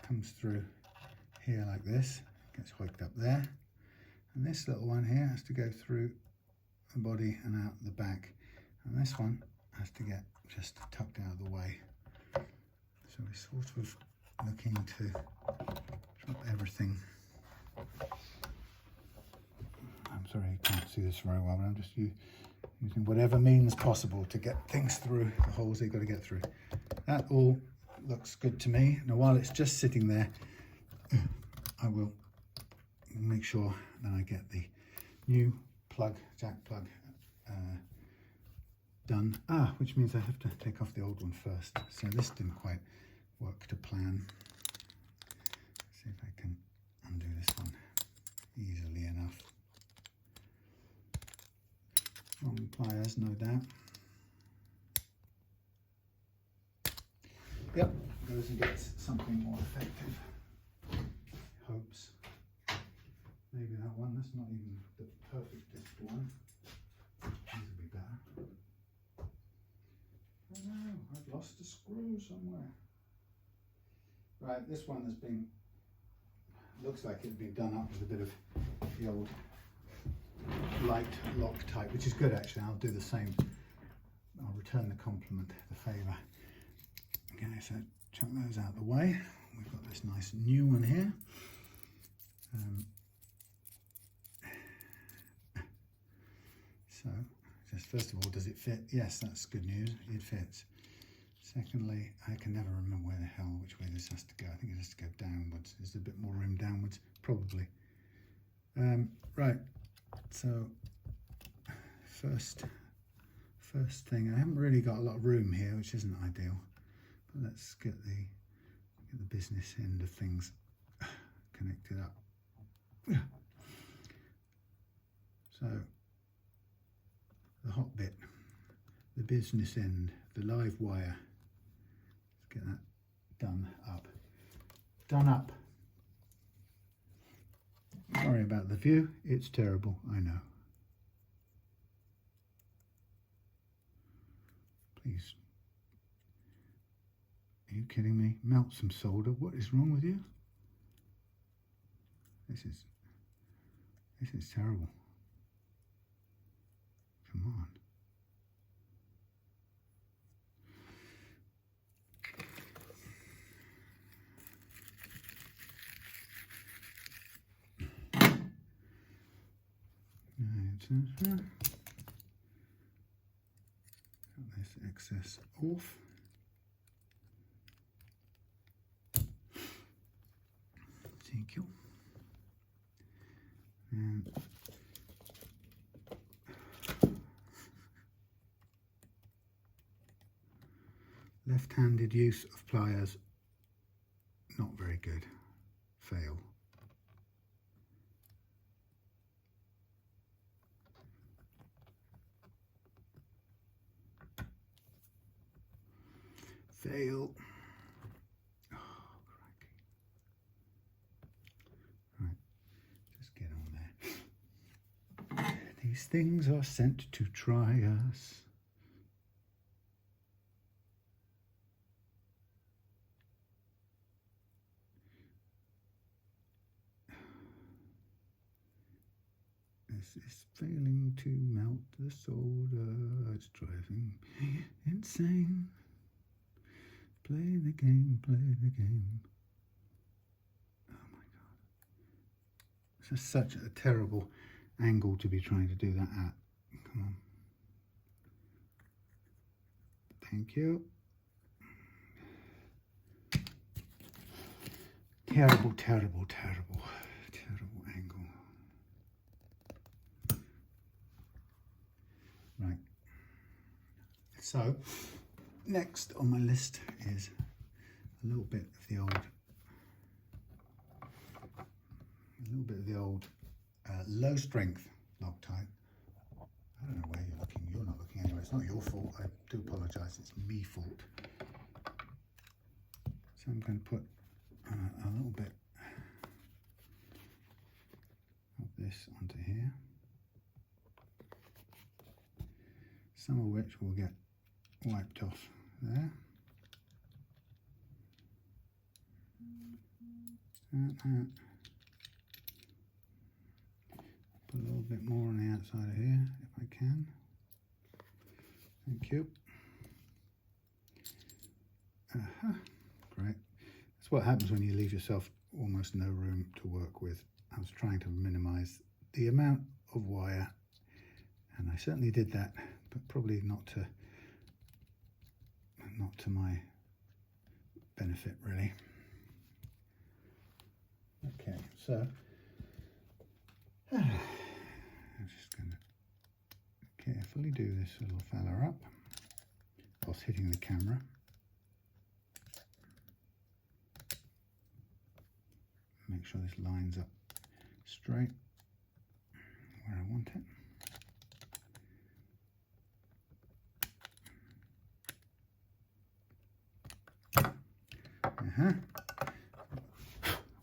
comes through here like this, gets hooked up there, and this little one here has to go through the body and out the back, and this one has to get just tucked out of the way. So we're sort of looking to drop everything. I'm sorry you can't see this very well, but I'm just using whatever means possible to get things through the holes they've got to get through. That all looks good to me. Now while it's just sitting there, I will make sure that I get the new jack plug done. Which means I have to take off the old one first. So this didn't quite work to plan. Let's see if I can undo this one easily enough. Long pliers, no doubt. Yep, goes and gets something more effective. Hopes. Maybe that one, that's not even the perfectest one. These will be better. Oh no, I've lost a screw somewhere. Right, this one has been, looks like it's been done up with a bit of the old light lock type, which is good actually. I'll do the same. I'll return the compliment, the favour. Okay, so chuck those out of the way. We've got this nice new one here. So, just first of all, does it fit? Yes, that's good news. It fits. Secondly, I can never remember which way this has to go. I think it has to go downwards. Is there a bit more room downwards? Probably. Right. So, first thing, I haven't really got a lot of room here, which isn't ideal. But let's get the business end of things connected up. So the hot bit, the business end, the live wire. Let's get that done up. Sorry about the view, it's terrible, I know. Please. Are you kidding me? Melt some solder. What is wrong with you? This is terrible. Come on. Cut this excess off. Thank you. And one-handed use of pliers, not very good. Fail. Fail. Oh, crikey. Right, just get on there. These things are sent to try us. This is failing to melt the solder. It's driving me insane. Play the game, play the game. Oh my God. This is such a terrible angle to be trying to do that at. Come on. Thank you. Terrible, terrible, terrible, terrible angle. Right. So, next on my list is a little bit of the old low strength Loctite. I don't know where you're looking. You're not looking anyway. It's not your fault. I do apologise. It's me fault. So I'm going to put a little bit of this onto here. Some of which will get wiped off there. Put a little bit more on the outside of here if I can. Thank you. Great. That's what happens when you leave yourself almost no room to work with. I was trying to minimize the amount of wire, and I certainly did that, but probably not to my benefit, really. Okay, so I'm just going to carefully do this little fella up whilst hitting the camera. Make sure this lines up straight where I want it.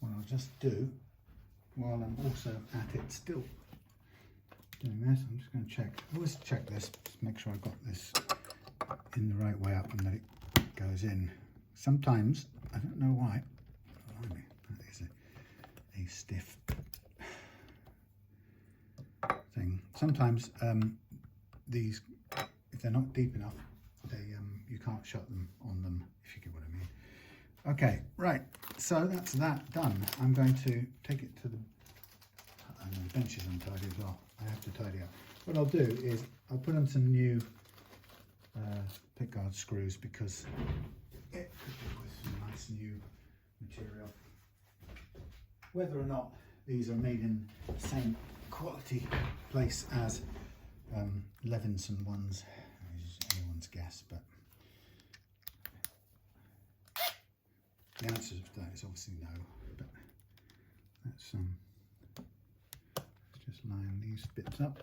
What I'll just do while I'm also at it still doing this, I'm just going to check. I always check this, just make sure I've got this in the right way up and that it goes in. Sometimes, I don't know why, blimey, that is a stiff thing. Sometimes these, if they're not deep enough, they you can't shut them on them, if you get what I mean. Okay, right, so that's that done. I'm going to take it to the, and the bench is untidy as well. I have to tidy up. What I'll do is I'll put on some new pickguard screws because it could do with some nice new material. Whether or not these are made in the same quality place as Levinson ones is anyone's guess, but the answer to that is obviously no. But let's just line these bits up.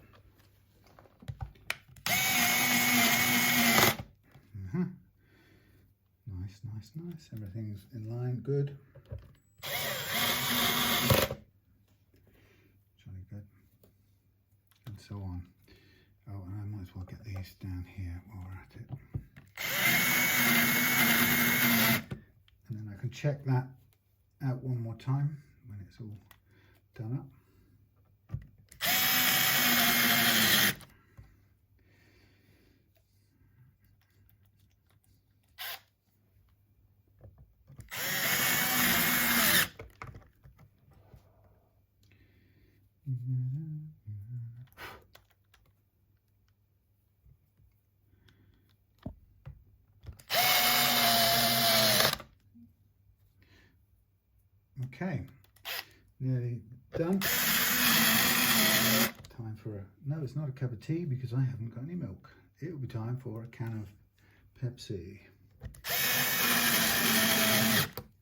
Nice, nice, nice. Everything's in line, good. Jolly good. And so on. Oh, and I might as well get these down here while we're at it. And then I can check that out one more time when it's all done up. Okay, nearly done. Time for a, no, it's not a cup of tea because I haven't got any milk. It will be time for a can of Pepsi.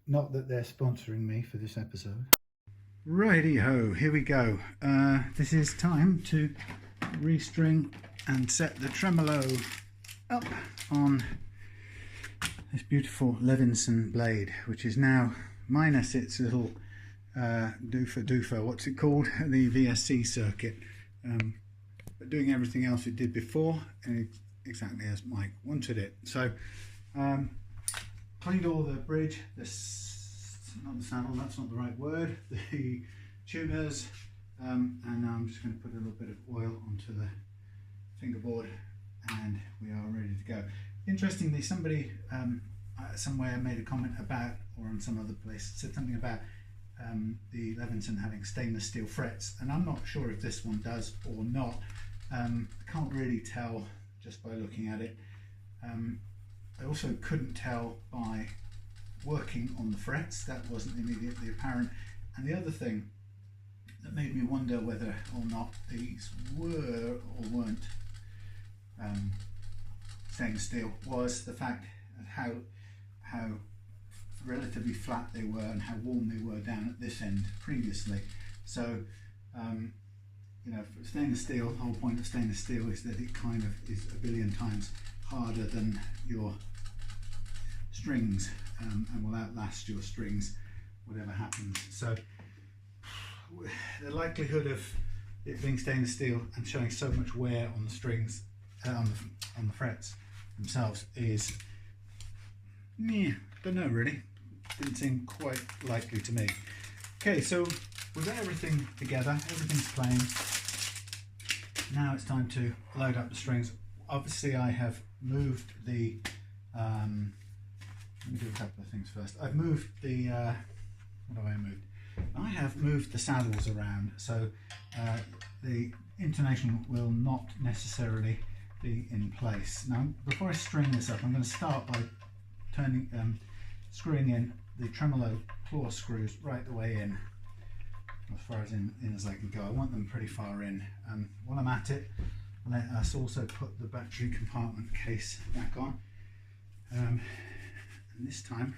Not that they're sponsoring me for this episode. Righty ho, here we go. This is time to restring and set the tremolo up on this beautiful Levinson blade, which is now minus its little doofer, what's it called, the VSC circuit, but doing everything else it did before, and exactly as Mike wanted it. So cleaned all the bridge, not the saddle, that's not the right word, the tuners, and now I'm just going to put a little bit of oil onto the fingerboard and we are ready to go. Interestingly, somebody somewhere made a comment about, or on some other place, said something about the Levinson having stainless steel frets, and I'm not sure if this one does or not. I can't really tell just by looking at it. I also couldn't tell by working on the frets, that wasn't immediately apparent. And the other thing that made me wonder whether or not these were or weren't stainless steel was the fact of how relatively flat they were and how warm they were down at this end previously. So you know, for stainless steel, the whole point of stainless steel is that it kind of is a billion times harder than your strings, and will outlast your strings whatever happens. So the likelihood of it being stainless steel and showing so much wear on the strings, on the frets themselves, is don't know really, didn't seem quite likely to me. Okay, so we've got everything together, everything's playing. Now it's time to load up the strings. Obviously I have moved the let me do a couple of things first. I've moved the what have I moved? I have moved the saddles around, so the intonation will not necessarily be in place. Now before I string this up, I'm going to start by screwing in the tremolo claw screws right the way in, as far as in as I can go. I want them pretty far in. While I'm at it, let us also put the battery compartment case back on. And this time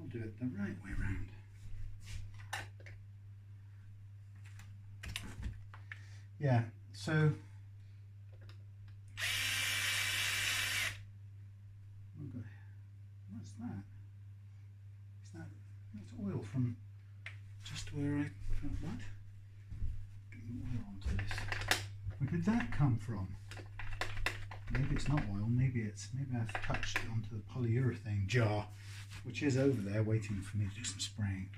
I'll do it the right way round. Yeah, so what's that? That's oil from just where I put what? Getting oil onto this. Where did that come from? Maybe it's not oil, maybe I've touched it onto the polyurethane jar, which is over there waiting for me to do some spraying.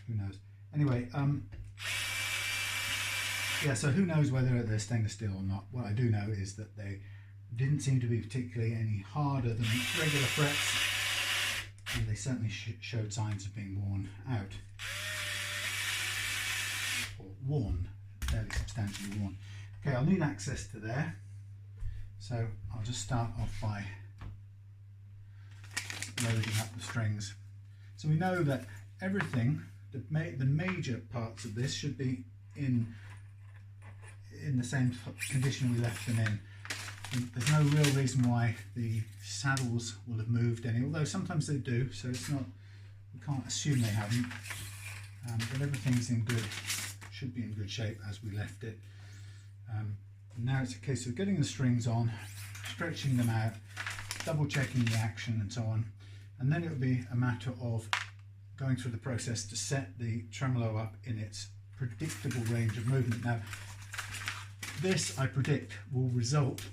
Who knows? Anyway, yeah, so who knows whether they're stainless steel or not. What I do know is that they didn't seem to be particularly any harder than regular frets, and they certainly showed signs of being worn out, or worn, fairly substantially worn. Okay, I'll need access to there, so I'll just start off by loading up the strings. So we know that everything, the major parts of this should be in the same condition we left them in. And there's no real reason why the saddles will have moved any, although sometimes they do, so it's not, we can't assume they haven't, but everything's in good, should be in good shape as we left it. Now it's a case of getting the strings on, stretching them out, double checking the action and so on, and then it will be a matter of going through the process to set the tremolo up in its predictable range of movement. Now this, I predict, will result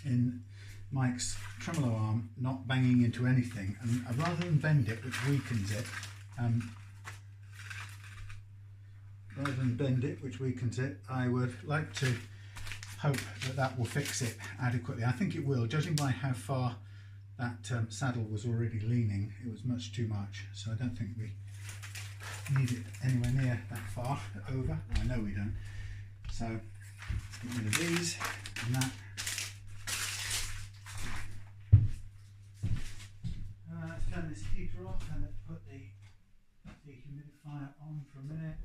in Mike's tremolo arm not banging into anything, and rather than bend it, which weakens it, I would like to hope that that will fix it adequately. I think it will, judging by how far that saddle was already leaning. It was much too much, so I don't think we need it anywhere near that far over. I know we don't. So let's get rid of these and that. Let's turn this heater off and let's put the dehumidifier on for a minute.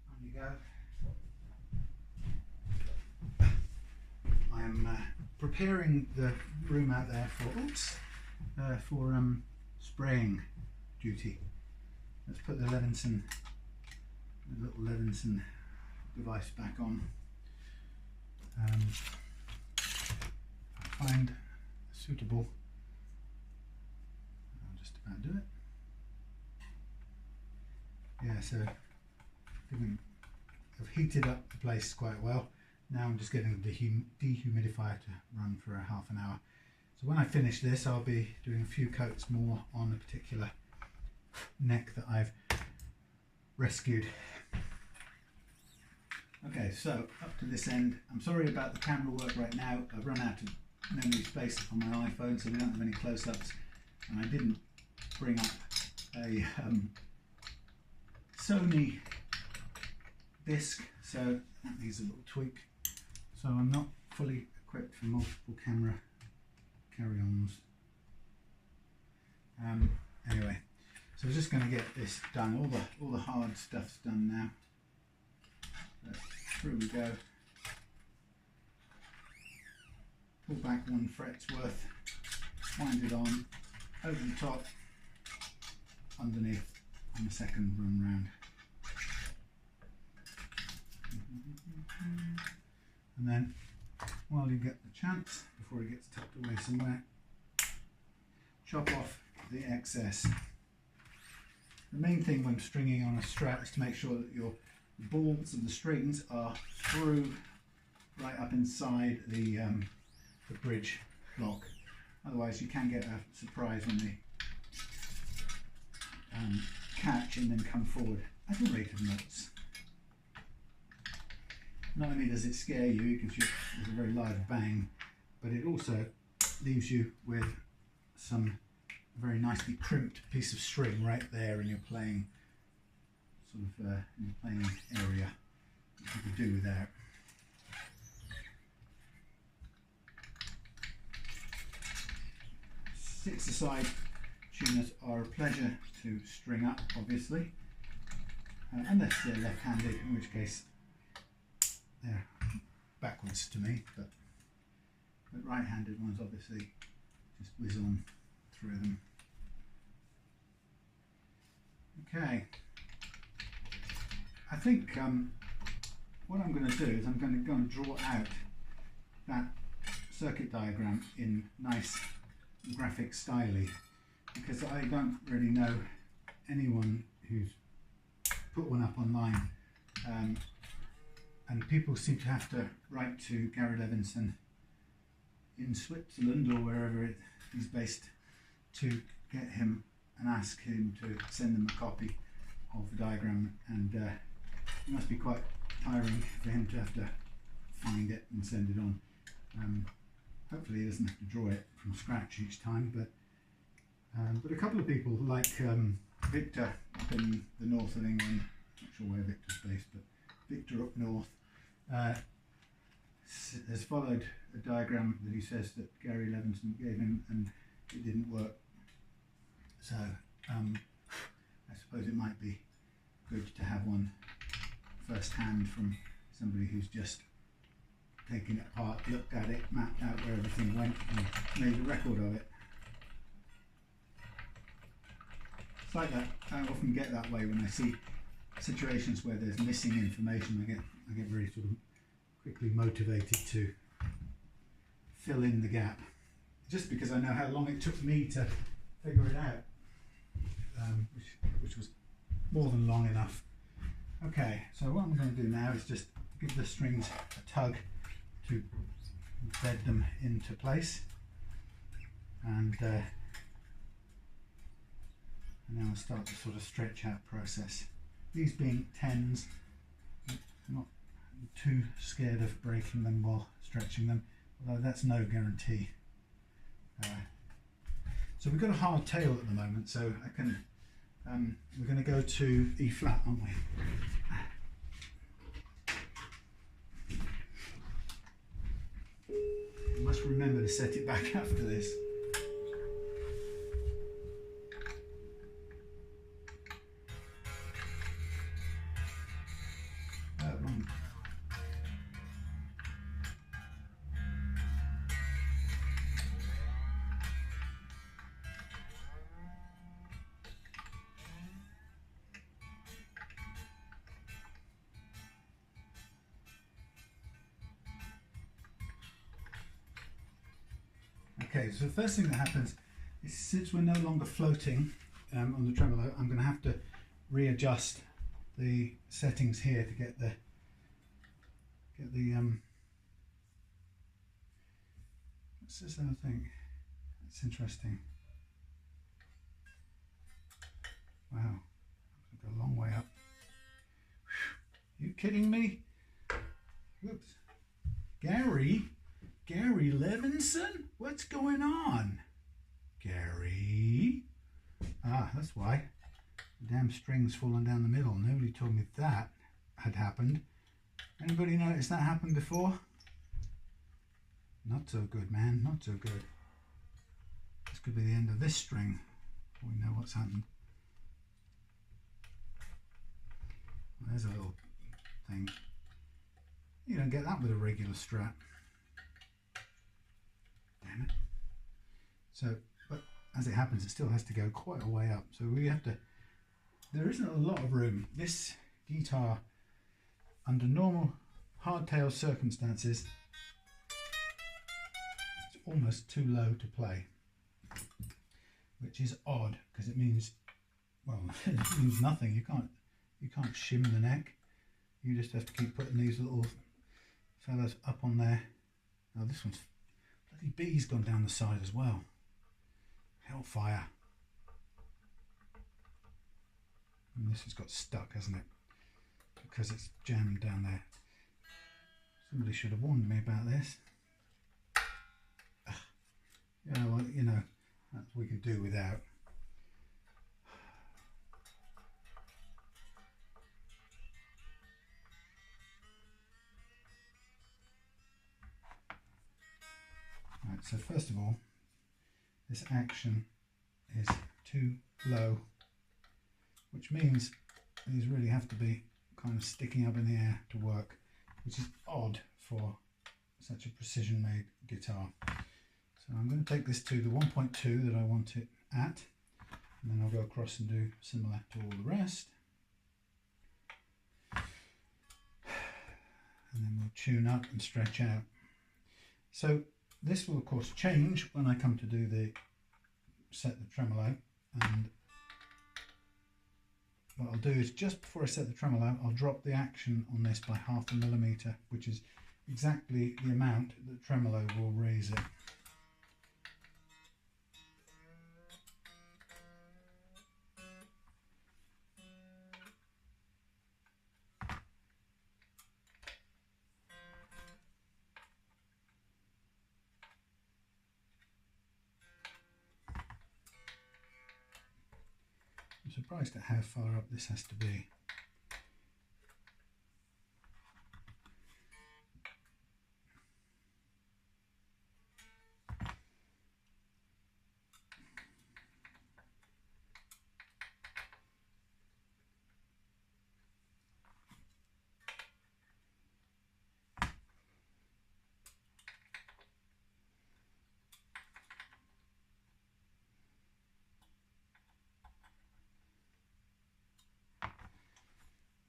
On you go. I am preparing the room out there for for spraying duty. Let's put the little Levinson device back on. If I find suitable, I'll just about do it. Yeah, so I've heated up the place quite well. Now I'm just getting the dehumidifier to run for a half an hour. So when I finish this, I'll be doing a few coats more on a particular neck that I've rescued. Okay, so up to this end. I'm sorry about the camera work right now. I've run out of memory space on my iPhone, so we don't have any close-ups. And I didn't bring up a Sony disc, so that needs a little tweak. So I'm not fully equipped for multiple camera carry-ons. Anyway, so we're just going to get this done. All the hard stuff's done now. So through we go. Pull back 1 fret's worth. Wind it on over the top, underneath, on the second run round. And then, while you get the chance, before it gets tucked away somewhere, chop off the excess. The main thing when stringing on a strap is to make sure that your balls of the strings are through right up inside the bridge block. Otherwise you can get a surprise when they catch and then come forward at a rate of knots. Not only does it scare you, it gives you a very live bang, but it also leaves you with some very nicely crimped piece of string right there in your playing in your playing area, which you could do without. Six-a-side tuners are a pleasure to string up, obviously, unless they're left-handed, in which case they're backwards to me, but right-handed ones obviously just whiz on through them. Okay, I think what I'm going to do is I'm going to go and draw out that circuit diagram in nice graphic styly, because I don't really know anyone who's put one up online, and people seem to have to write to Gary Levinson in Switzerland or wherever he's based to get him and ask him to send them a copy of the diagram, and it must be quite tiring for him to have to find it and send it on. Hopefully he doesn't have to draw it from scratch each time, but a couple of people like Victor up in the north of England, not sure where Victor's based, but Victor up north has followed a diagram that he says that Gary Levinson gave him, and it didn't work. So I suppose it might be good to have one first hand from somebody who's just taken it apart, looked at it, mapped out where everything went, and made a record of it. It's like that. I often get that way when I see situations where there's missing information. I get very sort of quickly motivated to fill in the gap, just because I know how long it took me to figure it out, which was more than long enough. Okay, so what I'm going to do now is just give the strings a tug to bed them into place, and now I'll start the sort of stretch out process. These being 10s, I'm not too scared of breaking them while stretching them, although that's no guarantee. So we've got a hard tail at the moment, so I can. We're going to go to E flat, aren't we? I must remember to set it back after this. Wrong. Okay, so the first thing that happens is, since we're no longer floating on the tremolo, I'm going to have to readjust the settings here to get the what's this other thing? It's interesting. Wow, I've got a long way up. Whew. You kidding me? Whoops. Gary Levinson? What's going on? Gary? Ah, that's why. The damn string's fallen down the middle. Nobody told me that had happened. Anybody notice that happened before? Not so good, man. Not so good. This could be the end of this string. We know what's happened. Well, there's a little thing. You don't get that with a regular strap. Damn it. So, but as it happens, it still has to go quite a way up. So we have to, there isn't a lot of room. This guitar, under normal hardtail circumstances, it's almost too low to play, which is odd because it means, well, it means nothing. You can't shim the neck. You just have to keep putting these little fellas up on there. Now this one's bloody bee's gone down the side as well. Hellfire. And this has got stuck, hasn't it? Because it's jammed down there. Somebody should have warned me about this. Ugh. Yeah, well, you know, that's what we can do without. Right, so first of all, this action is too low, which means these really have to be kind of sticking up in the air to work, which is odd for such a precision made guitar. So I'm going to take this to the 1.2 that I want it at, and then I'll go across and do similar to all the rest. And then we'll tune up and stretch out. So this will of course change when I come to do the set the tremolo, and what I'll do is just before I set the tremolo, I'll drop the action on this by 0.5 millimeter, which is exactly the amount that tremolo will raise it. I'm surprised at how far up this has to be.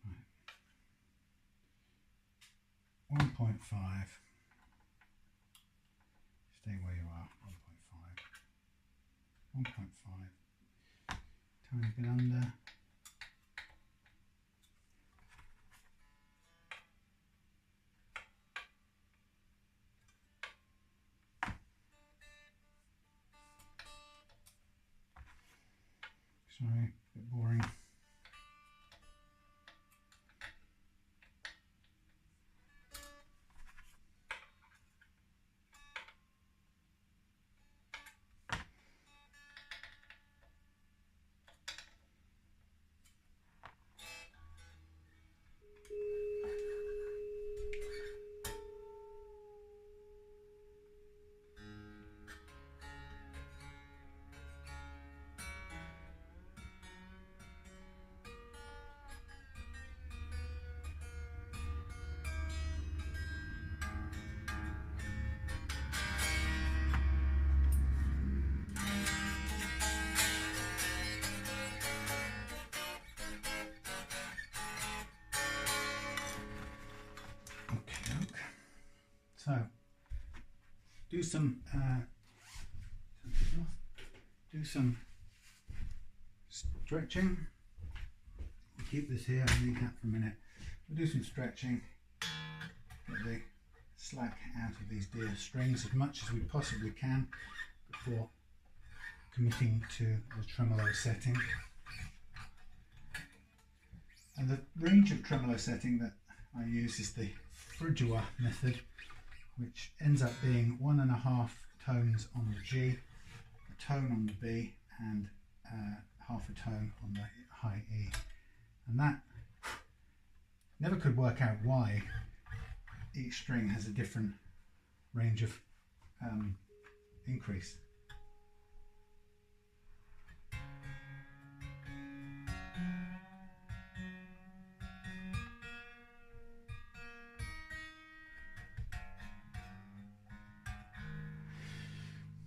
Right. 1.5. Stay where you are. 1.5. 1.5. Tiny bit under. Sorry, a bit boring. So, do some do some stretching. We'll keep this here and leave that for a minute. We'll do some stretching, get the slack out of these dear strings as much as we possibly can before committing to the tremolo setting. And the range of tremolo setting that I use is the Frigua method, which ends up being 1.5 tones on the G, a tone on the B, and half a tone on the high E. And that never could work out why each string has a different range of increase.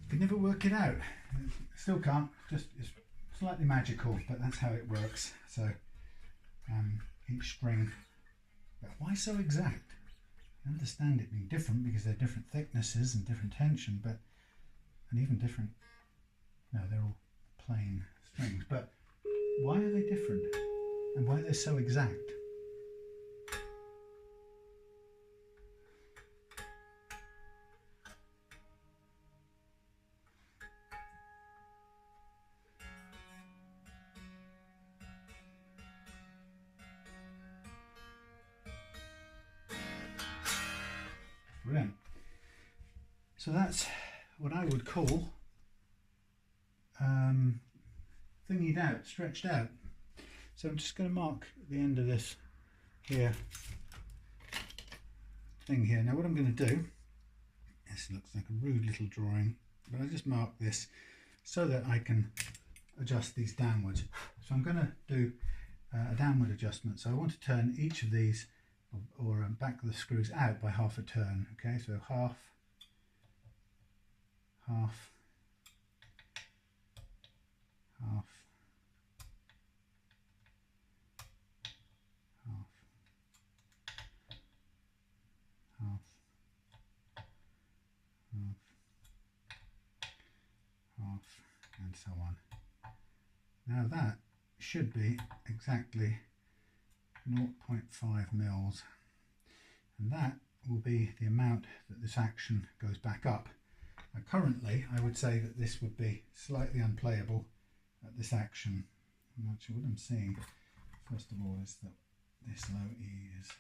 Could never work it out. Still can't. Just it's slightly magical, but that's how it works. So each string. But why so exact? I understand it being different because they're different thicknesses and different tension, but and even different. No, they're all plain strings. But why are they different? And why are they so exact? Brilliant. So that's what I would call thingied out, stretched out. So I'm just going to mark the end of this here thing here. Now what I'm going to do, this looks like a rude little drawing, but I just mark this so that I can adjust these downwards. So I'm going to do a downward adjustment. So I want to turn each of these or back of the screws out by half a turn. Okay, so half, half, half, half, half, half, half, and so on. Now that should be exactly 0.5 mils, and that will be the amount that this action goes back up. Now currently I would say that this would be slightly unplayable at this action. And actually what I'm seeing first of all is that this low E is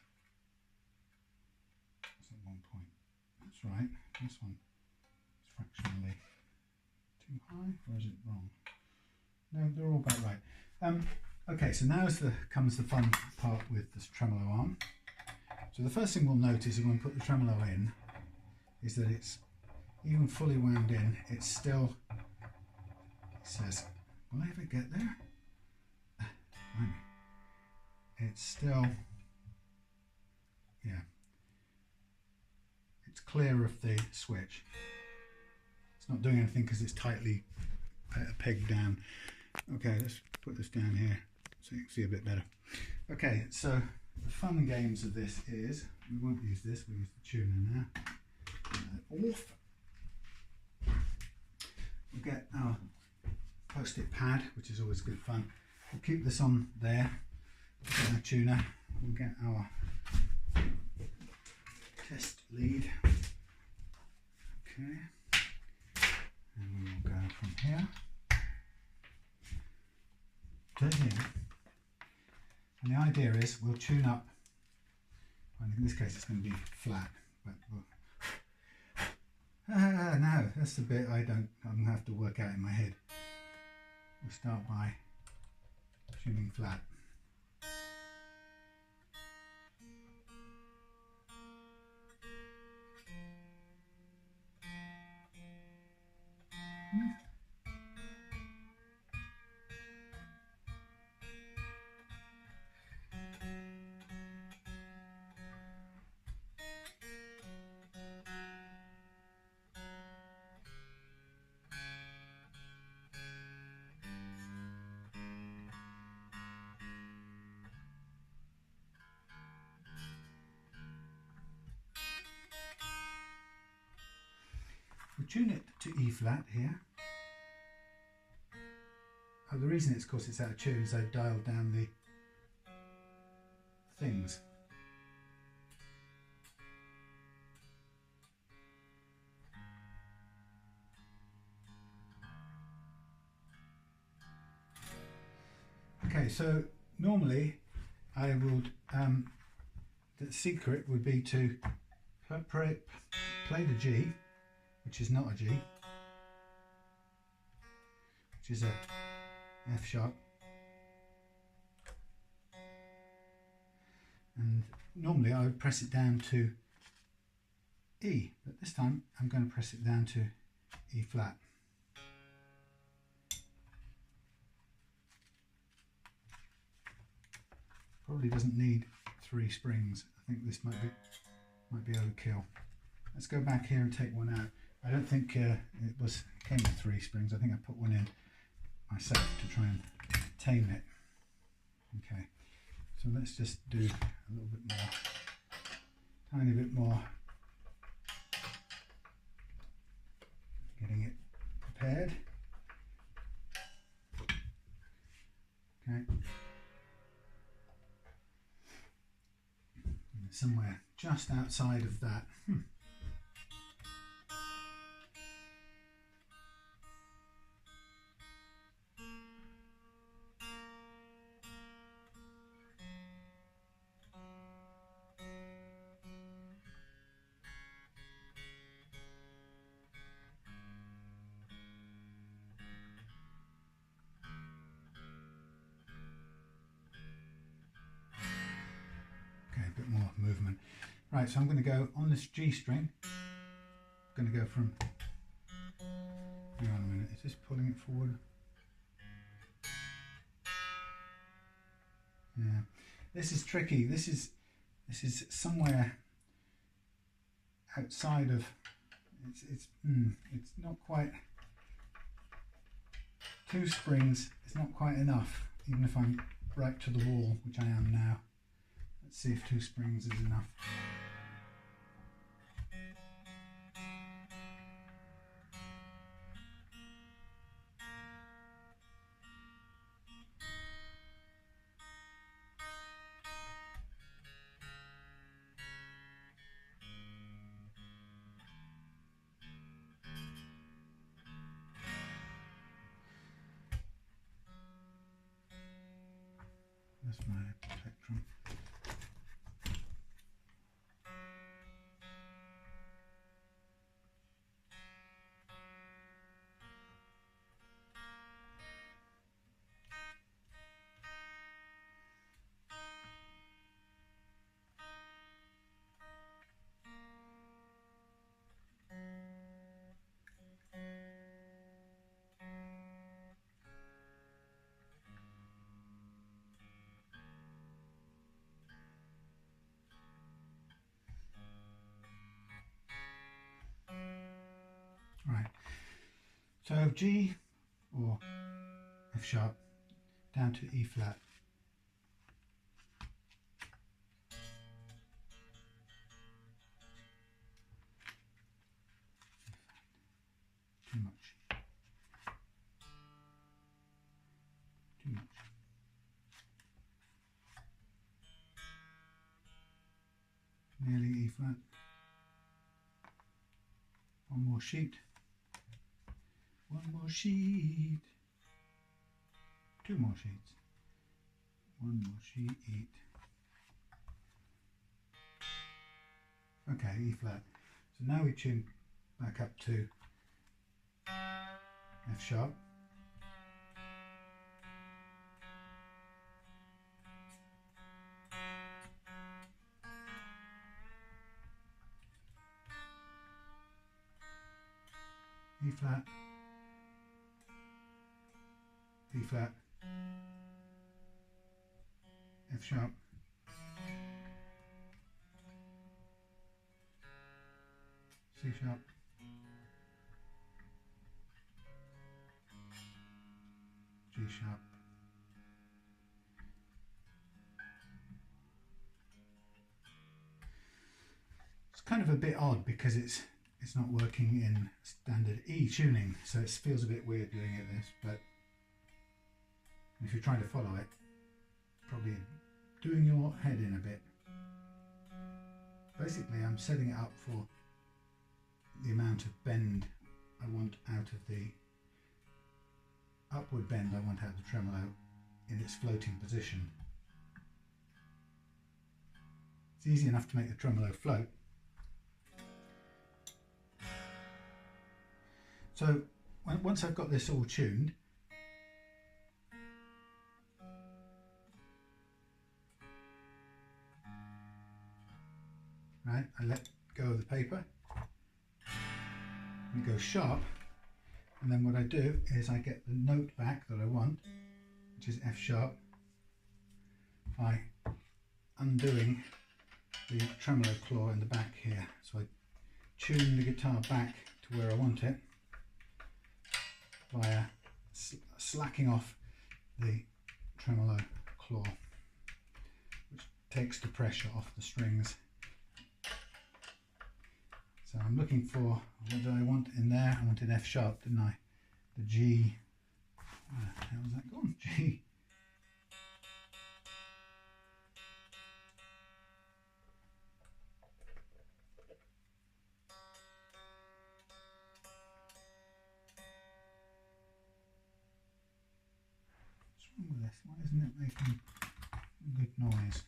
at 1 point. That's right, this one is fractionally too high, or is it wrong? No, they're all about right. Okay, so now comes the fun part with this tremolo arm. So the first thing we'll notice when we put the tremolo in is that it's even fully wound in, it's still, it says, will I ever get there? It's still, yeah, it's clear of the switch. It's not doing anything because it's tightly pegged down. Okay, let's put this down here so you can see a bit better. Okay, so the fun and games of this is, we won't use this, we'll use the tuner now. Off. We'll get our post-it pad, which is always good fun. We'll keep this on there, we'll get our tuner, we'll get our test lead. Okay, and we will go from here to here. And the idea is we'll tune up, and in this case it's going to be flat, but no, that's the bit I'm going to have to work out in my head. We'll start by tuning flat. We tune it to E flat here, the reason it's, of course, it's out of tune is I've dialed down the things. Okay, so normally I would, the secret would be to play the G, which is not a G, which is a F sharp, and normally I would press it down to E, but this time I'm going to press it down to E flat. Probably doesn't need 3 springs. I think this might be overkill. Let's go back here and take one out. I don't think it came with 3 springs. I think I put one in myself to try and tame it. Okay, so let's just do a little bit more, tiny bit more, getting it prepared. Okay. Somewhere just outside of that. Okay, a bit more movement. Right, so I'm going to go on this G string. I'm going to go from, hang on a minute, is this pulling it forward? Yeah, this is tricky. This is somewhere outside of, it's not quite, 2 springs is not quite enough, even if I'm right to the wall, which I am now. Let's see if 2 springs is enough. That's my plectrum. Right, so G or F sharp down to E flat. Too much. Too much. Nearly E flat. One more sheet. One more sheet. 2 more sheets. 1 more sheet. Okay, E flat. So now we tune back up to F sharp. E flat, E flat, F sharp, C sharp, G sharp, it's kind of a bit odd because it's not working in standard E tuning, so it feels a bit weird doing it this, but If you're trying to follow it, probably doing your head in a bit. Basically, I'm setting it up for the amount of bend I want out of the upward bend I want out of the tremolo in its floating position. It's easy enough to make the tremolo float. So once I've got this all tuned, right, I let go of the paper and it goes sharp, and then what I do is I get the note back that I want, which is F sharp, by undoing the tremolo claw in the back here. So I tune the guitar back to where I want it via slacking off the tremolo claw, which takes the pressure off the strings. So I'm looking for, what did I want in there? I wanted F sharp, didn't I? The G, where the hell has that gone? G. What's wrong with this? Why isn't it making a good noise?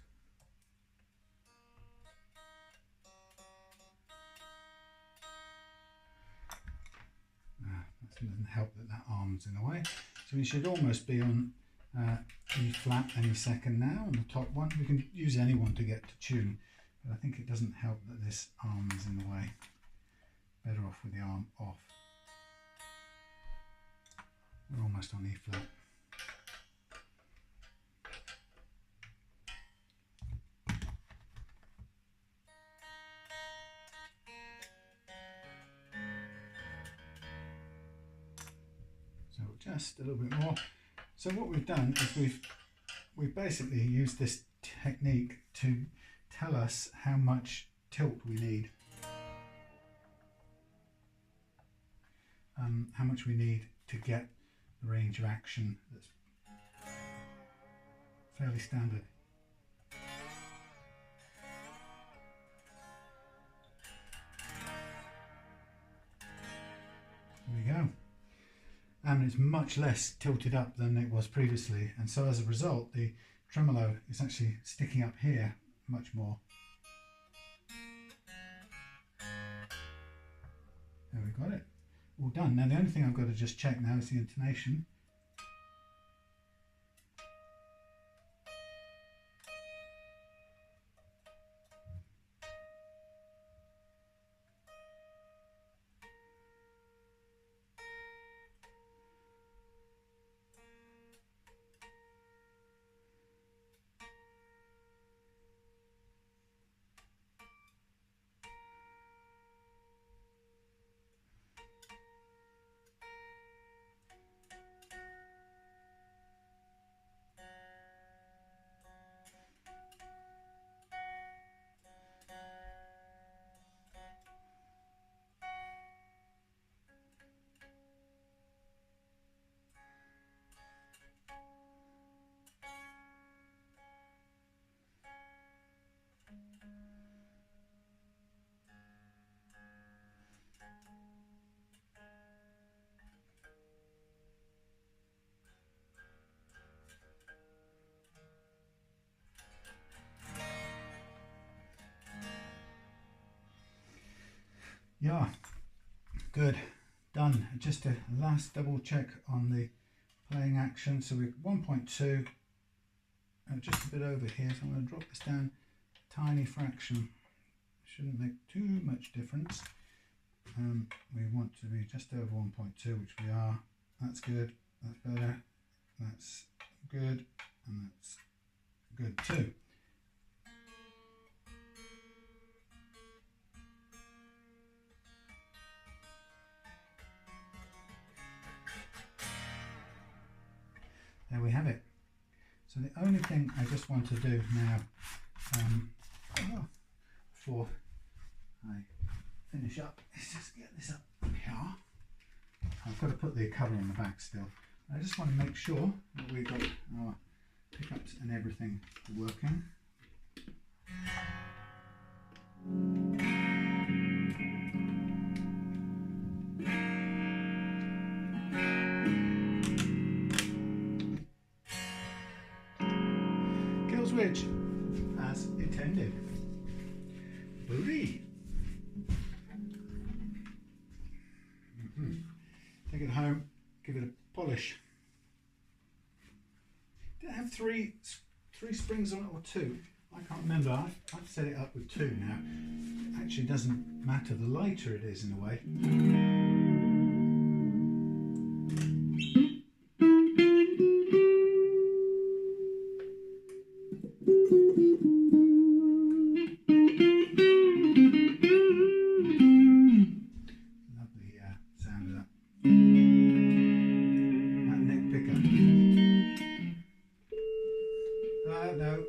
It doesn't help that that arm's in the way. So we should almost be on E flat any second now on the top one. We can use any one to get to tune, but I think it doesn't help that this arm is in the way. Better off with the arm off. We're almost on E flat. Just a little bit more. So what we've done is we've basically used this technique to tell us how much tilt we need, how much we need to get the range of action that's fairly standard. There we go. And it's much less tilted up than it was previously, and so as a result the tremolo is actually sticking up here much more. There, we got it all done. Now the only thing I've got to just check now is the intonation. Yeah, good, done. Just a last double check on the playing action. So we're 1.2, just a bit over here, so I'm going to drop this down a tiny fraction. Shouldn't make too much difference. We want to be just over 1.2, which we are. That's good, that's better, that's good, and that's good too. There we have it. So the only thing I just want to do now, before I finish up, is just get this up here. I've got to put the cover on the back still. I just want to make sure that we've got our pickups and everything working. Kill switch as intended. Booty. Take it home, give it a polish. Did it have three springs on it or two? I can't remember. I've set it up with two now. It actually doesn't matter the lighter it is in a way. No.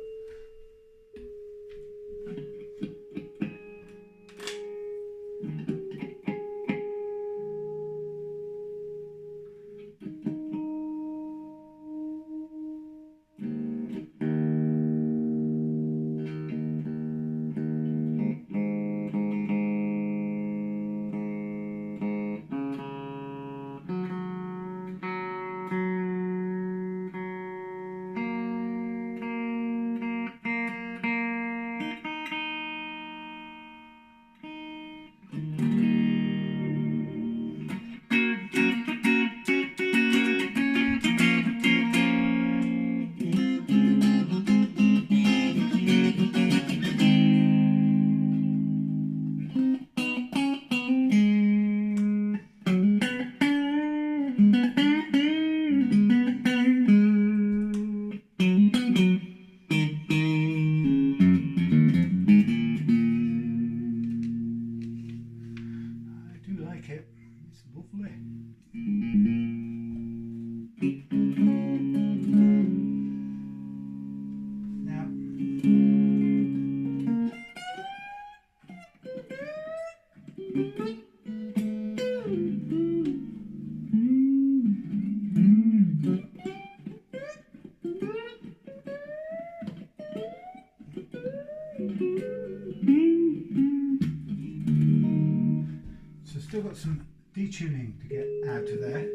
So still got some detuning to get out of there.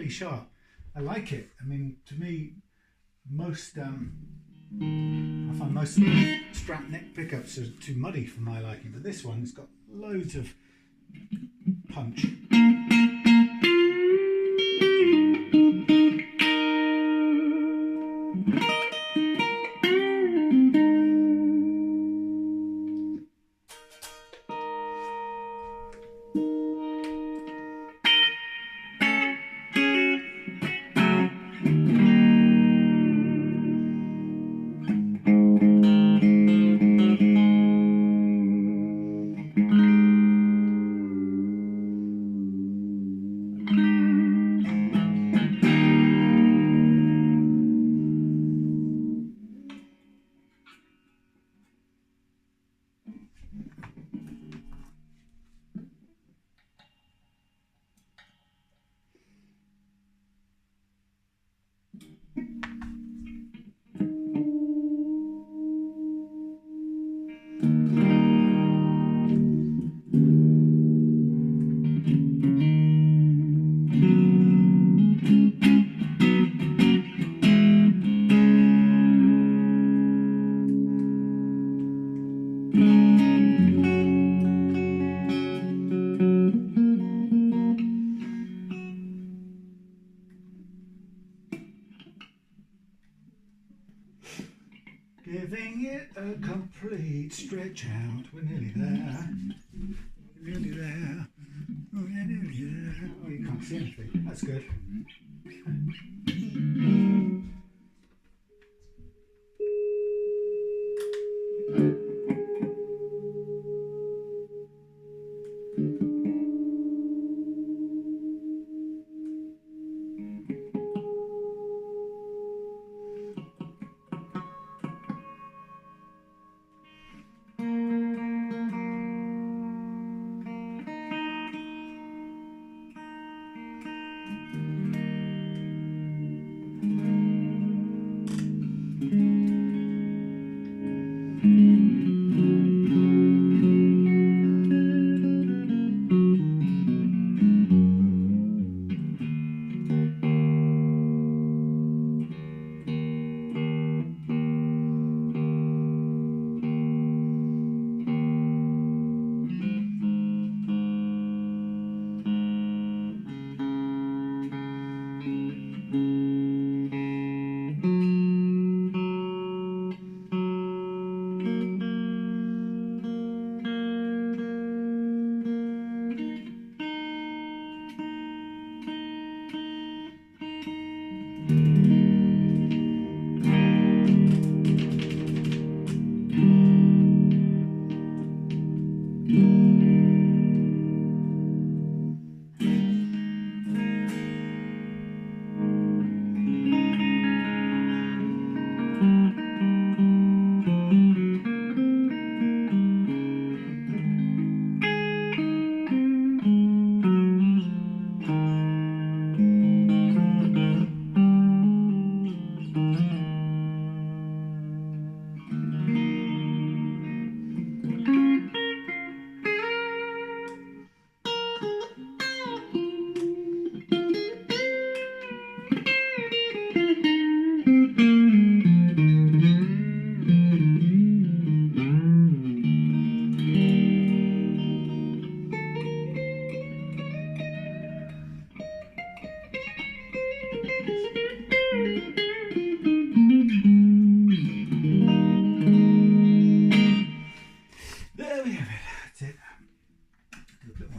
Sharp. I like it. I mean, to me, most I find most strap neck pickups are too muddy for my liking, but this one's got loads of punch. Giving it a complete stretch out. We're nearly there. Nearly there. Oh, we're nearly there. Oh, you can't see anything. That's good.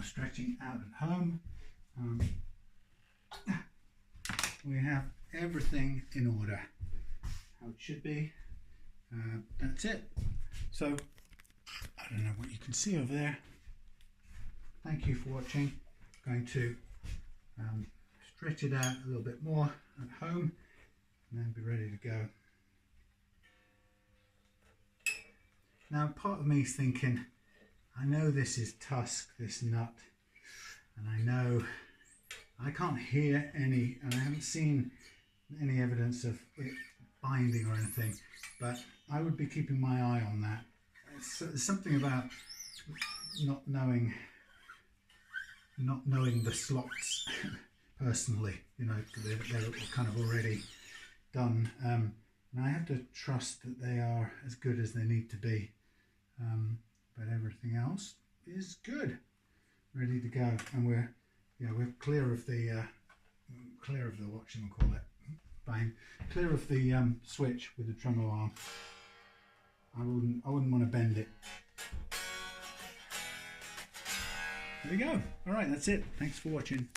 Stretching out at home. We have everything in order, how it should be. That's it. So I don't know what you can see over there. Thank you for watching. I'm going to stretch it out a little bit more at home and then be ready to go. Now part of me is thinking, I know this is tusk, this nut, and I know I can't hear any, and I haven't seen any evidence of it binding or anything, but I would be keeping my eye on that. There's something about not knowing the slots personally, you know, they're kind of already done, and I have to trust that they are as good as they need to be. But everything else is good, ready to go, and we're clear of the what should I call it? Bang, clear of the switch with the tremolo arm. I wouldn't want to bend it. There we go. All right, that's it. Thanks for watching.